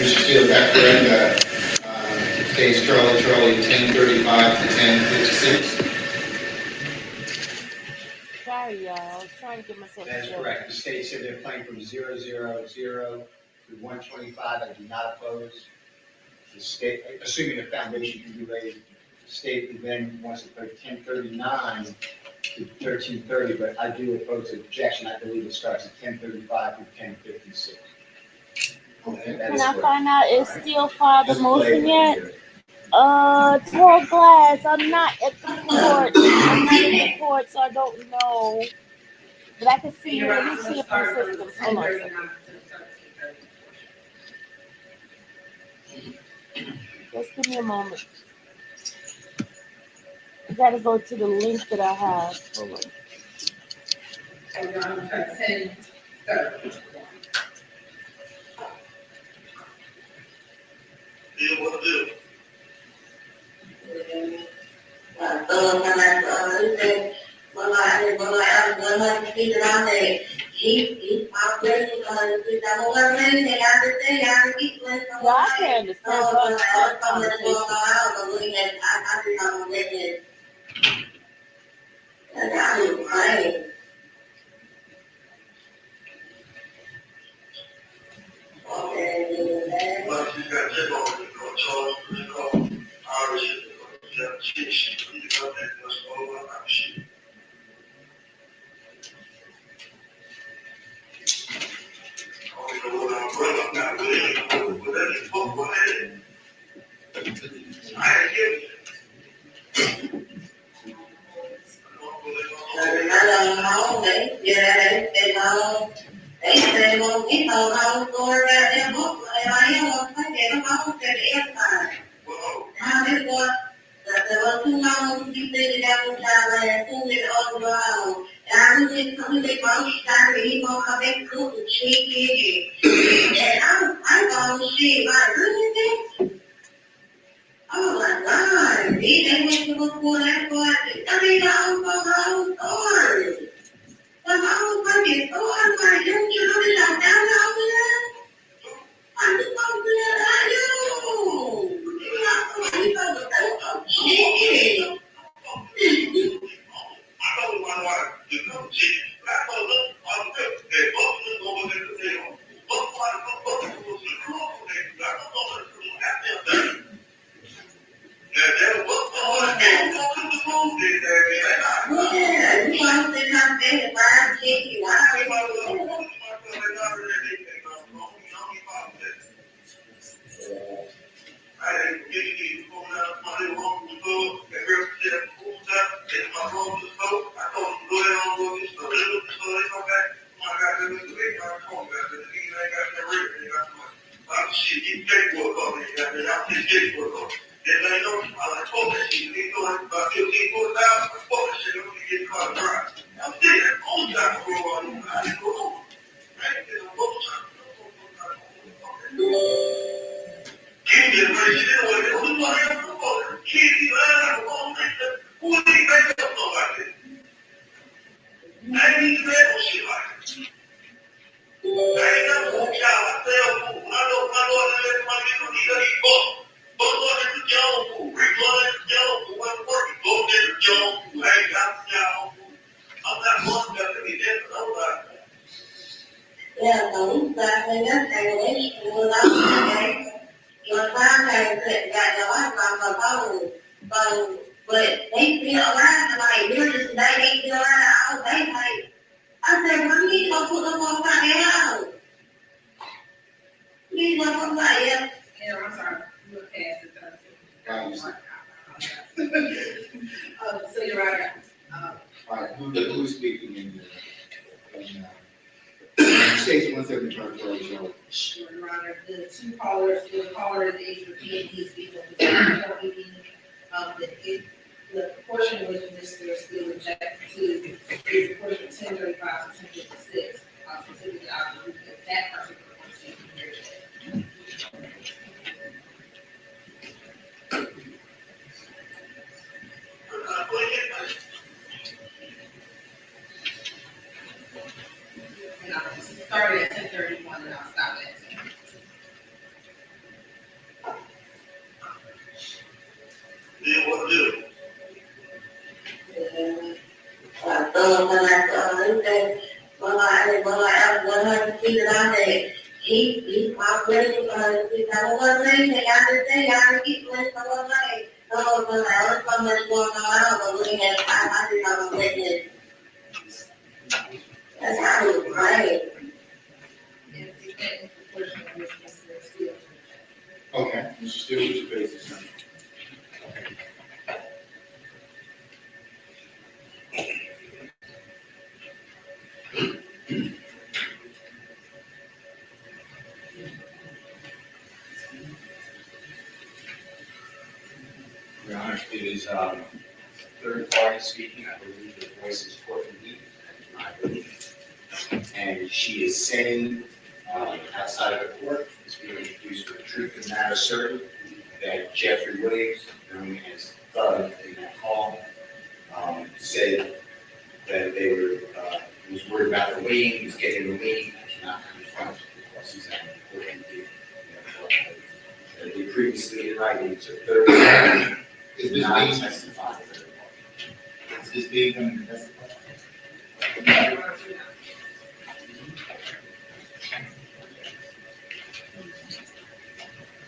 Mr. Field, that correct? States Charlie, 10:35 to 10:56. Sorry, y'all. I was trying to get myself That is together. correct. The state said they're playing from 000 to 125. I do not oppose. The state, assuming the foundation can be raised, the state then wants to play 10:39 to 13:30, but I do oppose the objection. I believe it starts at 10:35 to 10:56. Can I find out if Steel filed the Let's play motion it. yet? Tall Glass, I'm not at the court. I'm not at the court, so I don't know. But I can see you. Let me see if the system. Hold on a second. Just give me a moment. I gotta go to the link that I have. Hold on. So you're on 10:30. Yeah, I can understand her conversation. I'm sorry, we're past the 30. So you're right. All right, who's speaking in States 175 Charlie. Your Honor, the two callers, the caller is repeating his speech of the portion which Mr. Steele objected to is the portion 10:35 to 10:56. Specifically, I believe that particular portion. And I started at 10:31 and I'll stop at 10. Then what do? I thought when I saw him that, well, I 100 feet out there, he operated, he said, one thing, they got to say, I keep playing for one thing. No, but I was so much going on, but we had time, I didn't have a witness. That's how it was right. Okay, Mr. Steele, what's your basis? Your Honor, it is third party speaking. I believe the voice is Courtney Lee, I believe. And she is saying, outside of the court, is being accused of the truth of the matter asserted, that Jeffrey Williams, known as Thug in that call, said that they were, was worried about the lien, he was getting the lien, I cannot confront because he's at the court. They previously in writing to third party. Is this Not being, testifying. is this being going to testify?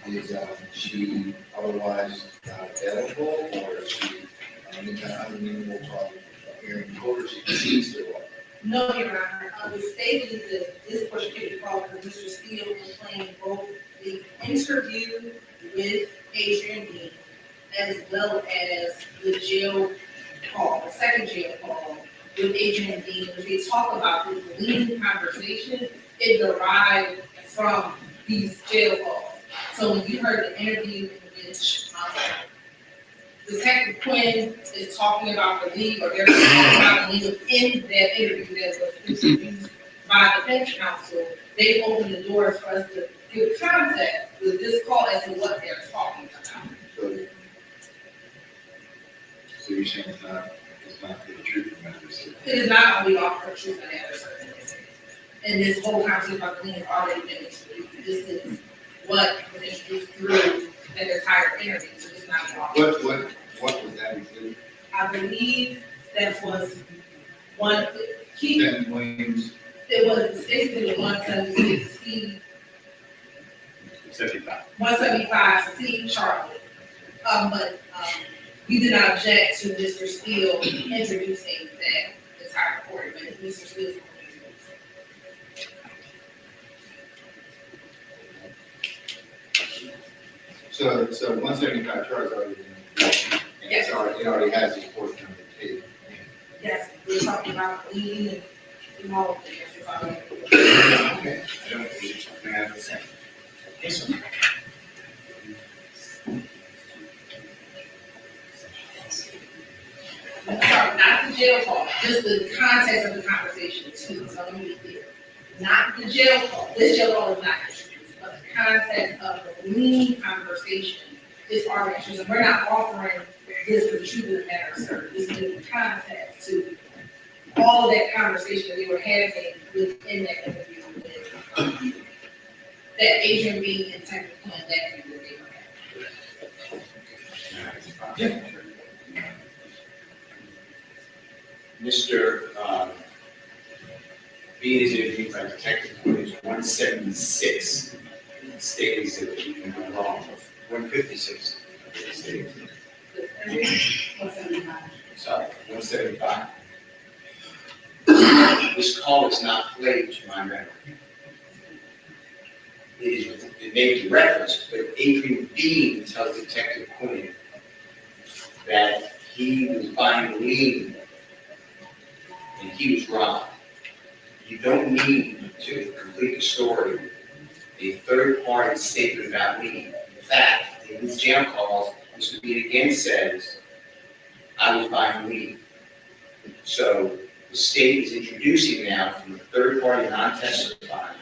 Is she otherwise available, or is she, unamenable from hearing in court, or she proceeds to what? No, Your Honor, the state is that this particular call for Mr. Steele complained both the interview with Adrian Dean as well as the jail call, the second jail call with Adrian Dean, which they talk about this leading conversation, it derived from these jail calls. So when you heard the interview in which Detective Quinn is talking about the league, or they're talking about the league in that interview that was introduced by the defense counsel, they opened the doors for us to give context with this call as to what they're talking about. So you're saying it's not for the truth of the matter, so. It is not only off for truth and adversary. And this whole conversation about the league has already been introduced. This is what was introduced through an entire interview, so it's not off. What was that include? I believe that was one, Ben Williams, it was basically 176C, 175C Charlotte. But you did not object to Mr. Steele introducing that entire report, but Mr. Steele's. so 175 charge already been included, and it's already, it already has this portion of the table. Yes, we're talking about leading and all of this. Okay. I don't believe so. May I have a second? Yes, sir. Sorry, not the jail call, just the context of the conversation too, so let me be clear. Not the jail call, this jail call is not introduced, but the context of the lean conversation is already introduced. And we're not offering this for the truth of the matter, sir. This is the context to all of that conversation that they were having within that interview with that Adrian Bean and Detective Quinn, that interview that they were having. Mr. Bean is interviewed by Detective Quinn, 176. Stating that you can go wrong. 156. Stating. Sorry, 175. This call is not played to my memory. It may be referenced, but Adrian Bean tells Detective Quinn that he was buying lean and he was robbed. You don't need to complete the story, a third-party statement about lean. In fact, in these jail calls, Mr. Bean again says, I was buying lean. So the state is introducing now from a third-party non-testifying,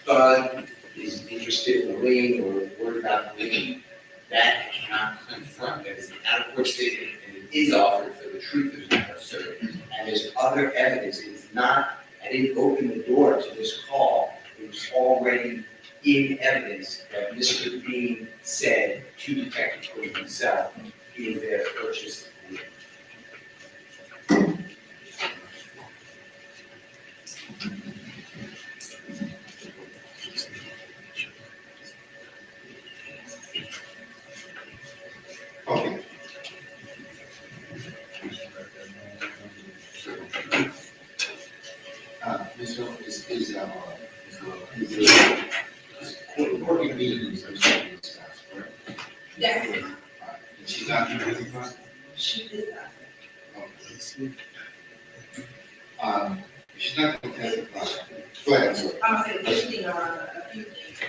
Bud is interested in the lien or worried about the lien. That I cannot confront. That is an out-of-court statement, and it is offered for the truth of the matter asserted. And there's other evidence. It is not, I didn't open the door to this call. It was already in evidence that Mr. Bean said to Detective Quinn himself, he is there to purchase the lien. Okay. Ms. Hill, Courtney Bean is understanding this house, correct? Yes, And she's not here with you, right? she is not. Okay. She's not going to testify. Go ahead, I'm sorry. I'm saying additionally around a few things.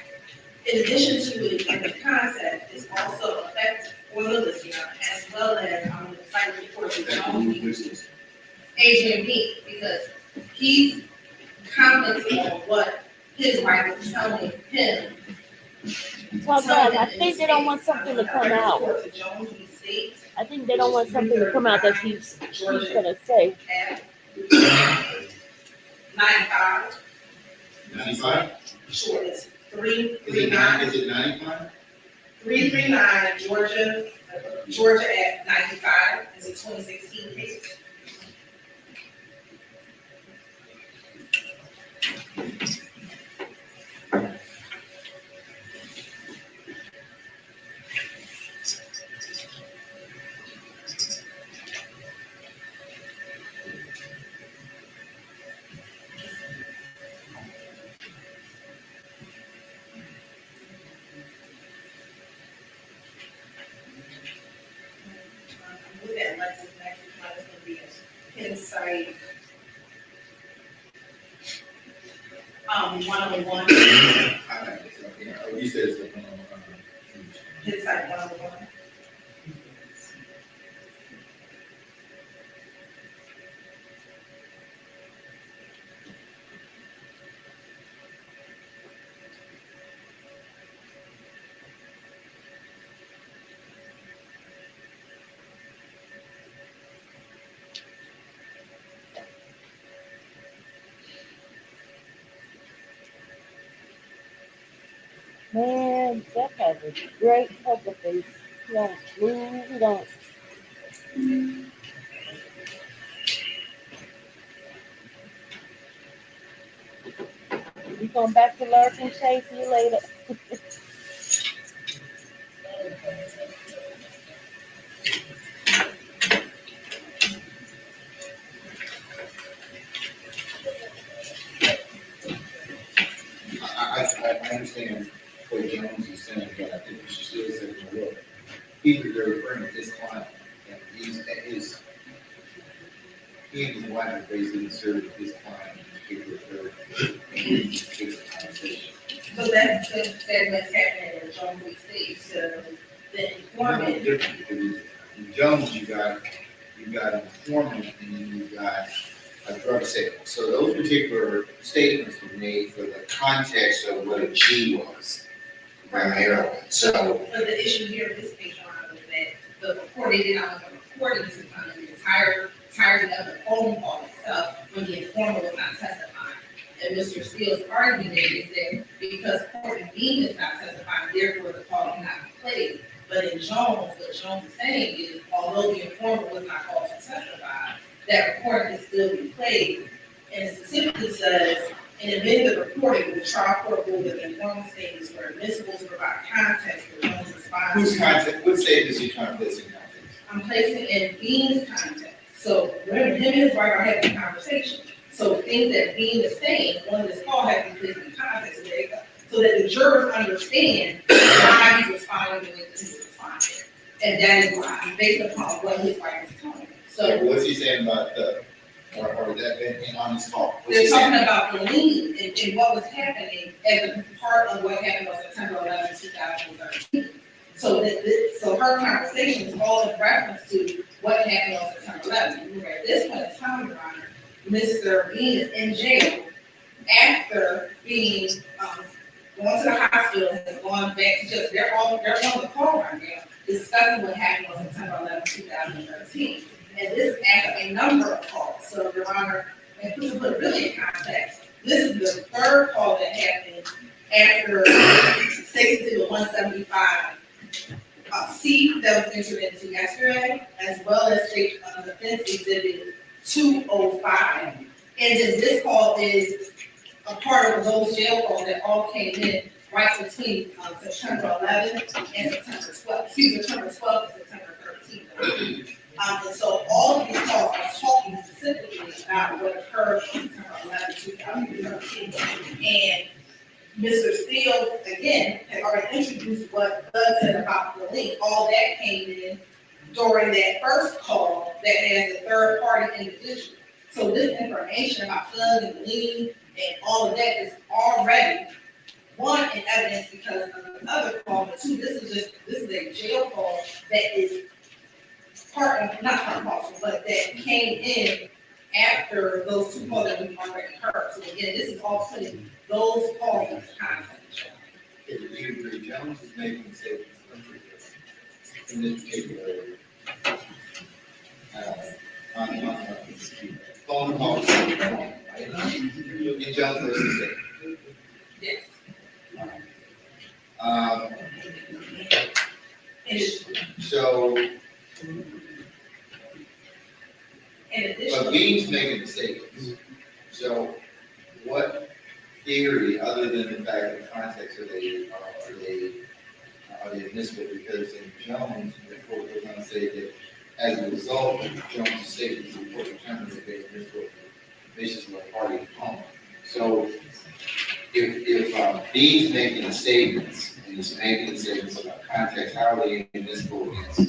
In addition to it, in the concept, it's also affects for the listener as well as the site report of Thank Jones you. Who's this? Adrian Bean, because he's commenting on what his wife is telling him. Well, guys, I think they don't want something to come out. I think they don't want something to come out that she's gonna say. At 95, 95? sure, it's Is it 339. Is it 95? 339 Georgia at 95 is a 2016 case. With that, next is going to be Insight. 101. You said it's Insight 101. Man, Jeff has a great poker face. He don't move, he don't. We going back to Lurk and Chase. See you later. I understand what Jones is saying, but I think we should still say, look, he's very friendly with his client, and he and his wife are basically serving his client in particular conversation. So that's the segment's happening in Jones State. So the informant. Different, because in Jones, you got an informant, and then you got a drug sale. So those particular statements were made for the context of what a G was, primarily. So, But the issue here in this case, Your Honor, is that the report, they did not want the recording to come in the entirety of the phone call itself when the informant was not testifying. And Mr. Steele's argument is that because Courtney Bean is not testifying, therefore the call cannot be played. But in Jones, what Jones is saying is, although the informant was not called to testify, that recording can still be played. And it specifically says, in the event of the recording, the trial court ruled that the informant statements were admissible to provide context for Jones' response. whose context, what statements are you trying to place in context? I'm placing in Bean's context. So remember, him and his wife are having a conversation. So things that Bean is saying on this call have to be placed in context so that the jurors understand why he's responding the way that he's responding. And that is why, based upon what his wife is telling him. So What's he saying about or that been on his call? What's they're he saying? talking about the lien and what was happening as a part of what happened on September 11, 2013. So so her conversation is all in reference to what happened on September 11. Remember, at this point in time, Your Honor, Mr. Bean is in jail after being going to the hospital, has gone back to just they're on the call right now discussing what happened on September 11, 2013. And this is after a number of calls. So, Your Honor, and to put really in context, this is the third call that happened after Stacy to 175 C that was entered into yesterday, as well as state offense exhibit 205. And then this call is a part of those jail calls that all came in right between September 11th and September 12th, September 12th and September 13th. And so all of these calls are talking specifically about what occurred on September 11th, 2013. And Mr. Steele, again, had already introduced what Doug said about the link. All that came in during that first call that has a third party individual. So this information about Doug and the link and all of that is already, one, in evidence because of another call, but two, this is a jail call that is not part and parcel, but that came in after those two calls that we've already heard. So again, this is all putting those calls into context. If you agree, Jones is making statements in this particular, phone calls, right? In Jones versus State. Yes. So, In addition, but Bean's making the statements. So what theory, other than the fact of context, are they admissible? Because in Jones, the court goes on to say that as a result of Jones' statements, the court determines that they're admissible for the basis of a party opponent. So if Bean's making the statements, and he's making the statements about context, how are they admissible against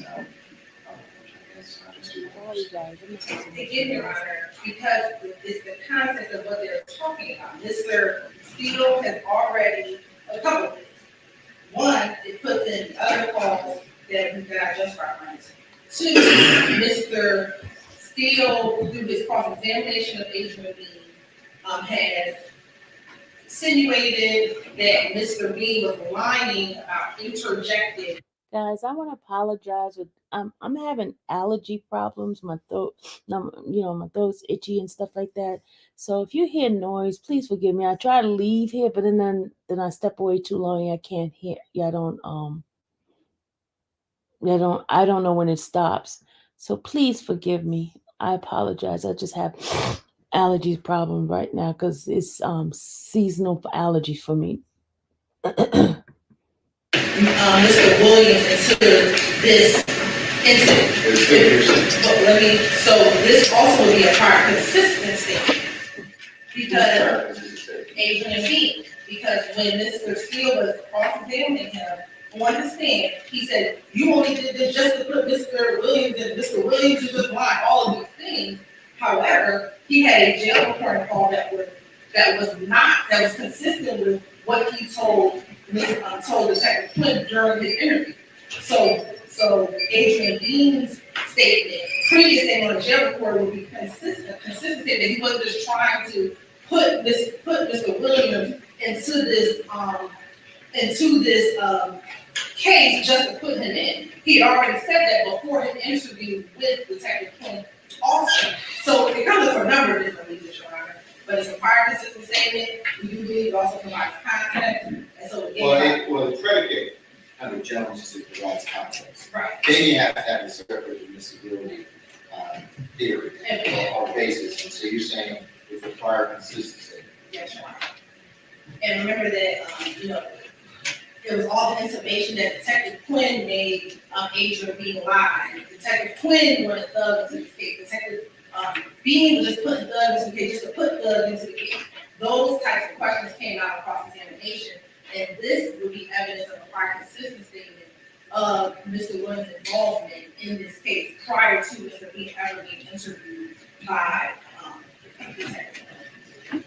Mr. again, Your Honor, because it's the context of what they're talking about. Mr. Steele has already, a couple of things. One, it puts in other calls that I just referenced. Two, Mr. Steele, through his cross-examination of Adrian Bean, has insinuated that Mr. Bean was lying about interjecting. Guys, I want to apologize. I'm having allergy problems. My throat, my throat's itchy and stuff like that. So if you hear noise, please forgive me. I try to leave here, but then I step away too long. I can't hear. I don't know when it stops. So please forgive me. I apologize. I just have allergy problem right now because it's seasonal allergy for me. Mr. Williams into this incident. So this also would be a prior consistency because Adrian Bean, because when Mr. Steele was cross-examining him on the stand, he said, you only did this just to put Mr. Williams and Mr. Williams is just lying, all of these things. However, he had a jail recording call that was consistent with what he told Detective Quinn during his interview. So Adrian Bean's statement, previous statement on the jail recorder would be consistent that he wasn't just trying to put Mr. Williams into this case just to put him in. He had already said that before his interview with Detective Quinn also. So it comes up for a number of different reasons, Your Honor. But it's a prior consistent statement. We do believe it also provides context. And so again, the predicate under Jones is it provides context. right. Then you have to have a separate admissibility theory or basis. And so you're saying it's a prior consistency. Yes, Your Honor. And remember that, it was all the information that Detective Quinn made Adrian Bean lie. Detective Quinn wanted Thug into the case. Detective Bean was just putting Thug into the case, just to put Thug into the case. Those types of questions came out of cross-examination, and this would be evidence of a prior consistent statement of Mr. Williams' involvement in this case prior to Mr. Bean ever being interviewed by Detective Quinn.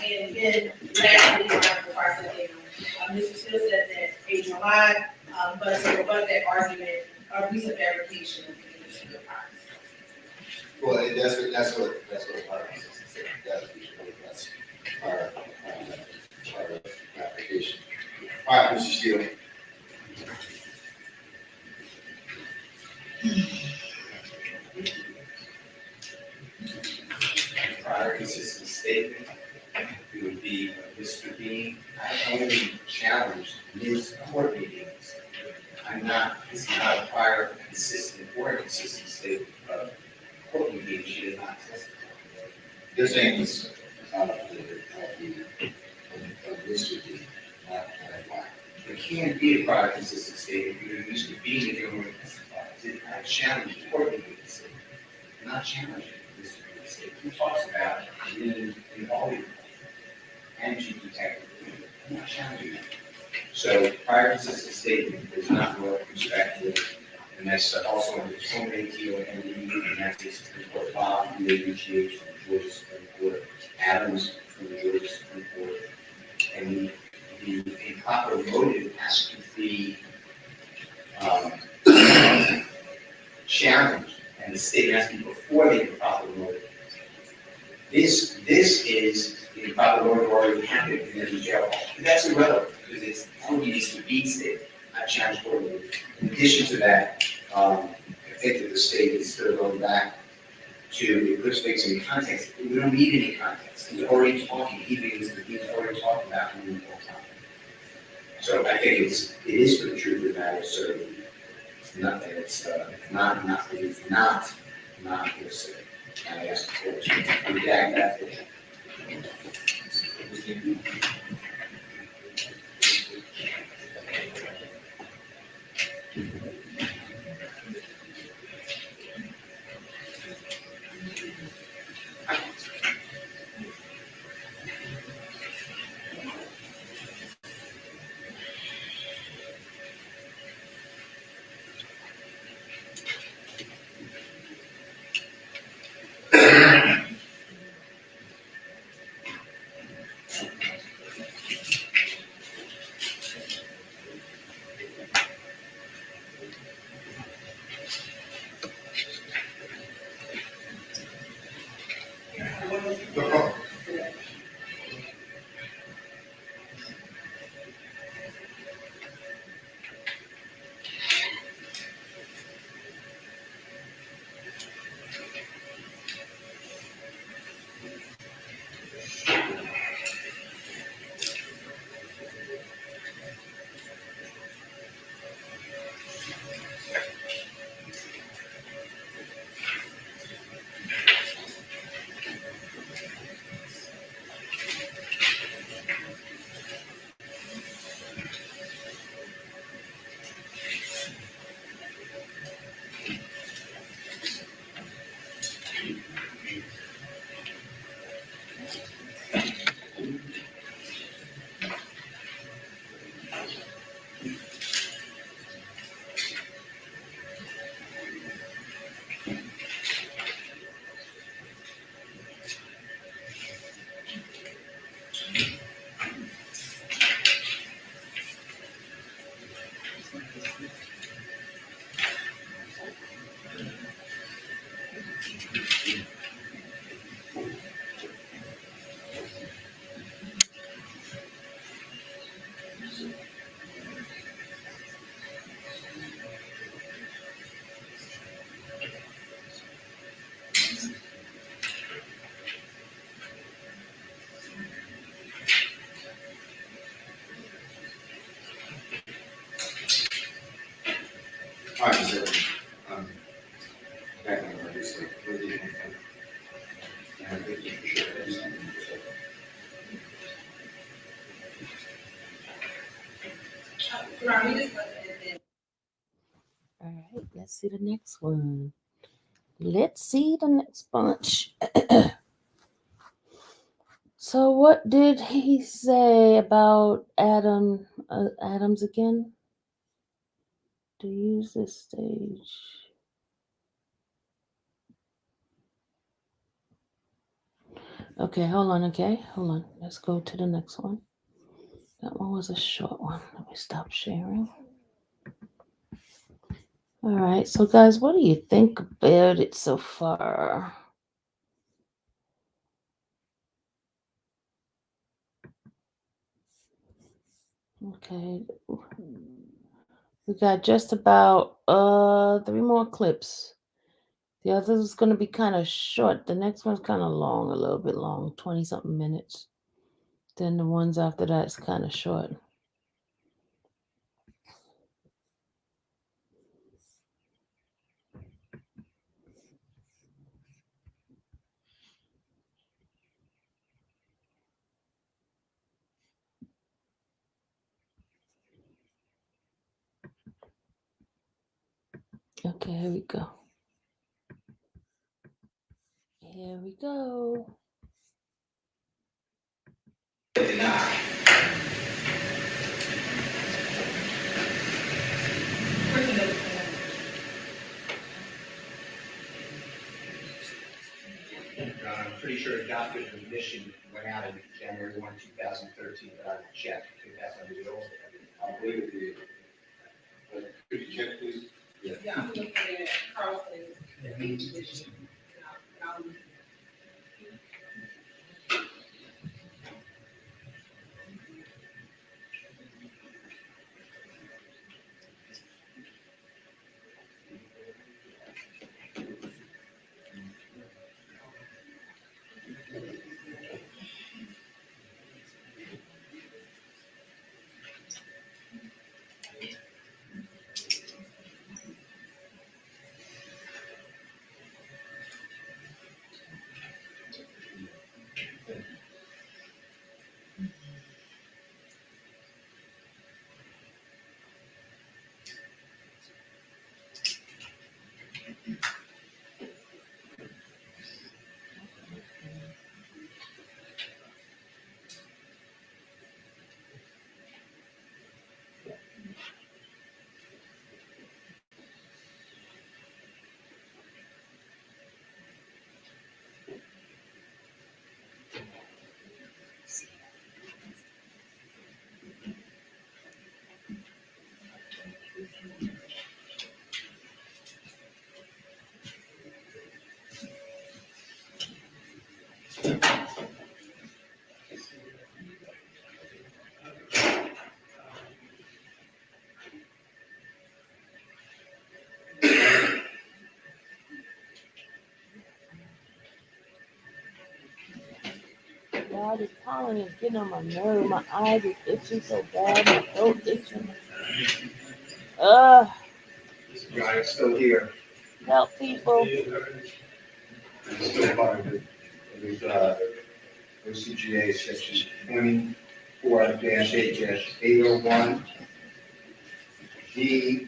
And then lastly, before I said Mr. Steele said that Adrian lied, but to rebut that argument, a recent verification of the industry of practice. Well, that's what prior consistency that's prior application. All right, Mr. Steele. prior consistent statement, it would be Mr. Bean. I only challenged his court meetings. This is not a prior consistent or inconsistent statement of court meetings. She did not testify. You're saying this, of Mr. D, not why. It can't be a prior consistent statement because Mr. Bean, if you're going to testify, did not challenge the court meeting statement. Not challenging Mr. Bean's statement. He talks about being involved and chief detective. I'm not challenging that. So prior consistent statement does not work respectfully. And that's also in the Tomato and the United States Supreme Court, Bob, the ABGH from the Georgia Supreme Court, Adams from the Georgia Supreme Court. And the improper motive has to be challenged, and the statement has to be before the improper motive. This is the improper motive already happened in the jail. But that's irrelevant because it's only Mr. Bean's statement. I challenge court motive. In addition to that, I think that the state is still going back to it puts things in context. We don't need any context. He's already talking. Even Mr. Bean's already talking about him the whole time. So I think it is for the truth of the matter. So it's nothing. It's not hearsay. And I ask the court to redact that. All right, so, back on the register, where did you come from? And I think you should share that something. All right, let's see the next one. Let's see the next bunch. So, what did he say about Adams again? To use this stage. Okay, hold on. Okay, hold on. Let's go to the next one. That one was a short one. Let me stop sharing. All right, so guys, what do you think about it so far? Okay, we got just about 3 more clips. The other was going to be kind of short. The next one's kind of long, a little bit long, 20 something minutes. Then the ones after that's kind of short. Okay, here we go. Here we go. I'm pretty sure adopted admission went out in January 1, 2013, but I will check if that's under the old. I believe it did. But could you check, please? Yeah, I'm looking at Carlson's edition. God, this pollen is getting on my nerve. My eyes is itching so bad. My throat itching. Got it, still here. Help people. It's still part of it. It was, OCGA section 24-8-801. D.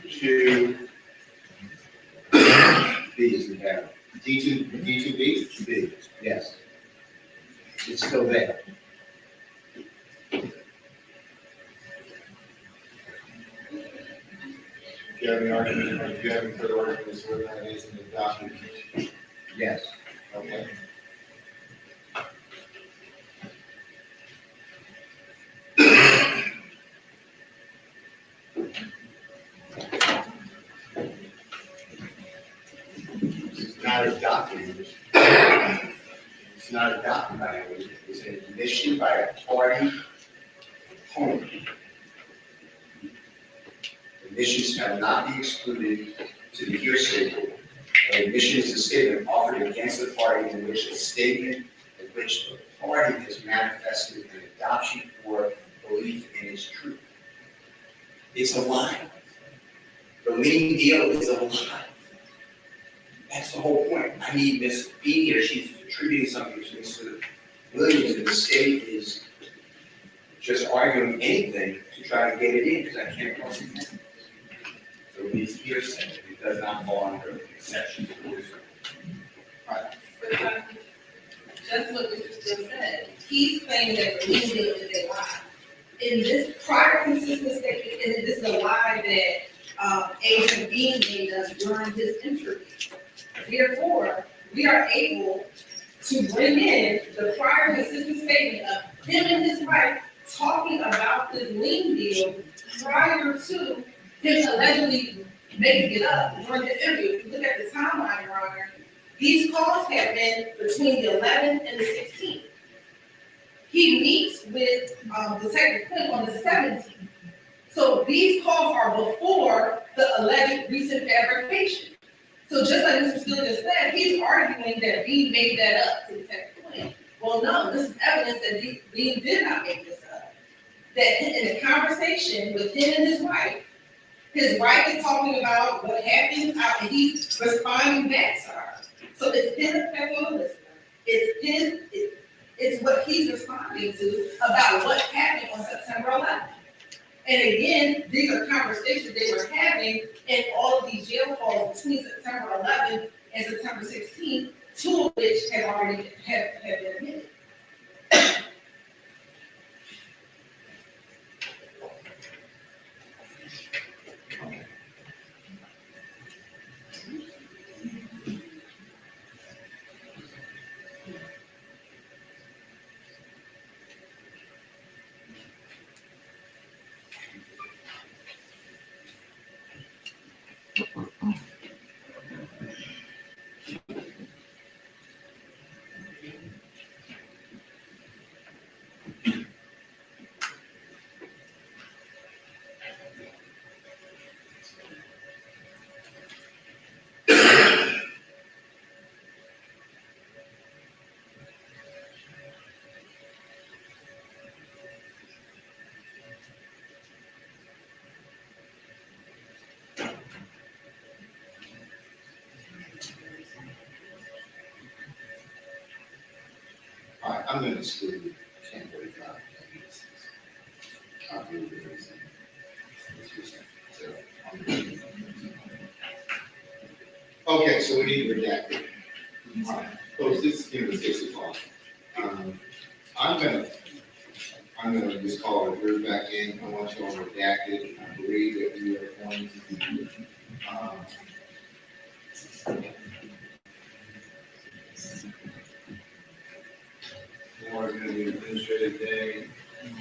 2. B is the barrel. D2B? B, yes. It's still there. Do you have any argument, or do you have any further arguments whether that is an adopted? Yes. Okay. It's not adopted. It's not adopted by anyone. It's an admission by a party opponent. Admissions shall not be excluded to the hearsay rule. An admission is a statement offered against the party in which a statement in which the party has manifested an adoption or belief in its truth. It's a lie. The lien deal is a lie. That's the whole point. I need Miss B here. She's attributing something to Mr. Williams, and the state is just arguing anything to try to get it in because I can't cross it. So it's hearsay. It does not fall under exception to hearsay. Just what Mr. Still said, he's claiming that the lien deal is a lie. In this prior consistent statement, and this is a lie that Agent Bean made us during his interview. Therefore, we are able to bring in the prior consistent statement of him and his wife talking about this lien deal prior to him allegedly making it up during the interview. If you look at the timeline, Your Honor, these calls have been between the 11th and the 16th. He meets with Detective Quinn on the 17th. So these calls are before the alleged recent fabrication. So just like Mr. Steele just said, he's arguing that Dean made that up to protect Quinn. Well, no, this is evidence that Dean did not make this up. That in a conversation with him and his wife is talking about what happened, and he's responding back to her. So it's his effect on the listener. It's what he's responding to about what happened on September 11th. And again, these are conversations they were having in all of these jail calls between September 11th and September 16th, two of which have already have been admitted. All right, I'm gonna exclude 10:45. I'll do the reason. So, okay, so we need to redact it. All right, folks, this is 6 o'clock. I'm gonna just call the group back in. I want you all to redact it. I believe that we are going to, Tomorrow's gonna be an administrative day. Yeah,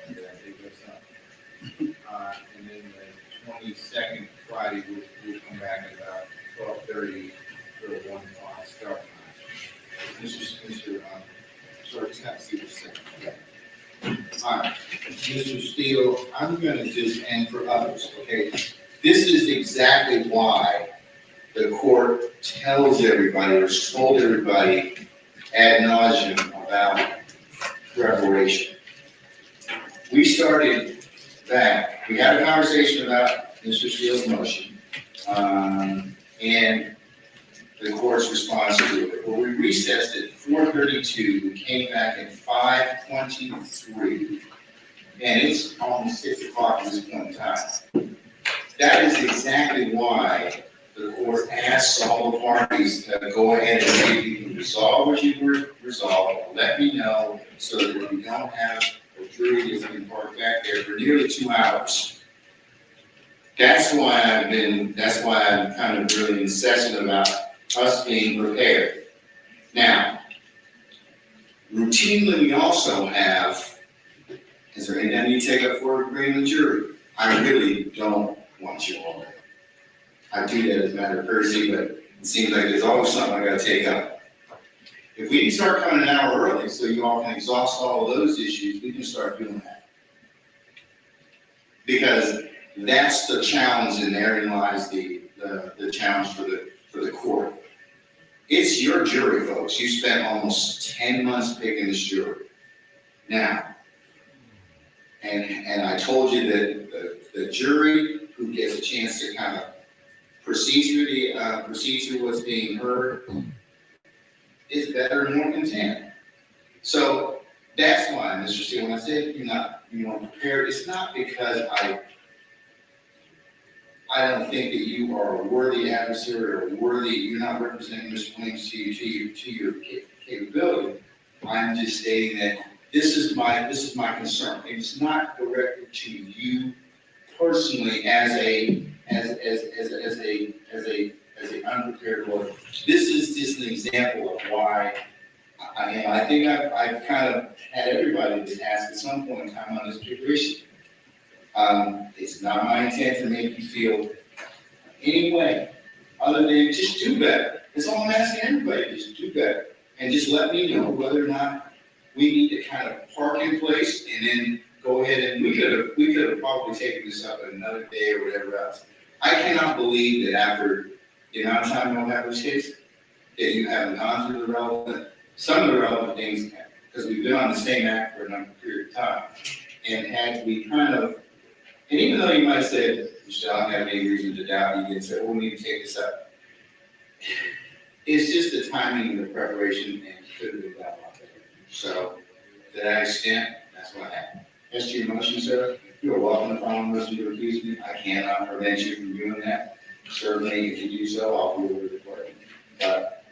I think that's up. And then the 22nd, Friday, we'll come back at about 12:30 for a 1 o'clock start time. sorry, just have to see what's saying. All right, Mr. Steele, I'm gonna just, and for others, okay, this is exactly why the court tells everybody or told everybody ad nauseum about preparation. We started back, we had a conversation about Mr. Steele's motion, and the court's response to it. Well, we recessed at 4:32, we came back at 5:23, and it's almost 6 o'clock at this point in time. That is exactly why the court asks all the parties to go ahead and see if you can resolve what you resolve, let me know, so that we don't have a jury that's been parked back there for nearly 2 hours. That's why I'm kind of really incessant about us being prepared. Now, routinely, we also have, is there anything you take up for agreeing with jury? I really don't want you all. I do that as a matter of courtesy, but it seems like there's always something I gotta take up. If we can start coming an hour early, so you all can exhaust all of those issues, we can start doing that. Because that's the challenge, and therein lies the challenge for the court. It's your jury, folks. You spent almost 10 months picking this jury. Now, and I told you that the jury who gets a chance to kind of proceed through what's being heard is better and more content. So that's why, Mr. Steele, when I said you weren't prepared, it's not because I don't think that you are a worthy adversary or you're not representing Mr. Williams to your capability. I'm just stating that this is my concern. It's not directed to you personally as an unprepared lawyer. This is just an example of why I think I've kind of had everybody to ask at some point in time on this particular issue. It's not my intent to make you feel any way other than just do better. That's all I'm asking everybody, just do better. And just let me know whether or not we need to kind of park in place and then go ahead and we could have probably taken this up another day or whatever else. I cannot believe that after the amount of time we'll have this case, that you haven't gone through some of the relevant things, because we've been on the same act for a number of period of time. And had we kind of, and even though you might say, Michelle, I don't have any reason to doubt you, and say, well, we need to take this up. It's just the timing and the preparation, and could have been done a lot better. So, to that extent, that's what happened. As to your motion, sir, you are welcome to file a motion to accuse me. I cannot prevent you from doing that. Certainly, if you do so, I'll do it recording. But,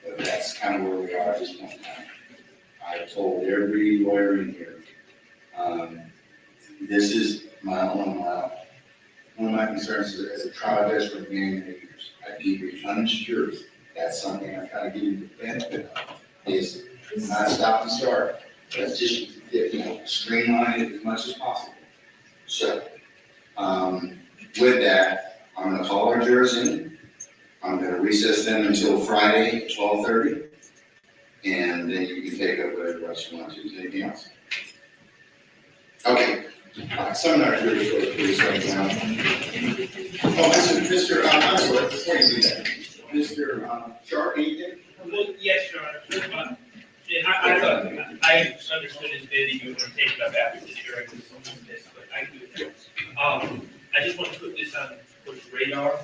but that's kind of where we are at this point in time. I told every lawyer in here, this is one of my concerns as a trial judge for many, many years. I deeply punish jurors. That's something I kind of give you the benefit of, is not stop and start. Let's just, streamline it as much as possible. So, with that, I'm gonna call our jurors in. I'm gonna recess them until Friday at 12:30. And then you can take up whatever else you want to. Is there anything else? Okay. Some of our jurors will please write down. Oh, Mr. I'm sorry, before you do that, Mr. Sharp, anything? Well, yes, Your Honor. And I thought, I understood it maybe you were going to take it up after the hearing, but I do. I just want to put this on the radar.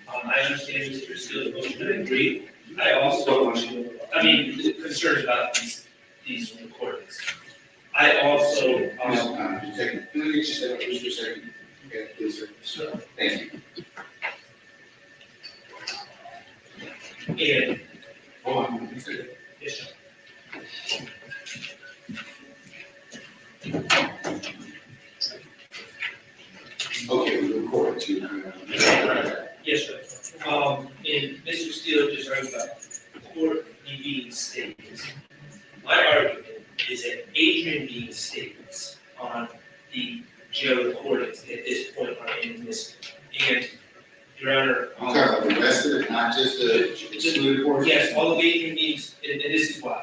I understand Mr. Steele's motion, I agree. I also, concerned about these recordings. I also, Let me get you set up just for a second. Okay, please, sir. Thank you. and, Hold on, one second. yes, sir. Okay, we record too. Yes, sir. And Mr. Steele just heard about court being statements. My argument is that Adrian being statements on the jail recordings at this point are inadmissible. And, Your Honor. You're talking about the rest of it, not just the excluded portion? Yes, all of Adrian means, and this is why.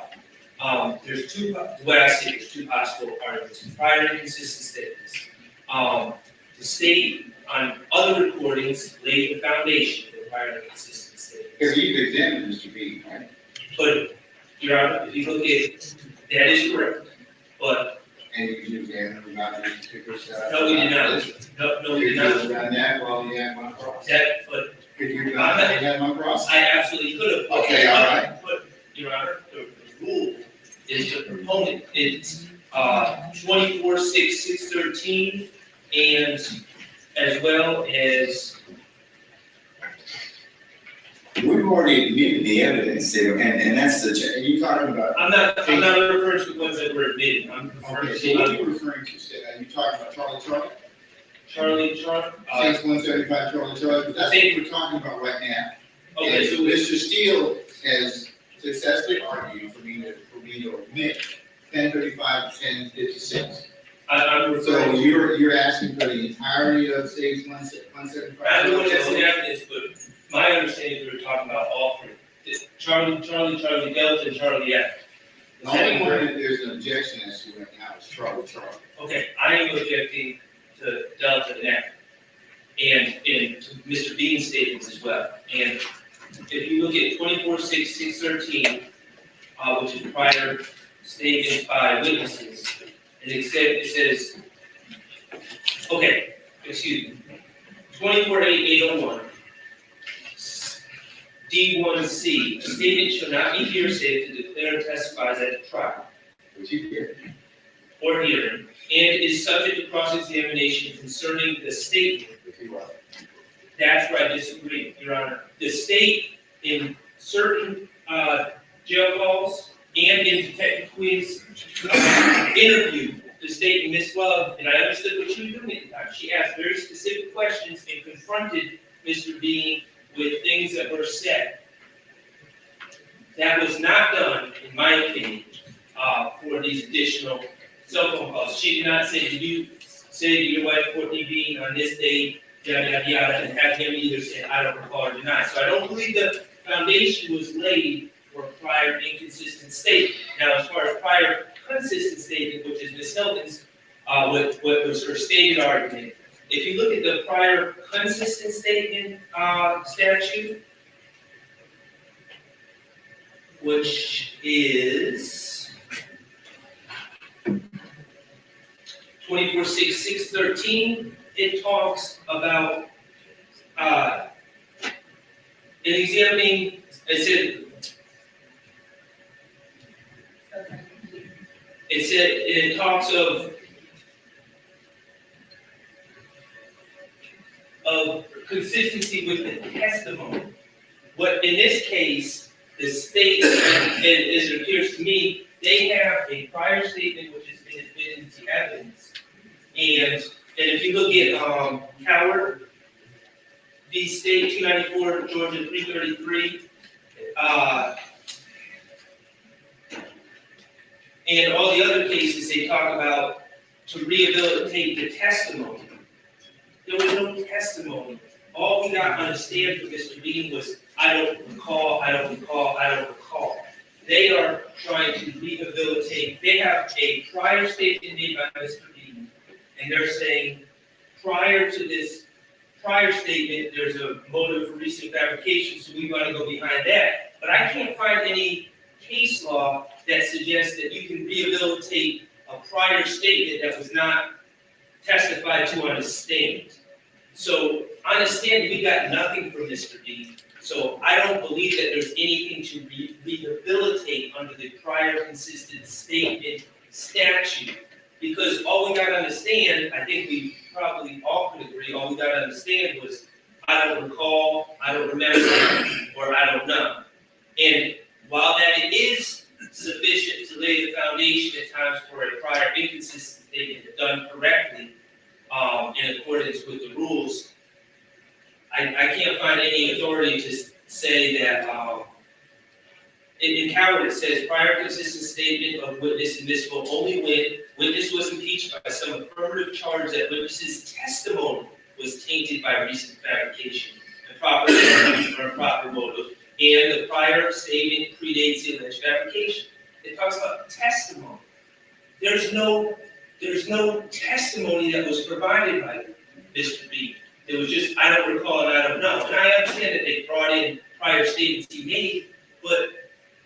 There's two, the way I see it, there's two possible arguments, prior and consistent statements. The state on other recordings laid the foundation for prior and consistent statements. Because you examined Mr. B, right? But, Your Honor, if you look at, that is correct, but, And you examined about this particular side? no, we did not. No, we did not. Could you have done that while you had one cross? That, but Could you have done that while you had one cross? I absolutely could have. Okay, all right. But, Your Honor, the rule is the proponent, it's, 24-6-613, and as well as, We've already admitted the evidence there, and that's the, And you talking about? I'm not referring to the ones that were admitted, I'm referring Okay, so what are to you referring to, Sid? Are you talking about Charlie? Charlie, 6175 Charlie, because that's what we're talking about right now. okay, so Mr. Steele has successfully argued for me to omit 1035 to 1056. I'm So referring to, you're asking for the entirety of stage 175? I don't know what that's in evidence, but my understanding is we were talking about all three. It's Charlie Delta, and Charlie F. The only one that there's an objection as to right now is Charlie. Okay, I am objecting to Delta and F, and to Mr. Bean's statements as well. And if you look at 24-6-613, which is prior statements by witnesses, and it says, okay, excuse me, 24-8-801, D1C, a statement shall not be hearsay if the declarant testifies at the trial Which you did. or hearing, and is subject to cross-examination concerning the statement. Which you are. That's where I disagree, Your Honor. The state, in certain jail calls and in Detective Quinn's interview, the state and Ms. Love, and I understood what she was doing at the time. She asked very specific questions and confronted Mr. Bean with things that were said. That was not done, in my opinion, for these additional cell phone calls. She did not say, did you say to your wife, Courtney Bean, on this date, yada, yada, yada, and have him either say, I don't recall or deny. So I don't believe the foundation was laid for a prior inconsistent statement. Now, as far as prior consistent statement, which is Ms. Hilton's, what was her stated argument. If you look at the prior consistent statement, statute, which is 246613, it talks about, in examining, it talks of consistency with the testimony. What, in this case, the state, as it appears to me, they have a prior statement which has been admitted into evidence. And if you look at, Coward v. State 294, Georgia 333, and all the other cases, they talk about to rehabilitate the testimony. There was no testimony. All we got to understand from Mr. Bean was, I don't recall, I don't recall, I don't recall. They are trying to rehabilitate. They have a prior statement made by Mr. Bean, and they're saying, prior to this prior statement, there's a motive for recent fabrication, so we want to go behind that. But I can't find any case law that suggests that you can rehabilitate a prior statement that was not testified to on the stand. So on the stand, we got nothing from Mr. Bean. So I don't believe that there's anything to rehabilitate under the prior consistent statement statute. Because all we got to understand, I think we probably all could agree, all we got to understand was, I don't recall, I don't remember, or I don't know. And while that it is sufficient to lay the foundation at times for a prior inconsistent statement done correctly, in accordance with the rules, I can't find any authority to say that, in Coward it says, prior consistent statement of witness admissible only when witness was impeached by some affirmative charge that witness's testimony was tainted by recent fabrication, improper or improper motive, and the prior statement predates the alleged fabrication. It talks about testimony. There's no testimony that was provided by Mr. B. It was just, I don't recall and I don't know. And I understand that they brought in prior statements he made, but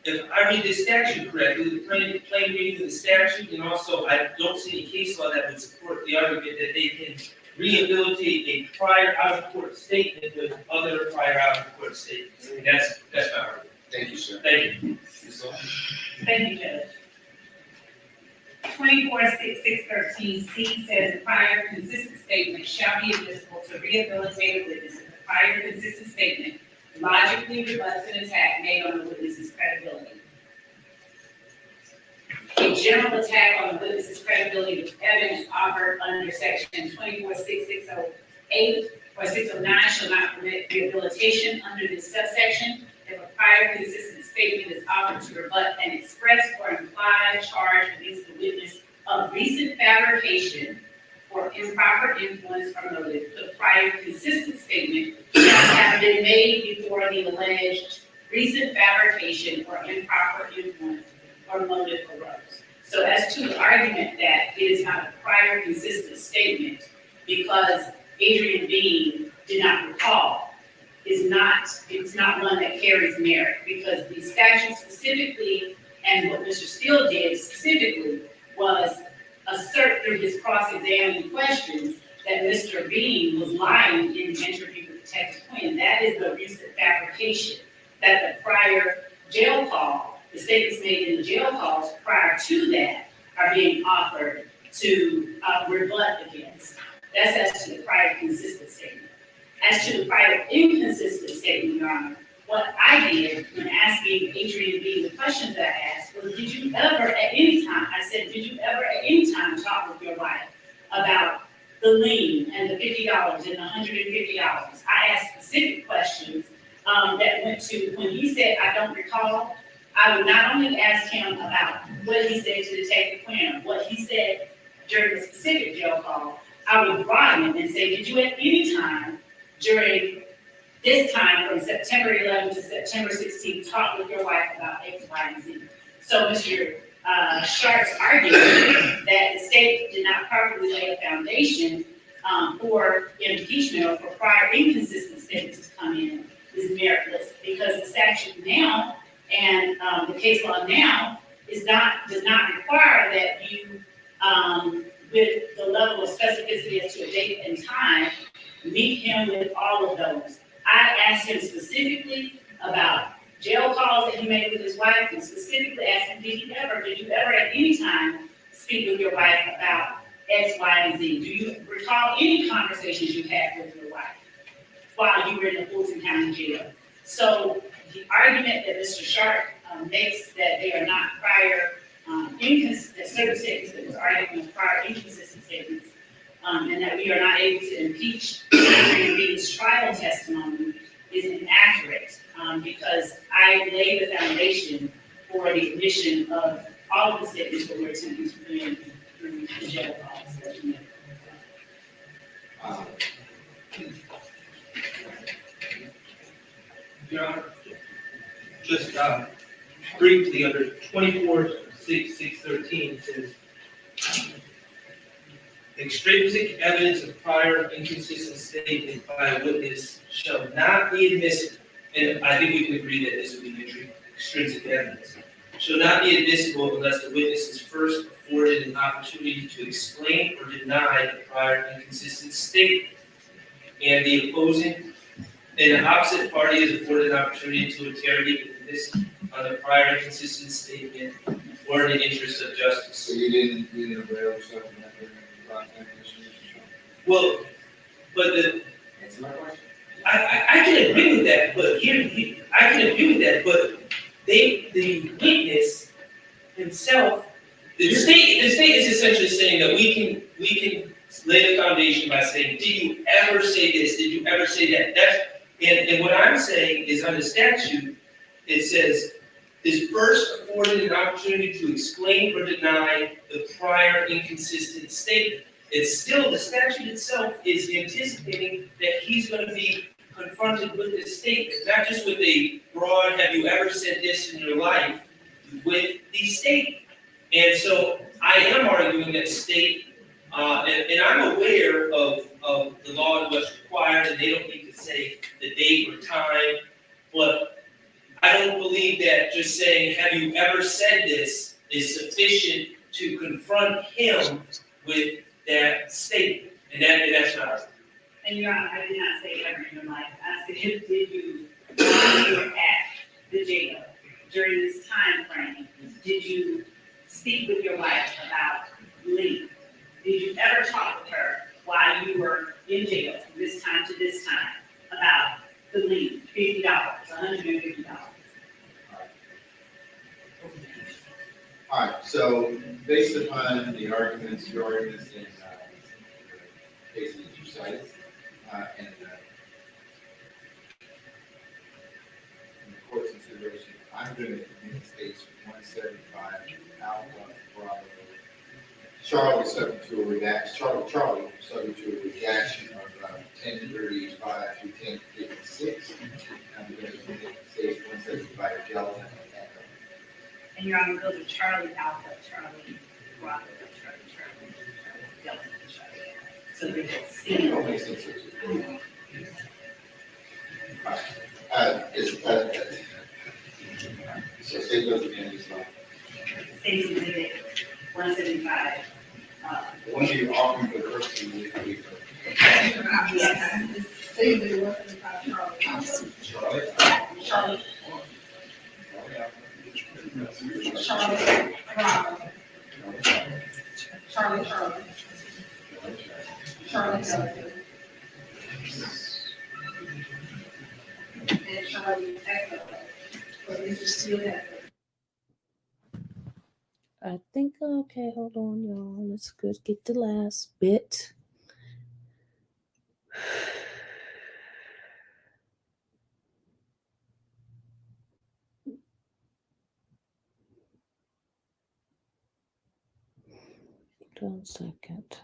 if I read this statute correctly, the plain reading of the statute, and also I don't see any case law that would support the argument that they can rehabilitate a prior out-of-court statement with other prior out-of-court statements. And that's my argument. Thank you, sir. Thank you. Thank you, Judge. 246613C says the prior consistent statement shall be admissible to rehabilitate a witness if the prior consistent statement logically rebuts an attack made on the witness's credibility. A general attack on the witness's credibility with evidence offered under section 246608 or 609 shall not permit rehabilitation under this subsection if a prior consistent statement is offered to rebut an express or implied charge against the witness of recent fabrication or improper influence or motive. The prior consistent statement shall have been made before the alleged recent fabrication or improper influence or motive arose. So as to the argument that it is not a prior consistent statement because Adrian Bean did not recall, it's not one that carries merit, because the statute specifically, and what Mr. Steele did specifically, was assert through his cross-examining questions that Mr. Bean was lying in the interview with Detective Quinn. That is the recent fabrication, that the prior jail call, the statements made in the jail calls prior to that are being offered to rebut against. That's as to the prior consistent statement. As to the prior inconsistent statement, Your Honor, what I did when asking Adrian Bean the questions that I asked was, did you ever at any time, I said, did you ever at any time talk with your wife about the lien and the $50 and the $150? I asked specific questions that went to, when he said, I don't recall, I would not only ask him about what he said to Detective Quinn, what he said during the specific jail call, I would broaden it and say, did you at any time during this time from September 11 to September 16 talk with your wife about X, Y, and Z? So Mr. Sharp's argument that the state did not properly lay a foundation for impeachment or for prior inconsistent statements to come in is meritless, because the statute now and the case law now does not require that you, with the level of specificity as to a date and time, meet him with all of those. I asked him specifically about jail calls that he made with his wife, and specifically asked him, did you ever at any time speak with your wife about X, Y, and Z? Do you recall any conversations you had with your wife while you were in the Fulton County Jail? So the argument that Mr. Sharp makes that they are not prior inconsistent, certain statements that was arguing prior inconsistent statements, and that we are not able to impeach Bean's trial testimony is inaccurate, because I laid the foundation for the admission of all of the statements that we're attempting to put in through the jail calls that we made. Your Honor, just briefly, under 24-6-613 says, extrinsic evidence of prior inconsistent statement by a witness shall not be admissible, and I think we can agree that this would be extrinsic evidence, shall not be admissible unless the witness is first afforded an opportunity to explain or deny the prior inconsistent statement, and the opposite party is afforded an opportunity to interrogate the witness on the prior inconsistent statement or in the interest of justice. So you didn't avail yourself of that during the investigation? Well, but Answer my question. I can agree with that, but I can agree with that, but the witness himself, the state is essentially saying that we can lay the foundation by saying, did you ever say this? Did you ever say that? And what I'm saying is, under statute, it says, is first afforded an opportunity to explain or deny the prior inconsistent statement. It's still, the statute itself is anticipating that he's going to be confronted with this statement, not just with a broad, have you ever said this in your life, with the statement. And so I am arguing that state, and I'm aware of the law and what's required, and they don't need to say the date or time, but I don't believe that just saying, have you ever said this, is sufficient to confront him with that statement. And that's not our. And Your Honor, I did not say ever in your life. I said, did you, while you were at the jail during this time frame, did you speak with your wife about leave? Did you ever talk with her while you were in jail, this time to this time, about the leave, $50, $150? All right, so based upon the arguments, your arguments in the cases that you cited, and in the court's consideration, I'm going to commit states 175 Alpha Bravo Charlie subject to a redaction. Charlie subject to a redaction of 1035 through 1056. I'm going to commit states 175 Delta. And Your Honor, those are Charlie Alpha, Charlie Bravo, Charlie Delta, Charlie. So there's a C. So say those again, just like. States Exhibit 175. The ones you're offering for the first two weeks. Yes. Charlie. Charlie Bravo. Charlie Delta. And Charlie Echo. But these are still Echo. I think, okay, hold on, y'all. Let's get the last bit. Hold on a second.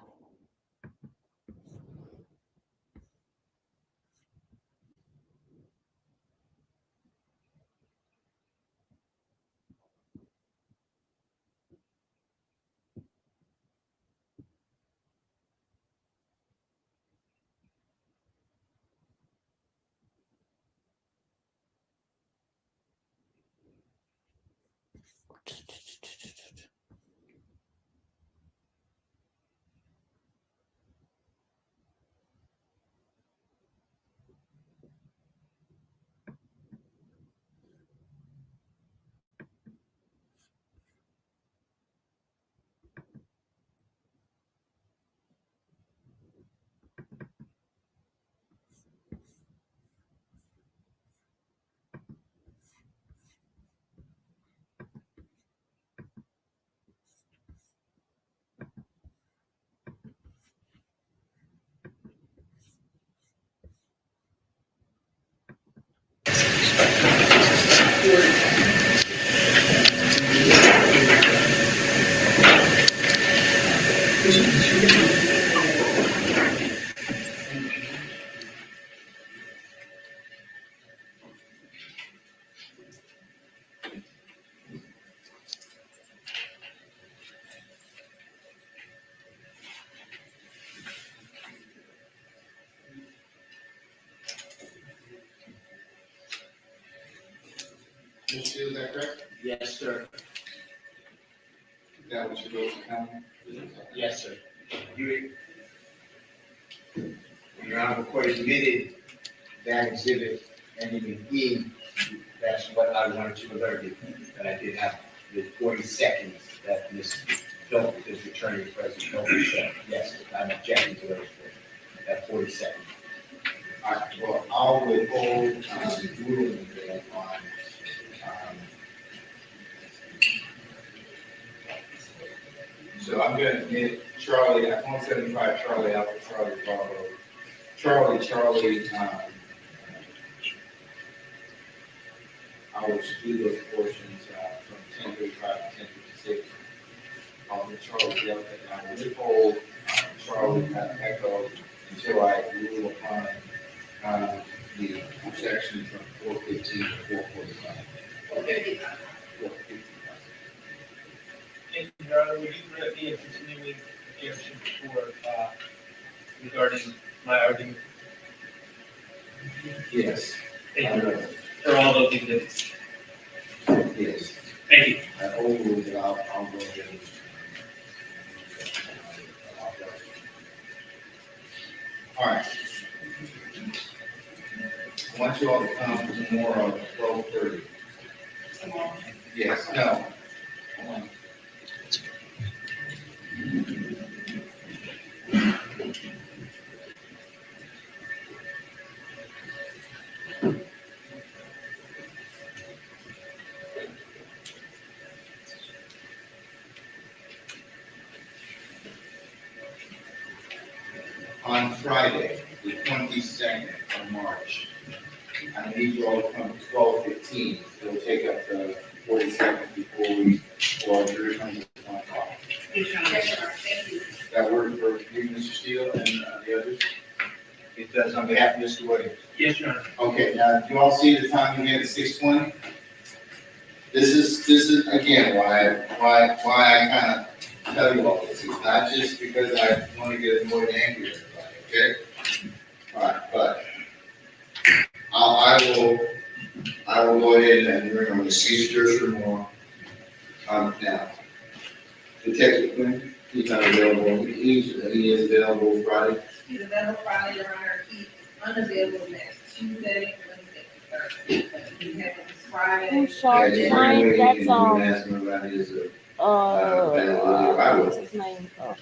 Mr. Steele, is that correct? Yes, sir. Is that what your goals are coming? Yes, sir. Your Honor, court admitted that exhibit ending in E. That's what I wanted to alert you, that I did have the 40 seconds that Ms. Phillips, his attorney, President Phillips said. Yes, I'm objecting to those, that 40 seconds. All right, well, I'll withhold, ruling there on, so I'm gonna admit Charlie, at 175 Charlie Alpha, Charlie Bravo, Charlie, I will exclude those portions, from 10:35 to 10:56. The Charlie Delta, and I will withhold, Charlie, Echo, until I rule upon, the section from 4:15 to 4:45. 4:55. 4:55. Thank you, Your Honor. Would you grant me a continuing objection regarding my argument? Yes. Thank you for all those exhibits. Yes. Thank you. I overruled it, I'll go ahead and. All right. I want you all to come tomorrow at 12:30. Tomorrow. Yes, no. Hold on. On Friday, the 22nd of March, I need you all to come at 12:15. It'll take up to 40 seconds before we, or our jury comes at 1 o'clock. Yes, Your Honor. Thank you. That work for you, Mr. Steele, and the others? It does on behalf of Mr. Williams. Yes, Your Honor. Okay, now, do you all see the time again at 6:20? This is, again, why I kind of tell you all this. It's not just because I want to get annoyed and angry at everybody, okay? All right, but I will go ahead and we're going to cease jurors for more. Now, Detective Quinn, he's not available. He is available Friday. He's available Friday, Your Honor. He's unavailable next Tuesday, Wednesday, Thursday. He has Friday. Who's Sharp Yeah, Giant? you That's can ask him about his, what's his name? Oh.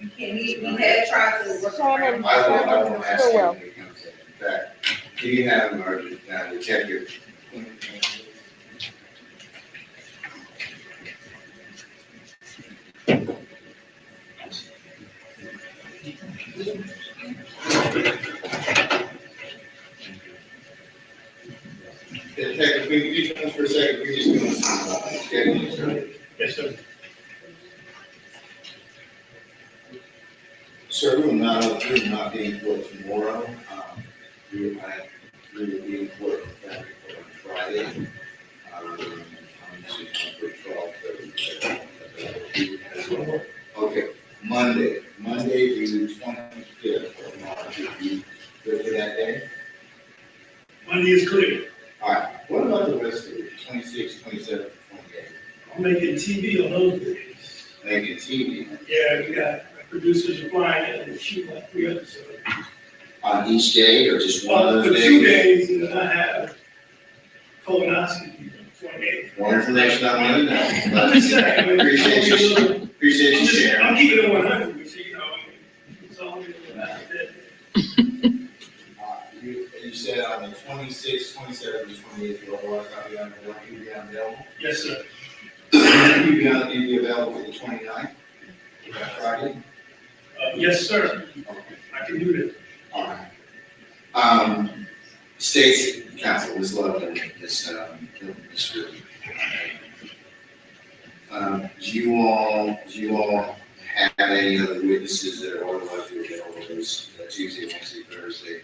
You can't, he had tried to work Shannon. around. I will ask him Stillwell. when he comes in. In fact, can you have him, or, Detective? Detective, can you come for a second? We're just doing some, scheduling, sir. Yes, sir. Sir, we will not be in court tomorrow. We will be in court on Friday. Okay, Monday, the 25th of March, if you good for that day? Monday is clear. All right, what about the rest of it, 26th, 27th, 28th? I'm making TV on those days. Making TV Yeah, we got producers applying it and shooting like 3 episodes. on each day or just one of For those 2 days? days, and then I have colonoscopy on 28. More information I want to know. I'm just saying. I mean, Appreciate you, appreciate you I'm sharing. keeping it 100, which, you know, it's all good. You said on the 26th, 27th, and 28th, you'll otherwise not be on, you'll be unavailable. Yes, sir. You'll be available for the 29th, is that Friday? Yes, sir. I can do that. All right. States Council, Ms. Loveland, Mr. Do you all have any other witnesses that are otherwise available those Tuesday, Wednesday, Thursday?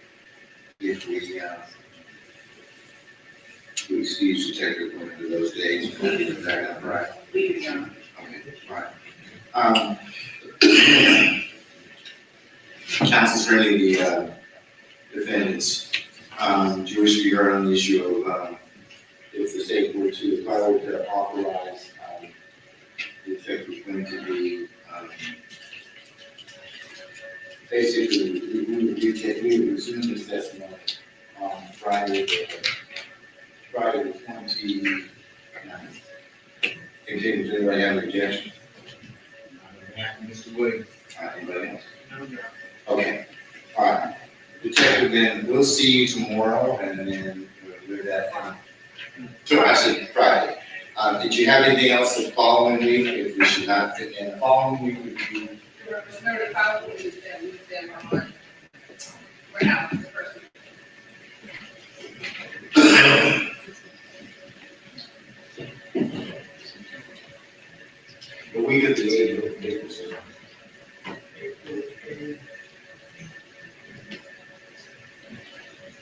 If we excuse the technical into those days, is that right? We can, Okay, right. Council, for any of the defendants, do you wish to be heard on the issue of if the state were to, if I were to authorize Detective Quinn to be basically, we would resume this testimony on Friday the 29th. Continue, does anybody have an objection? Mr. Williams. Anybody else? Okay, all right. Detective, then we'll see you tomorrow and then with that, so I said Friday. Did you have anything else the following week, if we should not fit in? The following week would be, Remember the following week that with them on, we're out the first week. the week of the 8th.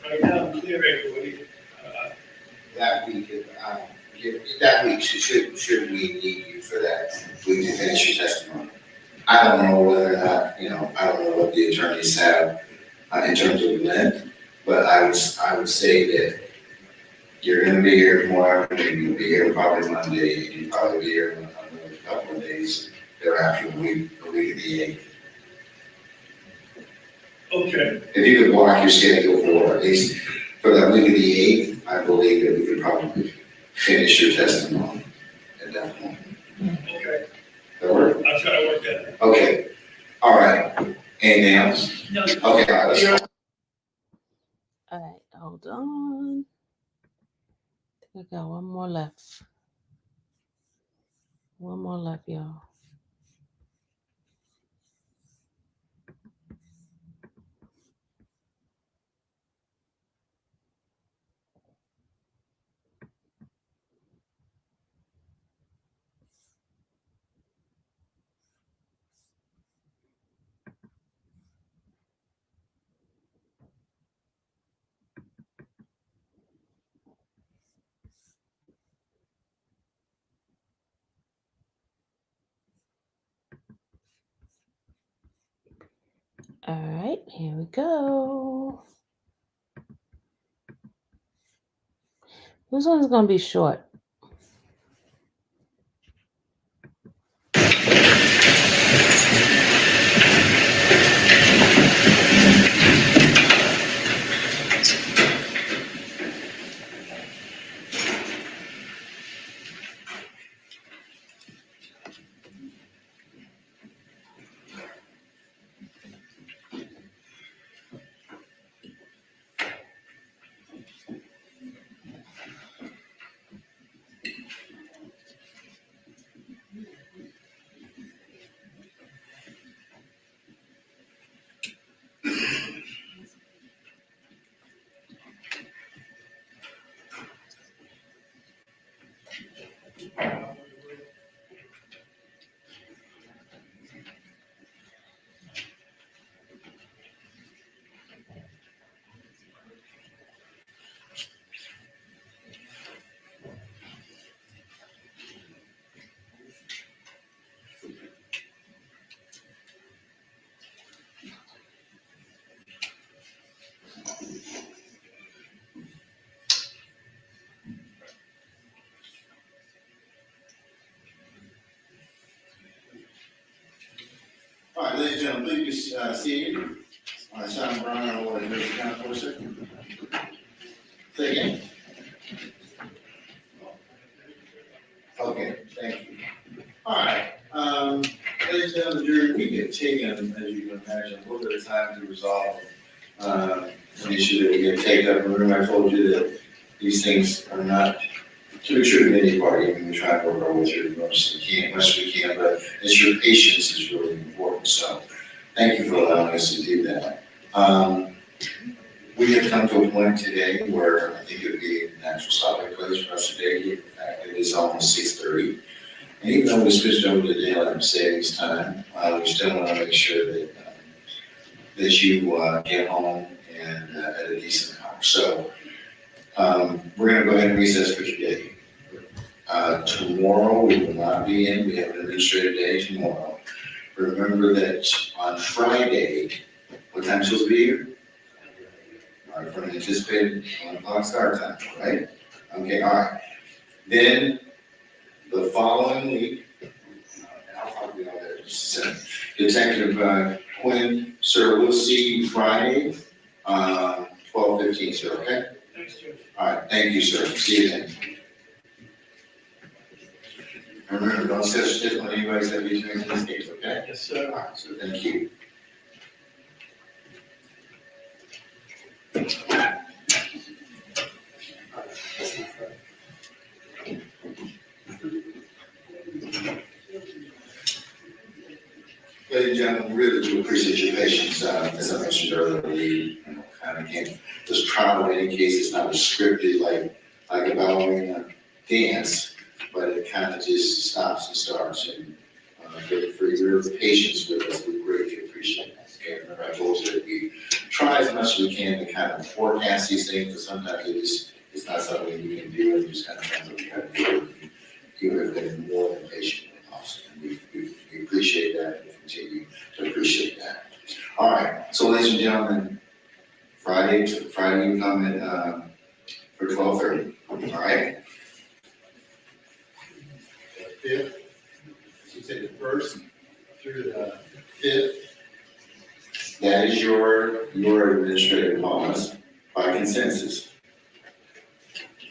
Right now, I'm clear everybody. That week, that week, should we need you for that, we can finish your testimony. I don't know whether or not, I don't know what the attorneys have in terms of length, but I would say that you're gonna be here tomorrow, you'll be here probably Monday, and you'll probably be here another couple of days thereafter, the week of the 8th. Okay, If you could block your schedule for at least for that week of the 8th, I believe that we could probably finish your testimony at that point. okay. That work? I'll try to work that out. Okay. All right. Anything else? No. Okay, all right, let's go. All right, hold on. I think I got one more left. One more left, y'all. All right, here we go. This one's gonna be short. gentlemen, please be seated. Sean Brown, I will address the county for a second. Say again. Okay, thank you. All right, ladies and gentlemen, during the week, it's taken, as you can imagine, a little bit of time to resolve an issue that we get taken up. Remember, I told you that these things are not to the truth of any party. I mean, we try to work our way through as much as we can, but it's your patience is really important. So, thank you for allowing us to do that. We have come to a point today where I think it would be a natural stopping place for us today, given the fact that it is almost 6:30. And even though we switched over to daylight savings time, we still want to make sure that you get home and at a decent hour. So we're going to go ahead and recess for today. Tomorrow we will not be in. We have an administrative day tomorrow. Remember that on Friday, what time supposed to be here? All right, for an anticipated 1 o'clock start time, right? Okay, all right. Then the following week, and I'll talk to you all there in just a second. Detective Quinn, sir, we'll see you Friday, 12:15, sir, okay? Thanks, Judge. All right, thank you, sir. See you then. And remember, don't set a stiff on anybody's that be doing this case, okay? Yes, sir. All right, so thank you. Ladies and gentlemen, really do appreciate your patience. As I mentioned earlier, we kind of came, this trial in any case is not scripted like a ballerina dance, but it kind of just stops and starts. And for your patience with us, we greatly appreciate that. Okay, remember I told you that we try as much as we can to kind of forecast these things, but sometimes it's not something you can do, and just kind of depends what you have to do. You have been more than patient with us, and we appreciate that and continue to appreciate that. All right, so ladies and gentlemen, Friday you come in for 12:30. All right. The 5th, you said the 1st through the 5th. That is your administrative pause by consensus.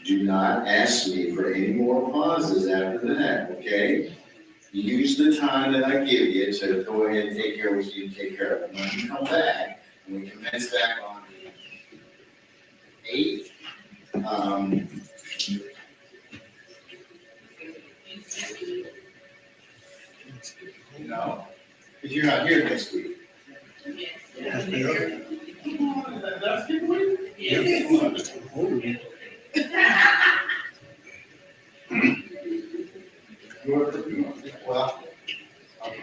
Do not ask me for any more pauses after that, okay? Use the time that I give you to go ahead and take care of what you need to take care of. When you come back, and we commence back on the 8th, no, because you're not here next week. Yes. Well, okay.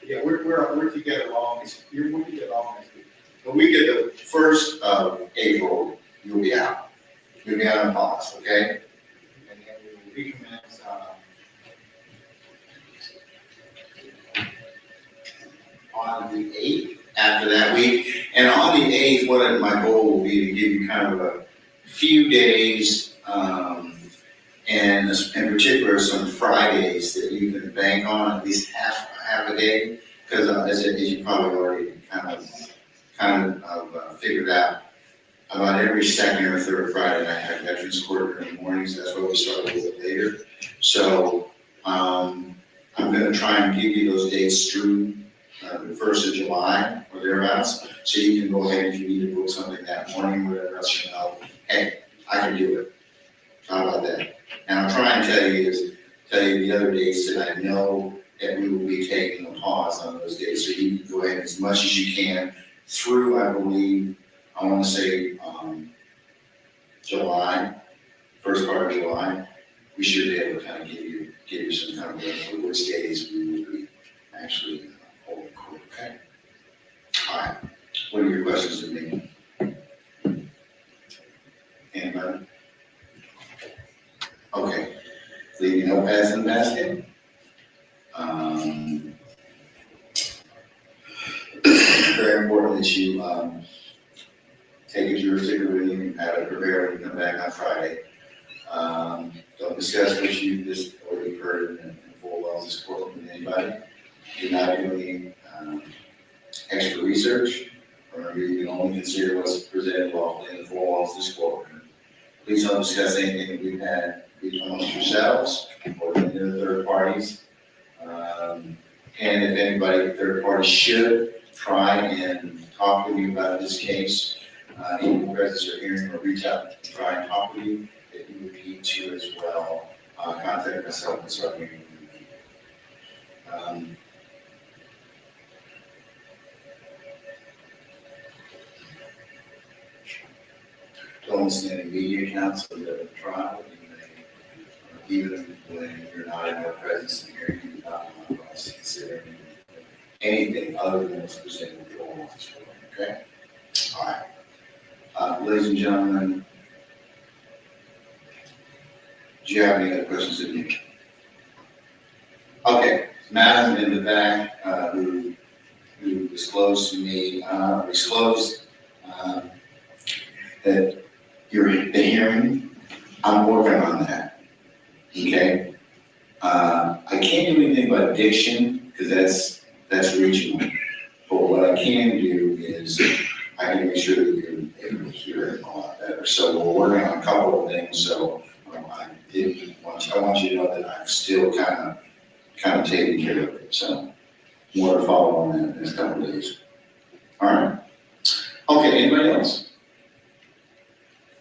Yeah, we're together all, we're together all next week. The week of the 1st of April, you'll be out. You'll be out on pause, okay? And then we will recommence, On the 8th, after that week. And on the 8th, what my goal will be to give you kind of a few days, and in particular, some Fridays that you can bank on, at least half a day. Because as you probably already kind of figured out, about every second or third Friday, I have Veterans Court in the mornings. That's why we start a little bit later. So I'm going to try and give you those dates through the 1st of July or thereabouts, so you can go ahead if you need to book something that morning or whatever else, you know, hey, I can do it. How about that? And I'll try and tell you the other dates that I know that we will be taking a pause on those days, so you can go ahead as much as you can through, I believe, I want to say July, first part of July. We should be able to kind of give you some kind of for which days we will be actually holding court, okay? All right, what are your questions to me? Anybody? Okay, leaving no pass in the basket. Very important that you take a jurisdiction with you, have it prepared, and come back on Friday. Don't discuss what you just already heard and full well this court with anybody. Do not do any extra research, or you can only consider what's presented lawfully in the four walls of this courtroom. Please don't discuss anything that we've had amongst yourselves or with the third parties. And if anybody, third party should try and talk with you about this case, in the presence or hearing, or reach out and try and talk with you, that you would need to as well, contact myself and start meeting with you. Don't listen to any media accounts of the trial. Even when you're not in their presence and hearing, you do not want us to consider anything other than what's presented with the oral office. Okay? All right. Ladies and gentlemen, do you have any other questions of me? Okay. Madam in the back, who disclosed to me, that you're the hearing, I'm working on that. Okay? I can't do anything about diction, because that's regional. But what I can do is I can make sure that you're able to hear it a lot better. So we're working on a couple of things. So I want you to know that I'm still kind of taking care of it. So more to follow on that in the next couple of days. All right. Okay, anybody else?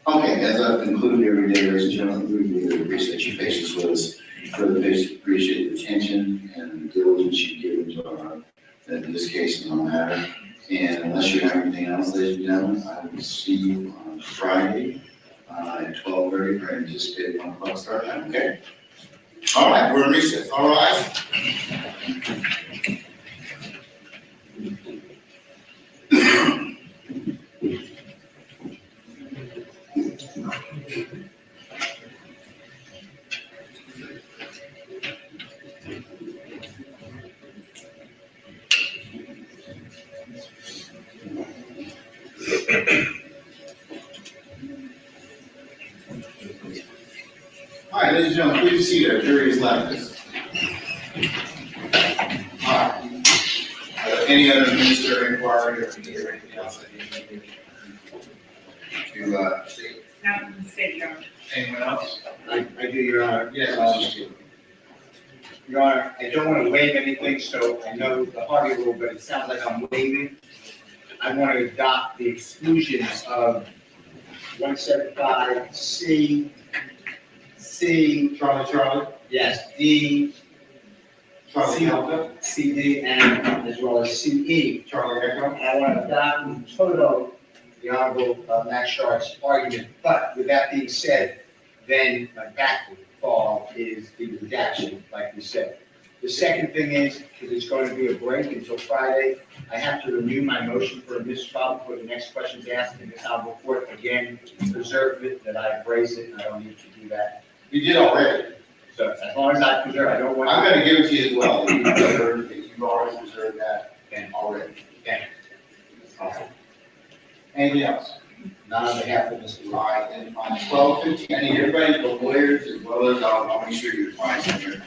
Okay, as I've concluded every day, ladies and gentlemen, we really appreciate your patience with us. Further appreciate the attention and the diligence you've given to our, in this case, in our matter. And unless you have anything else, ladies and gentlemen, I will see you on Friday at 12:30 for anticipated 1 o'clock start time. Okay. All right, we're in recess. All right. All right, ladies and gentlemen, please see our jury is left us. All right. Any other minister inquiry or anything else that you need to state? Not mistake, Your Honor. Anyone else? I do, Your Honor. Yes, Mr. Steele. Your Honor, I don't want to waive anything, so I know the Hardy rule, but it sounds like I'm waiving. I want to adopt the exclusions of 175C, Charlie? yes, D, Charlie Delta? CD, and as well as CE. Charlie Echo? I want to adopt in total the Honorable Max Sharp's argument, but with that being said, then my backfall is the redaction, like we said. The second thing is, because it's going to be a break until Friday, I have to renew my motion for a mistrial before the next question is asked, and this Honorable Court again preserve it, that I raised it, and I don't need to do that. You did already. So as long as I preserve, I don't want. I'm going to give it to you as well. You've already preserved that and already. Thank you. Okay. Anything else? Not on behalf of Mr. All right, then on 12:15, I need everybody, the lawyers, as well as I'll make sure your clients and your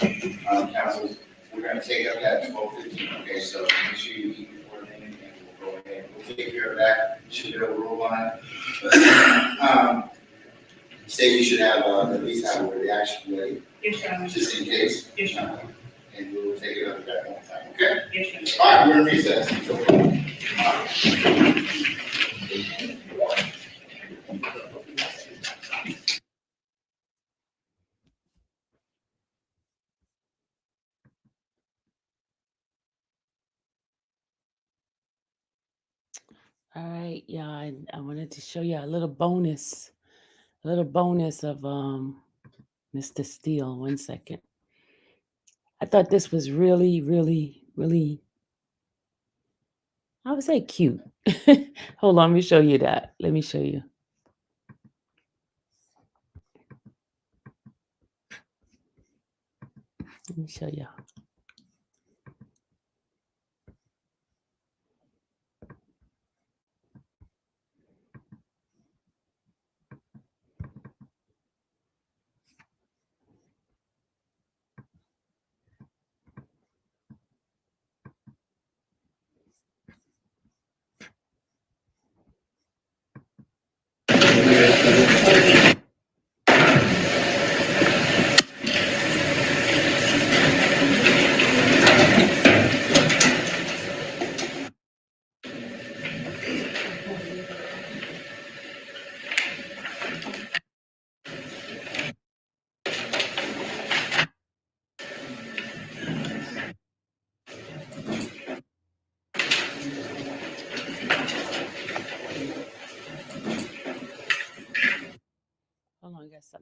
counsels, we're going to take up that 12:15. Okay, so make sure you eat before then, and we'll go ahead. We'll take care of that. Should be able to rule on it. State you should have at least have a reaction ready, Yes, Your Honor. just in case. Yes, Your Honor. And we will take it up at that point in time. Okay. Yes, Your Honor. All right, we're in recess. All right, yeah, I wanted to show you a little bonus of Mr. Steele. 1 second. I thought this was really, really, really, I would say cute. Hold on, let me show you that. Let me show you. Let me show you.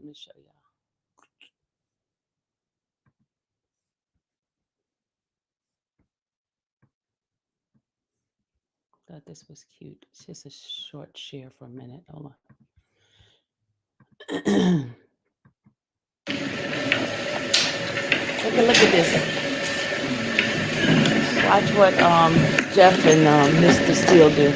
me show y'all. Thought this was cute. It's just a short share for a minute. Hold on. Take a look at this. Watch what Jeff and Mr. Steele do.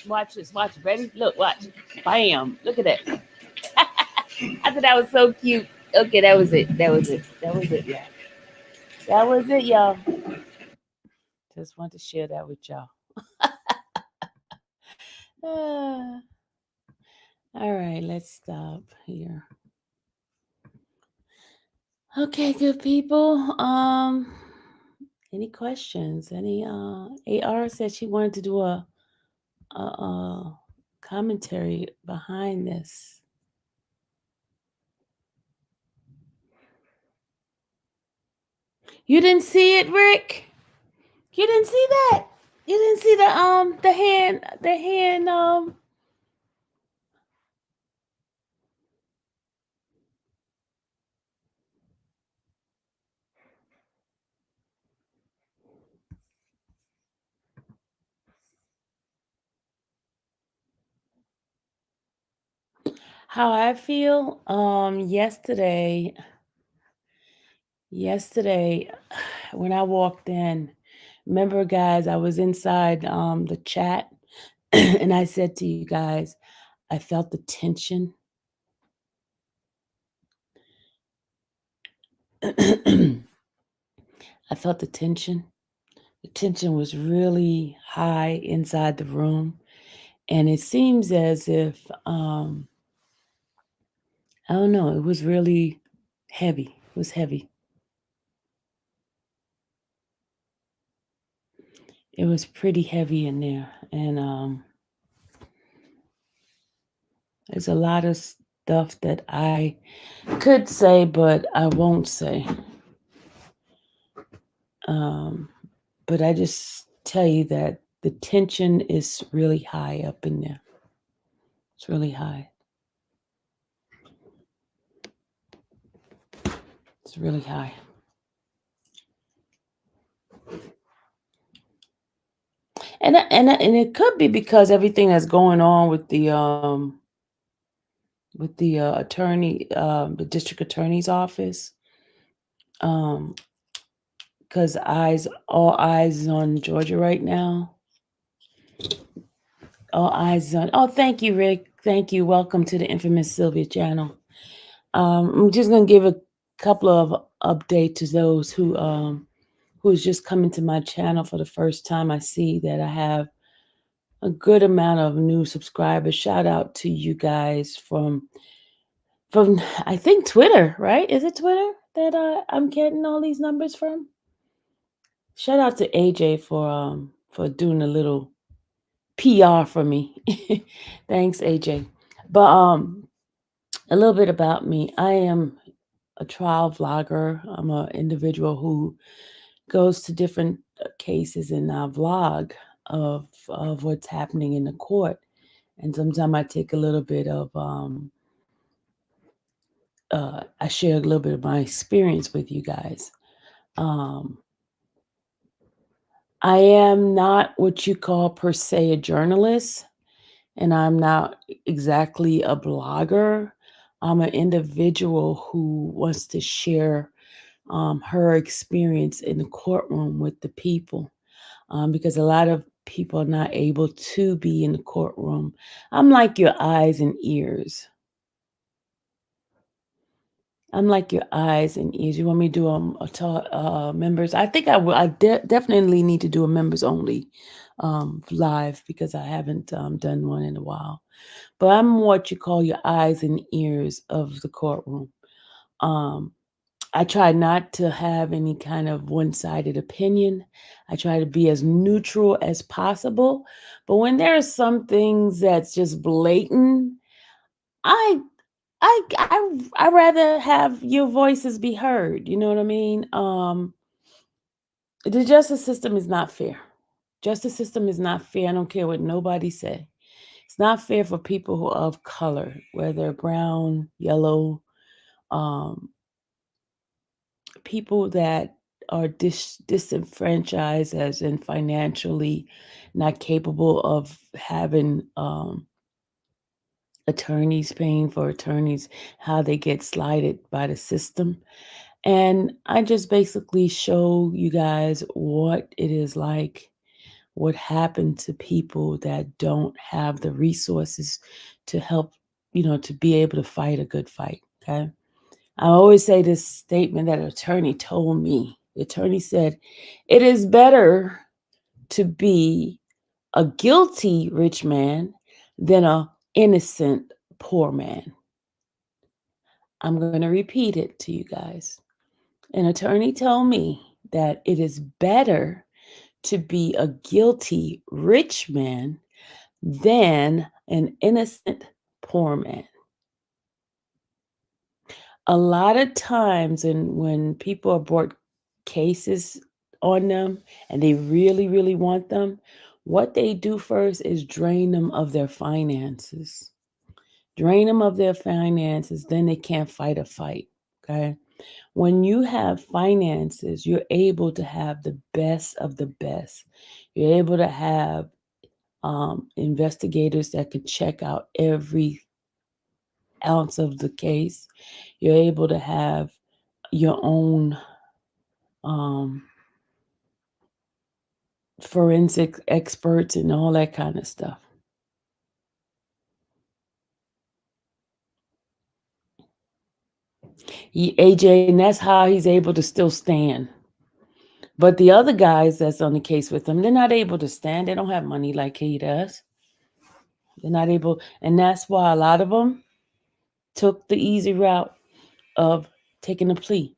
Watch this. Watch. Ready? Look. Watch. Bam. Look at that. I thought that was so cute. Okay, that was it. That was it. That was it, y'all. That was it, y'all. Just want to share that with y'all. All right, let's stop here. Okay, good people. Any questions? Any AR said she wanted to do a commentary behind this. You didn't see it, Rick? You didn't see that? You didn't see the hand how I feel yesterday when I walked in, remember guys, I was inside the chat and I said to you guys, I felt the tension. I felt the tension. The tension was really high inside the room. And it seems as if, I don't know, it was really heavy. It was heavy. It was pretty heavy in there. And there's a lot of stuff that I could say, but I won't say. But I just tell you that the tension is really high up in there. It's really high. It's really high. And it could be because everything that's going on with the attorney, the district attorney's office. Because all eyes is on Georgia right now. All eyes on. Oh, thank you, Rick. Thank you. Welcome to the infamous Sylvia channel. I'm just gonna give a couple of updates to those who's just coming to my channel for the first time. I see that I have a good amount of new subscribers. Shout out to you guys from I think Twitter, right? Is it Twitter that I'm getting all these numbers from? Shout out to AJ for doing a little PR for me. Thanks, AJ. But a little bit about me. I am a trial vlogger. I'm an individual who goes to different cases and vlog of what's happening in the court. And sometimes I take a little bit of I share a little bit of my experience with you guys. I am not what you call per se a journalist, and I'm not exactly a blogger. I'm an individual who wants to share her experience in the courtroom with the people, because a lot of people are not able to be in the courtroom. I'm like your eyes and ears. I'm like your eyes and ears. You want me to do a talk, members? I think I will. I definitely need to do a members only live because I haven't done one in a while. But I'm what you call your eyes and ears of the courtroom. Um, I try not to have any kind of one sided opinion. I try to be as neutral as possible. But when there are some things that's just blatant, I I rather have your voices be heard. You know what I mean? The justice system is not fair. Justice system is not fair. I don't care what nobody say. It's not fair for people who are of color, whether brown, yellow, um, people that are disenfranchised, as in financially not capable of having attorneys, paying for attorneys, how they get slighted by the system. And I just basically show you guys what it is like, what happened to people that don't have the resources to help, to be able to fight a good fight. Okay. I always say this statement that an attorney told me. The attorney said, it is better to be a guilty rich man than a innocent poor man. I'm going to repeat it to you guys. An attorney told me that it is better to be a guilty rich man than an innocent poor man. A lot of times, and when people are brought cases on them and they really, really want them, what they do first is drain them of their finances. Drain them of their finances, then they can't fight a fight. Okay. When you have finances, you're able to have the best of the best. You're able to have investigators that can check out every ounce of the case. You're able to have your own um, forensic experts and all that kind of stuff. AJ, and that's how he's able to still stand. But the other guys that's on the case with him, they're not able to stand. They don't have money like he does. They're not able, and that's why a lot of them took the easy route of taking a plea.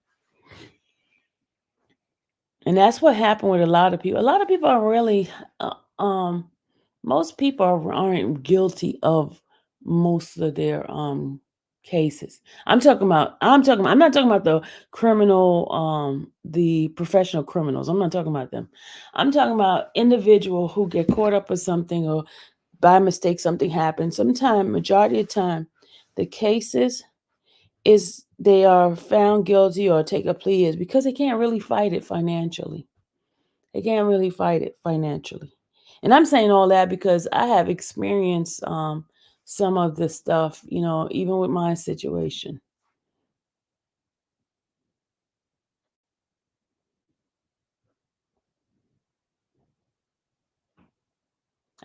And that's what happened with a lot of people. A lot of people are really, most people aren't guilty of most of their cases. I'm not talking about the criminal, the professional criminals. I'm not talking about them. I'm talking about individual who get caught up with something, or by mistake something happens. Majority of the time, the cases is they are found guilty or take a plea is because they can't really fight it financially. They can't really fight it financially. And I'm saying all that because I have experienced some of this stuff, even with my situation.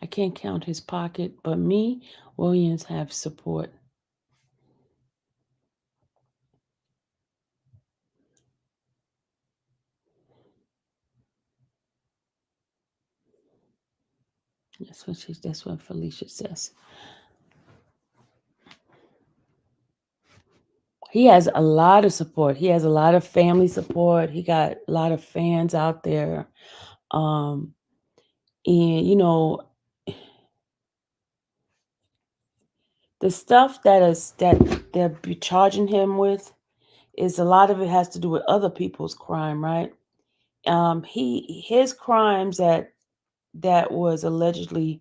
I can't count his pocket, but me, Williams, have support. That's what Felicia says. He has a lot of support. He has a lot of family support. He got a lot of fans out there. And the stuff that they're charging him with is a lot of it has to do with other people's crime, right? His crimes that was allegedly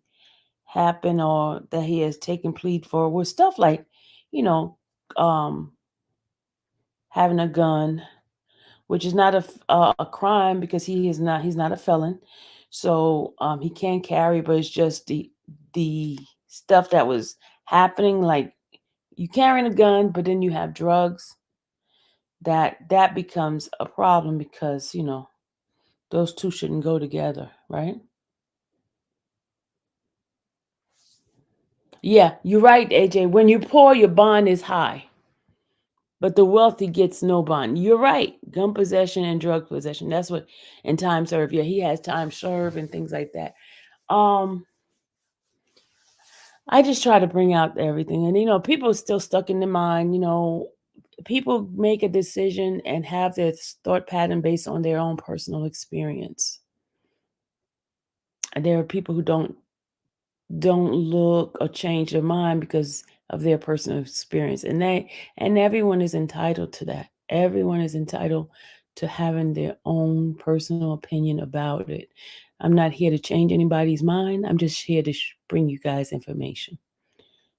happened or that he has taken plead for was stuff like, you know, um, having a gun, which is not a crime because he's not a felon, so he can carry, but it's just the stuff that was happening, like you carrying a gun, but then you have drugs. That becomes a problem because those two shouldn't go together, right? Yeah, you're right, AJ. When you're poor, your bond is high, but the wealthy gets no bond. You're right. Gun possession and drug possession. That's what, and time served. Yeah, he has time served and things like that. Um, I just try to bring out everything, and people are still stuck in their mind. People make a decision and have their thought pattern based on their own personal experience. And there are people who don't look or change their mind because of their personal experience, and everyone is entitled to that. Everyone is entitled to having their own personal opinion about it. I'm not here to change anybody's mind. I'm just here to bring you guys information.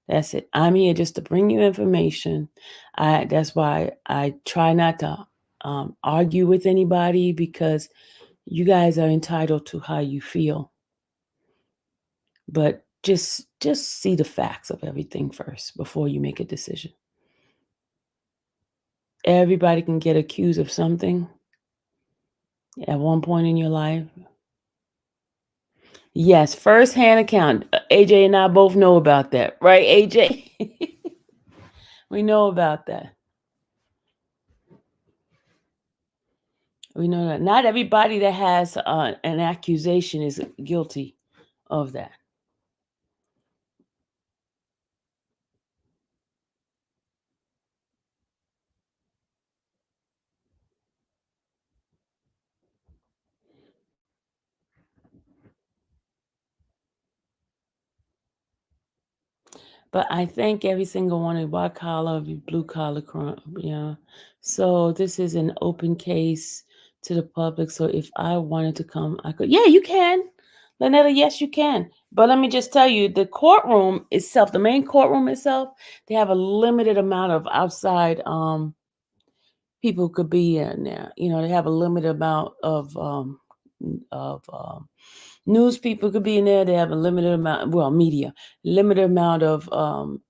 That's it. I'm here just to bring you information. That's why I try not to argue with anybody, because you guys are entitled to how you feel. But just see the facts of everything first before you make a decision. Everybody can get accused of something at one point in your life. Yes, first-hand account. AJ and I both know about that, right, AJ? We know about that. We know that not everybody that has an accusation is guilty of that. But I thank every single one of you, white collar, blue collar, yeah. So this is an open case to the public. So if I wanted to come, I could. Yeah, you can, Lynetta. Yes, you can. But let me just tell you, the courtroom itself, the main courtroom itself, they have a limited amount of outside people could be in there. They have a limited amount of news people could be in there. They have a limited amount, well, media, limited amount of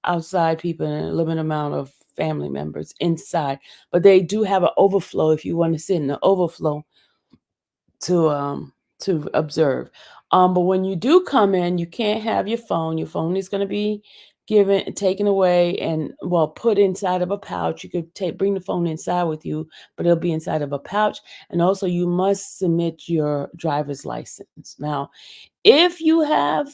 outside people and a limited amount of family members inside. But they do have an overflow if you want to sit in the overflow to observe. But when you do come in, you can't have your phone. Your phone is going to be taken away, and put inside of a pouch. You could bring the phone inside with you, but it'll be inside of a pouch. And also, you must submit your driver's license. Now, if you have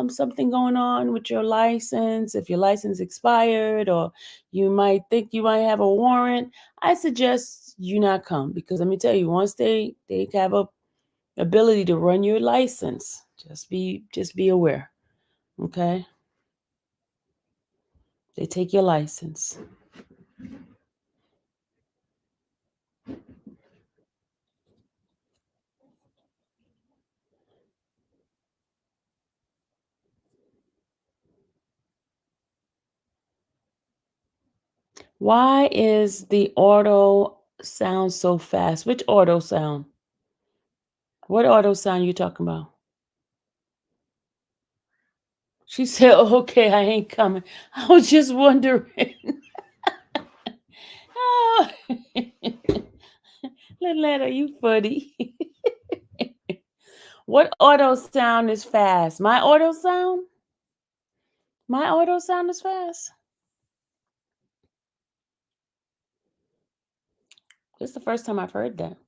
something going on with your license, if your license expired, or you might think you might have a warrant, I suggest you not come, because let me tell you, once they have a ability to run your license, just be aware. Okay, they take your license. Why is the auto sound so fast? Which auto sound? What auto sound you talking about? She said, okay, I ain't coming. I was just wondering. Oh. Lynetta, you funny. What auto sound is fast? My auto sound? My auto sound is fast. It's the first time I've heard that.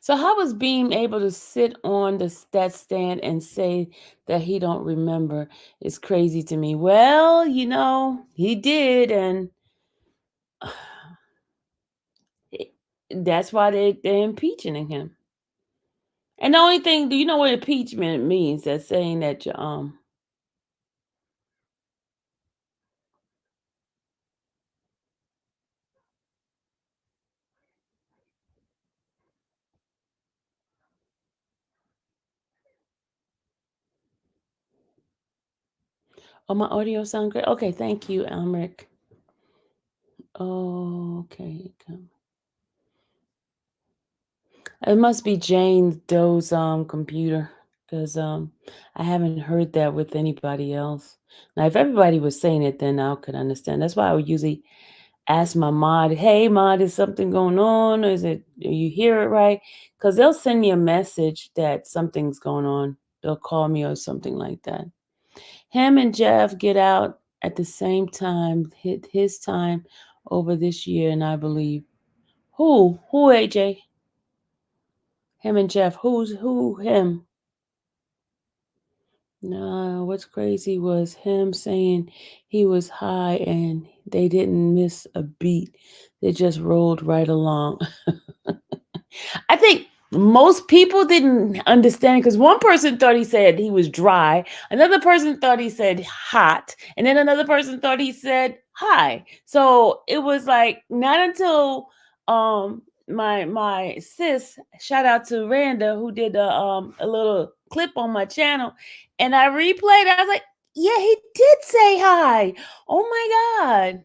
So how was Beam able to sit on that stand and say that he don't remember? It's crazy to me. Well, he did, and that's why they're impeaching him. And the only thing, do you know what impeachment means? That's saying that oh, my audio sound great. Okay, thank you, Almeric. Okay. It must be Jane Doe's computer, because I haven't heard that with anybody else. Now, if everybody was saying it, then I could understand. That's why I would usually ask my mod, "Hey, mod, is something going on? Do you hear it right?" Because they'll send me a message that something's going on. They'll call me or something like that. Him and Jeff get out at the same time, hit his time over this year, and I believe who AJ? Him and Jeff. Who him? No, what's crazy was him saying he was high and they didn't miss a beat. They just rolled right along. I think most people didn't understand because one person thought he said he was dry, another person thought he said hot, and then another person thought he said high. So it was like not until my sis, shout out to Randa who did a little clip on my channel, and I replayed it. I was like, yeah, he did say hi. Oh my God.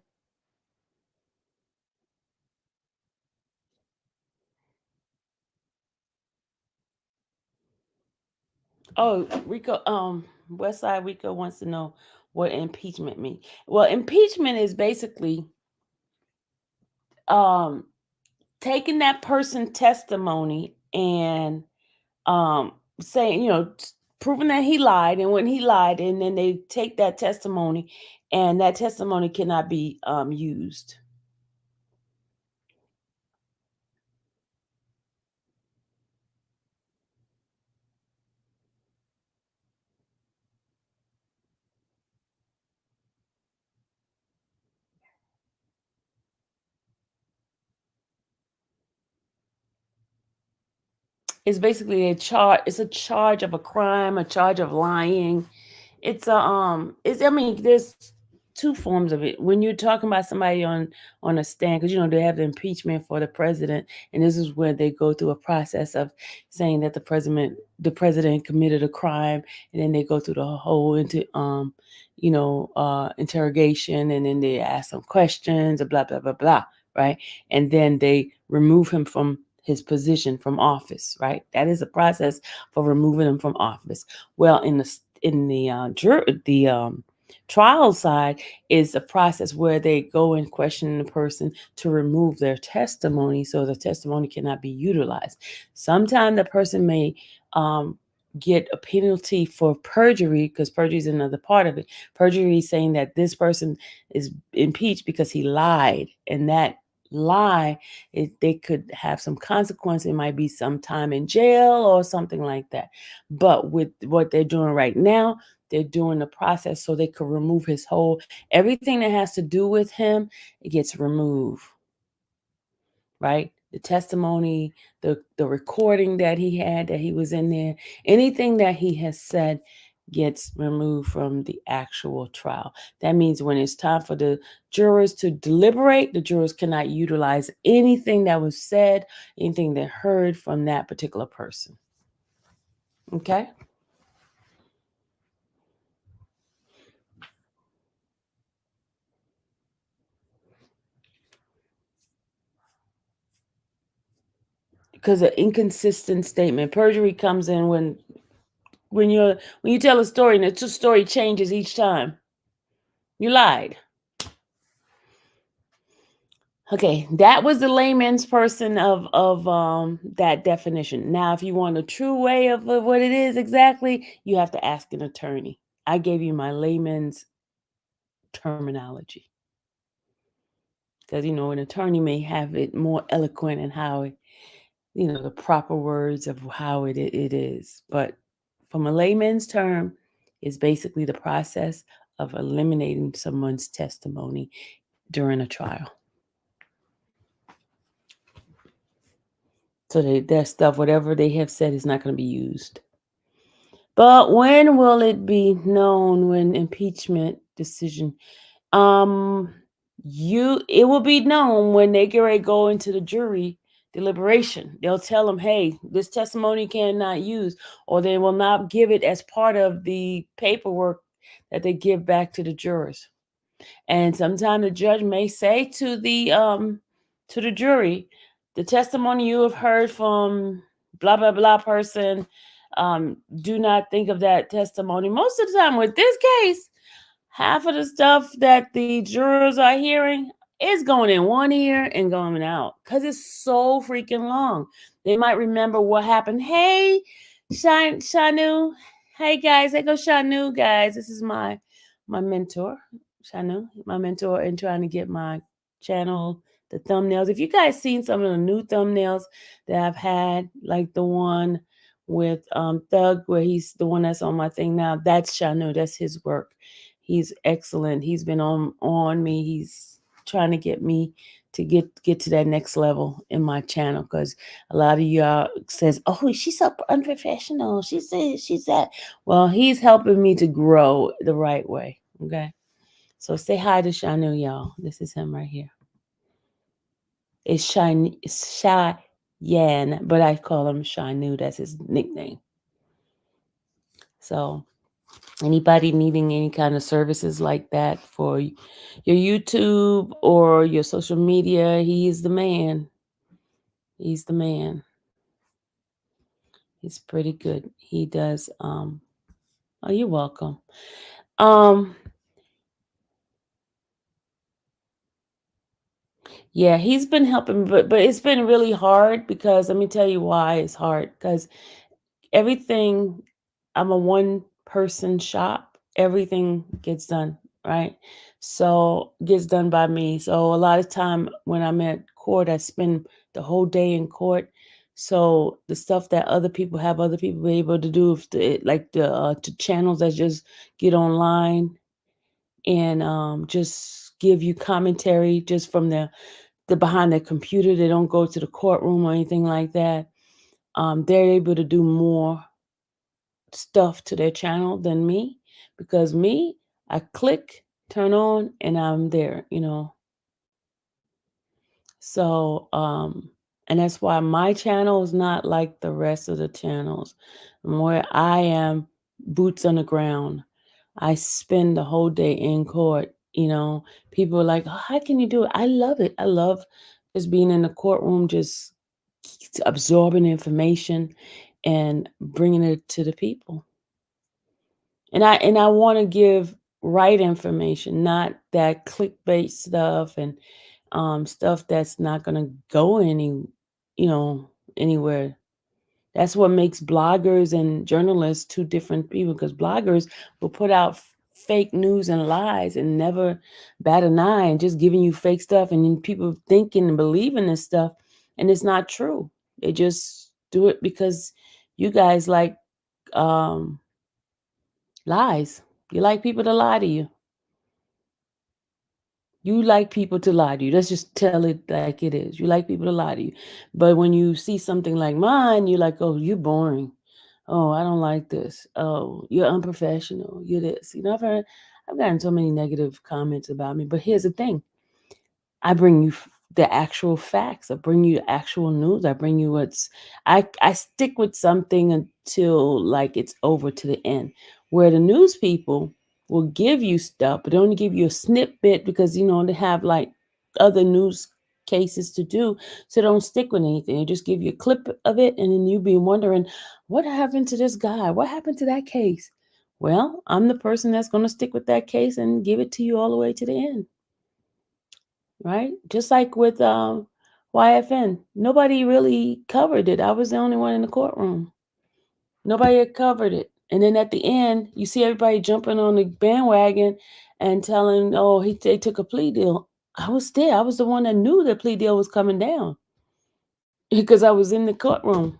Oh, Rico, Westside Rico wants to know what impeachment means. Well, impeachment is basically um taking that person's testimony and um saying, proving that he lied and when he lied, and then they take that testimony and that testimony cannot be used. It's basically it's a charge of a crime, a charge of lying. It's I mean, there's two forms of it. When you're talking about somebody on a stand, because they have the impeachment for the president, and this is where they go through a process of saying that the president committed a crime, and then they go through the whole interrogation, and then they ask some questions, blah blah blah blah, right? And then they remove him from his position from office, right? That is a process for removing him from office. Well, in the trial side is a process where they go and question the person to remove their testimony so the testimony cannot be utilized. Sometimes the person may um, get a penalty for perjury because perjury is another part of it. Perjury is saying that this person is impeached because he lied, and that lie, they could have some consequence. It might be some time in jail or something like that. But with what they're doing right now, they're doing the process so they could remove his whole everything that has to do with him. It gets removed, right? The testimony, the recording that he had, that he was in there, anything that he has said gets removed from the actual trial. That means when it's time for the jurors to deliberate, the jurors cannot utilize anything that was said, anything they heard from that particular person. Okay? Because an inconsistent statement, perjury comes in when you tell a story and the story changes each time. You lied. Okay, that was the layman's person of that definition. Now, if you want a true way of what it is exactly, you have to ask an attorney. I gave you my layman's terminology because an attorney may have it more eloquent in how it, the proper words of how it is. But from a layman's term, it's basically the process of eliminating someone's testimony during a trial. So their stuff, whatever they have said, is not going to be used. But when will it be known when impeachment decision? It will be known when they get ready to go into the jury deliberation. They'll tell them, hey, this testimony cannot use, or they will not give it as part of the paperwork that they give back to the jurors. And sometimes the judge may say to the jury, the testimony you have heard from blah blah blah person, do not think of that testimony. Most of the time with this case, half of the stuff that the jurors are hearing is going in one ear and going out because it's so freaking long. They might remember what happened. Hey, Shanu. Hey guys, hey go Shanu guys. This is my mentor, Shanu, my mentor in trying to get my channel, the thumbnails. If you guys seen some of the new thumbnails that I've had, like the one with Thug, where he's the one that's on my thing now. That's Shanu. That's his work. He's excellent. He's been on me. He's trying to get me to get to that next level in my channel, because a lot of y'all says, "Oh, she's so unprofessional. She's this, she's that." Well, he's helping me to grow the right way. Okay, so say hi to Shanu, y'all. This is him right here. It's Cheyenne, but I call him Shanu. That's his nickname. So anybody needing any kind of services like that for your YouTube or your social media, he is the man. He's the man. He's pretty good. He does oh, you're welcome. Yeah, he's been helping, but it's been really hard, because let me tell you why it's hard. Because everything, I'm a one person shop. Everything gets done, right? So gets done by me. So a lot of time when I'm at court, I spend the whole day in court. So the stuff that other people have, other people be able to do, if like the to channels that just get online and just give you commentary just from the behind the computer. They don't go to the courtroom or anything like that. They're able to do more stuff to their channel than me, because me, I click, turn on, and I'm there. So and that's why my channel is not like the rest of the channels. Where I am boots on the ground. I spend the whole day in court. People are like, "Oh, how can you do it?" I love it. I love just being in the courtroom, just absorbing information and bringing it to the people. And I want to give right information, not that clickbait stuff and stuff that's not going to go anywhere. That's what makes bloggers and journalists two different people, because bloggers will put out fake news and lies and never bat an eye, and just giving you fake stuff, and then people thinking and believing this stuff, and it's not true. They just do it because you guys like um lies. You like people to lie to you. You like people to lie to you. Let's just tell it like it is. You like people to lie to you. But when you see something like mine, you're like, "Oh, you're boring. Oh, I don't like this. Oh, you're unprofessional. You're this." I've gotten so many negative comments about me. But here's the thing. I bring you the actual facts. I bring you actual news. I bring you I stick with something until like it's over to the end. Where the news people will give you stuff, but they only give you a snippet, because they have like other news cases to do. So they don't stick with anything. They just give you a clip of it, and then you be wondering, what happened to this guy? What happened to that case? Well, I'm the person that's going to stick with that case and give it to you all the way to the end. Right? Just like with YFN. Nobody really covered it. I was the only one in the courtroom. Nobody had covered it. And then at the end, you see everybody jumping on the bandwagon and telling, "Oh, they took a plea deal." I was there. I was the one that knew the plea deal was coming down because I was in the courtroom.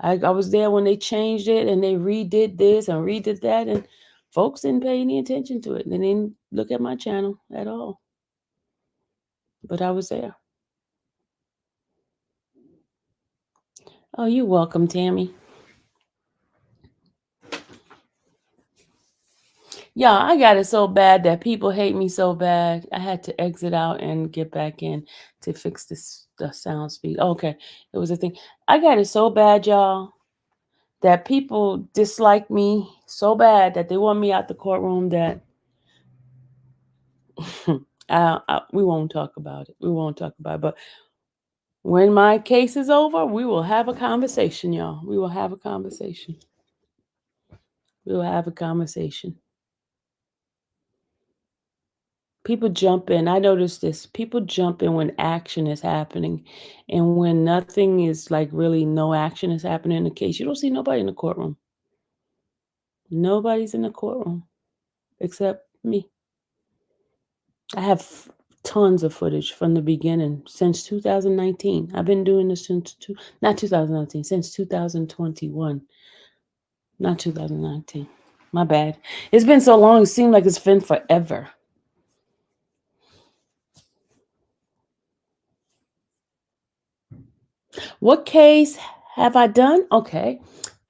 I was there when they changed it and they redid this and redid that, and folks didn't pay any attention to it. They didn't look at my channel at all. But I was there. Oh, you're welcome, Tammy. Yeah, I got it so bad that people hate me so bad. I had to exit out and get back in to fix the sound speed. Okay, it was a thing. I got it so bad, y'all, that people dislike me so bad that they want me out the courtroom. That we won't talk about it. We won't talk about it. But when my case is over, we will have a conversation, y'all. We will have a conversation. We will have a conversation. People jump in. I noticed this. People jump in when action is happening. And when nothing is like really no action is happening in the case, you don't see nobody in the courtroom. Nobody's in the courtroom except me. I have tons of footage from the beginning since 2019. I've been doing this since not 2019, since 2021. Not 2019. My bad. It's been so long, it seemed like it's been forever. What case have I done? Okay.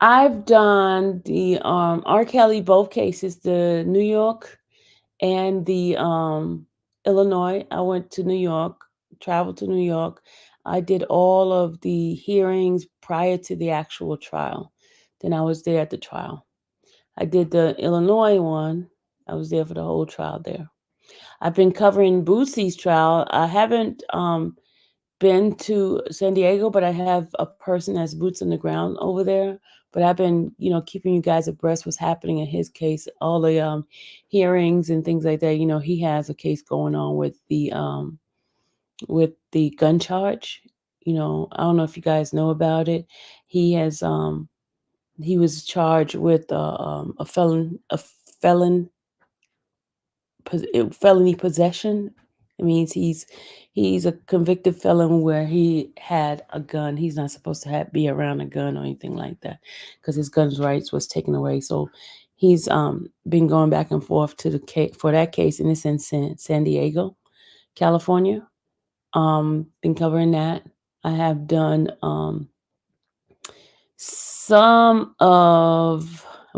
I've done the R. Kelly, both cases, the New York and the Illinois. I went to New York, traveled to New York. I did all of the hearings prior to the actual trial. Then I was there at the trial. I did the Illinois one. I was there for the whole trial there. I've been covering Boosie's trial. I haven't been to San Diego, but I have a person that's boots on the ground over there. But I've been, keeping you guys abreast what's happening in his case, all the hearings and things like that. He has a case going on with the gun charge. I don't know if you guys know about it. He has he was charged with a felony possession. It means he's a convicted felon where he had a gun. He's not supposed to be around a gun or anything like that because his gun's rights was taken away. So he's been going back and forth to the case for that case, and it's in San Diego, California. Been covering that. I have done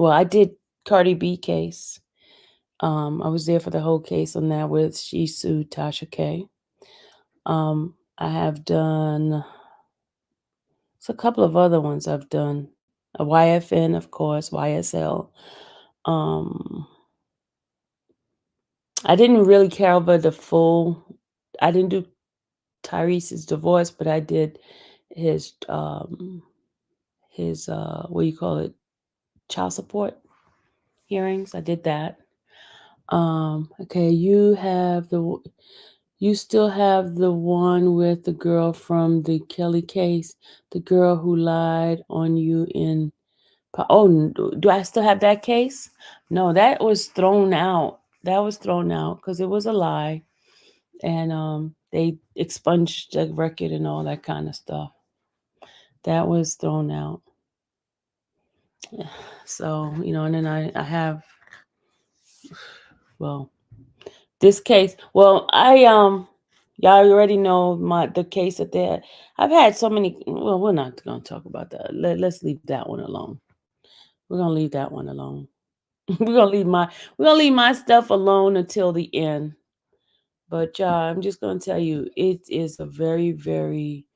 I did Cardi B case. I was there for the whole case on that with she sued Tasha K. I have done a couple of other ones I've done. A YFN, of course, YSL. I didn't really care about I didn't do Tyrese's divorce, but I did his what do you call it? Child support hearings. I did that. Okay, you still have the one with the girl from the Kelly case, the girl who lied on you in. Oh, do I still have that case? No, that was thrown out. That was thrown out because it was a lie, and they expunged the record and all that kind of stuff. That was thrown out. So and then I have this case. Well, y'all already know the case that they had. I've had so many. Well, we're not going to talk about that. Let's leave that one alone. We're gonna leave that one alone. we're gonna leave my stuff alone until the end. But I'm just gonna tell you, it is a very, very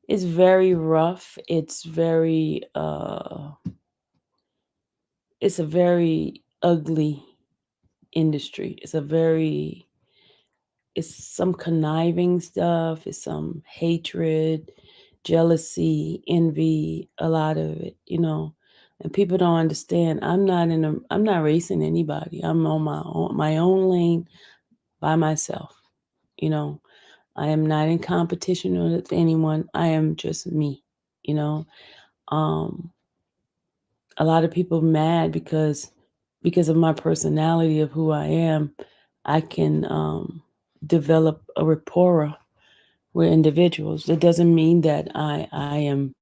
it's very rough. It's a very ugly industry. It's some conniving stuff, it's some hatred, jealousy, envy, a lot of it, And people don't understand. I'm not racing anybody. I'm on my own lane by myself. I am not in competition with anyone. I am just me, A lot of people mad because of my personality of who I am. I can develop a rapport with individuals. It doesn't mean that I am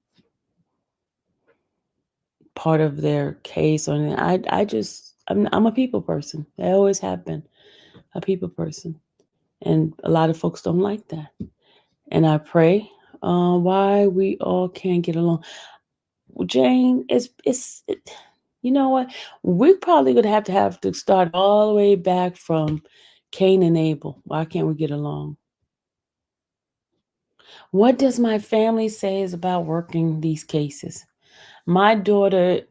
part of their case or anything. I'm a people person. I always have been a people person, and a lot of folks don't like that. And I pray why we all can't get along. Jane, you know what? We're probably gonna have to start all the way back from Cain and Abel. Why can't we get along? What does my family say is about working these cases? My daughter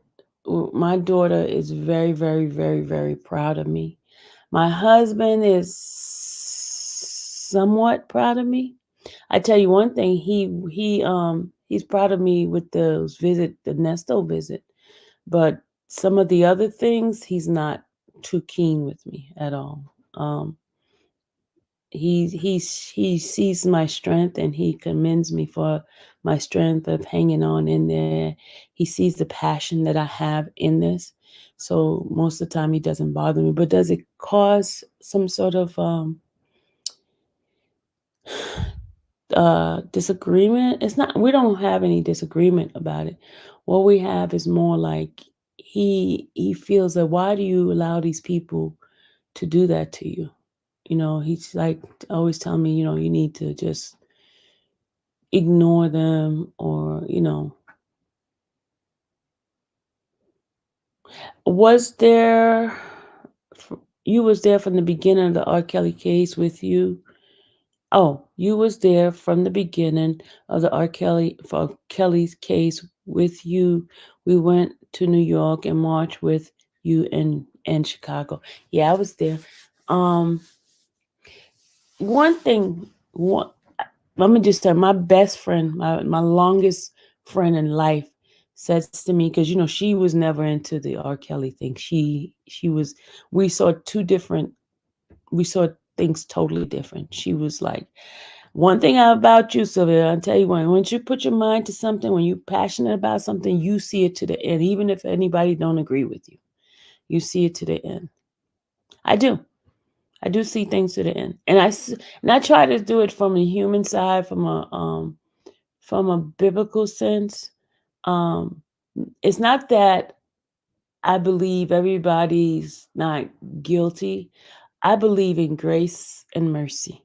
is very, very, very, very proud of me. My husband is somewhat proud of me. I tell you one thing, he's proud of me with the Nesto visit, but some of the other things he's not too keen with me at all. He sees my strength and he commends me for my strength of hanging on in there. He sees the passion that I have in this. So most of the time he doesn't bother me. But does it cause some sort of disagreement? It's not, we don't have any disagreement about it. What we have is more like he feels that why do you allow these people to do that to you? He's like always telling me, you need to just ignore them, or was there you was there from the beginning of the R. Kelly case with you? Oh, you was there from the beginning of the Kelly's case with you. We went to New York and marched with you in Chicago. Yeah, I was there. Um, one, let me just tell you, my best friend, my longest friend in life, says to me, because she was never into the R. Kelly thing. She was. We saw we saw things totally different. She was like, one thing about you, Sylvia, I'll tell you once you put your mind to something, when you're passionate about something, you see it to the end, even if anybody don't agree with you. You see it to the end. I do. I do see things to the end. And I try to do it from a human side, from a biblical sense. Um it's not that I believe everybody's not guilty. I believe in grace and mercy.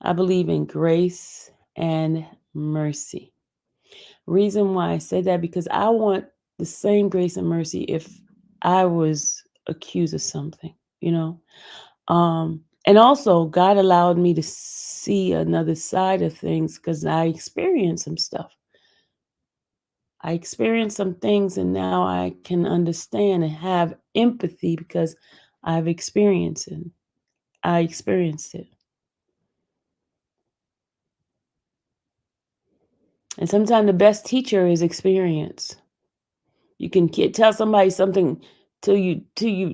I believe in grace and mercy. Reason why I say that, because I want the same grace and mercy if I was accused of something, you know. And also God allowed me to see another side of things because I experienced some stuff. I experienced some things, and now I can understand and have empathy because I've experienced it. I experienced it. And sometimes the best teacher is experience. You can tell somebody something till you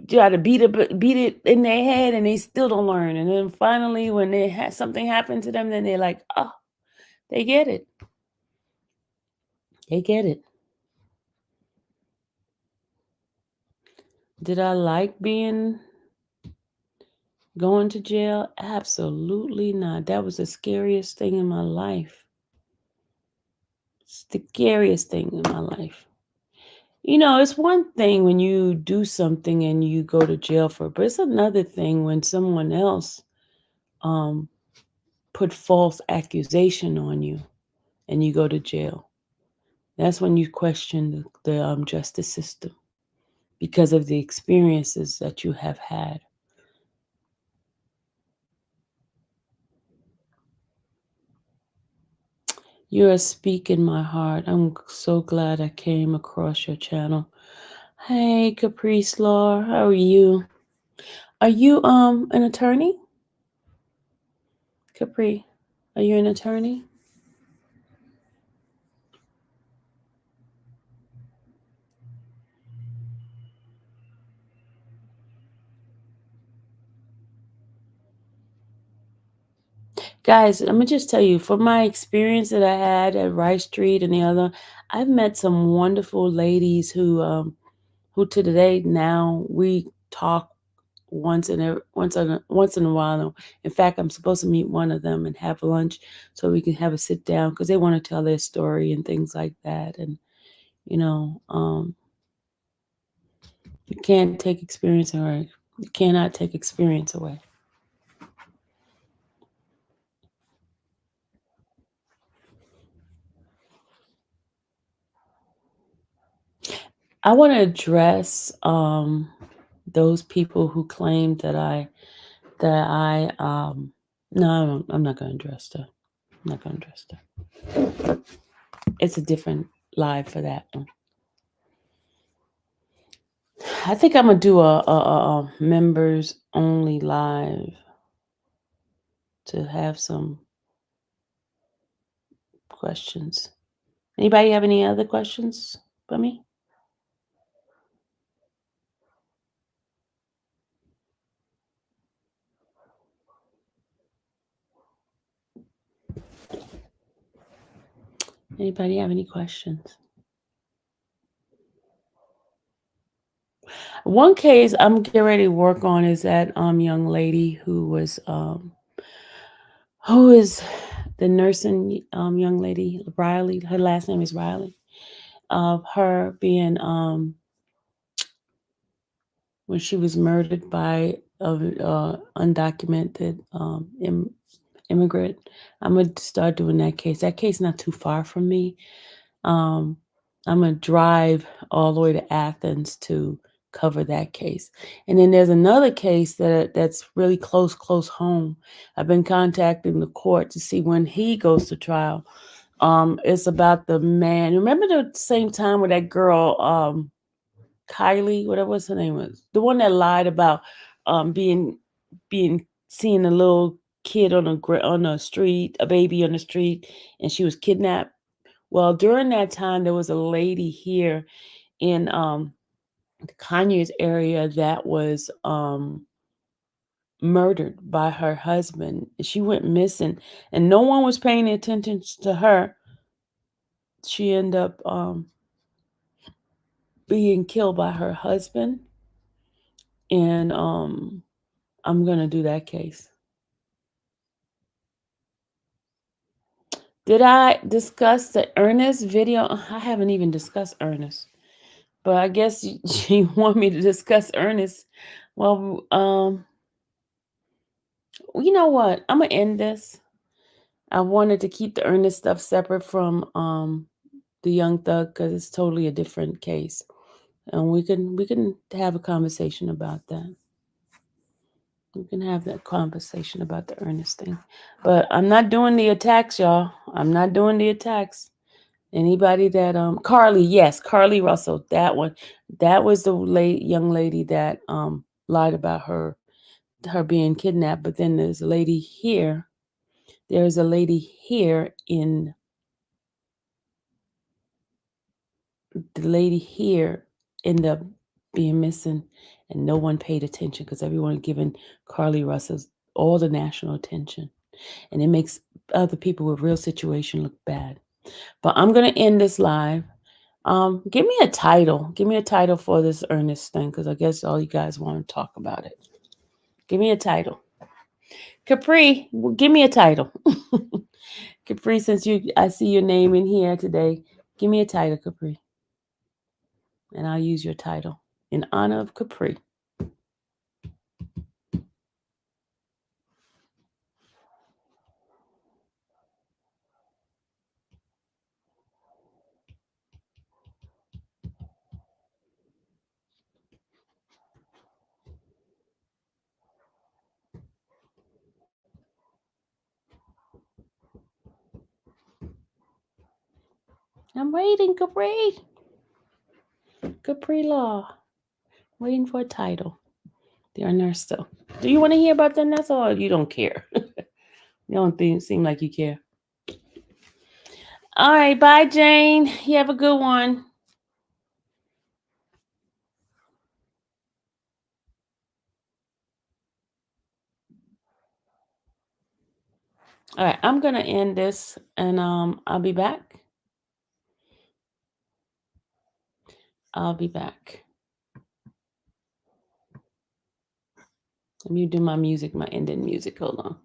try to beat it in their head, and they still don't learn. And then finally, when they something happen to them, then they're like, oh, they get it. They get it. Did I like going to jail? Absolutely not. That was the scariest thing in my life. It's the scariest thing in my life. It's one thing when you do something and you go to jail for it, but it's another thing when someone else um, put false accusation on you and you go to jail. That's when you question the justice system because of the experiences that you have had. You are speaking my heart. I'm so glad I came across your channel. Hey, Caprice Law, how are you? Are you an attorney? Capri, are you an attorney? Guys, let me just tell you, from my experience that I had at Rice Street and the other, I've met some wonderful ladies who to today now we talk once in a while. In fact, I'm supposed to meet one of them and have lunch so we can have a sit down because they want to tell their story and things like that. And you know, you can't take experience away. You cannot take experience away. I want to address those people who claim that I no, I'm not going to address that. I'm not going to address that. It's a different live for that one. I think I'm gonna do a members only live to have some questions. Anybody have any other questions for me? Anybody have any questions? One case I'm getting ready to work on is that young lady who is the nursing young lady, Riley. Her last name is Riley. Of her being when she was murdered by a undocumented immigrant. I'm gonna start doing that case. That case not too far from me. Um, I'm gonna drive all the way to Athens to cover that case. And then there's another case that's really close home. I've been contacting the court to see when he goes to trial. It's about the man. Remember the same time with that girl, Kylie, whatever was her name was, the one that lied about being seeing a little kid on a street, a baby on the street, and she was kidnapped. Well, during that time, there was a lady here in the Conyers area that was murdered by her husband. She went missing, and no one was paying attention to her. She ended up being killed by her husband, and I'm gonna do that case. Did I discuss the Ernest video? I haven't even discussed Ernest, but I guess you want me to discuss Ernest. Well, you know what? I'm gonna end this. I wanted to keep the Ernest stuff separate from the Young Thug because it's totally a different case, and we can have a conversation about that. We can have that conversation about the Ernest thing, but I'm not doing the attacks, y'all. I'm not doing the attacks. Anybody that Carly, yes, Carly Russell, that one, that was the young lady that lied about her being kidnapped. But then there's a lady here. There's a lady here in the lady here ended up being missing, and no one paid attention because everyone giving Carly Russell all the national attention, and it makes other people with real situation look bad. But I'm gonna end this live. Give me a title. Give me a title for this Ernest thing, because I guess all you guys want to talk about it. Give me a title. Capri, give me a title. Capri, since I see your name in here today, give me a title, Capri. And I'll use your title in honor of Capri. I'm waiting, Capri. Capri Law. Waiting for a title. The Ernesto. Do you want to hear about the Ernesto, or you don't care? You don't seem like you care. All right, bye, Jane. You have a good one. All right, I'm gonna end this, and I'll be back. I'll be back. Let me do my music, my ending music. Hold on.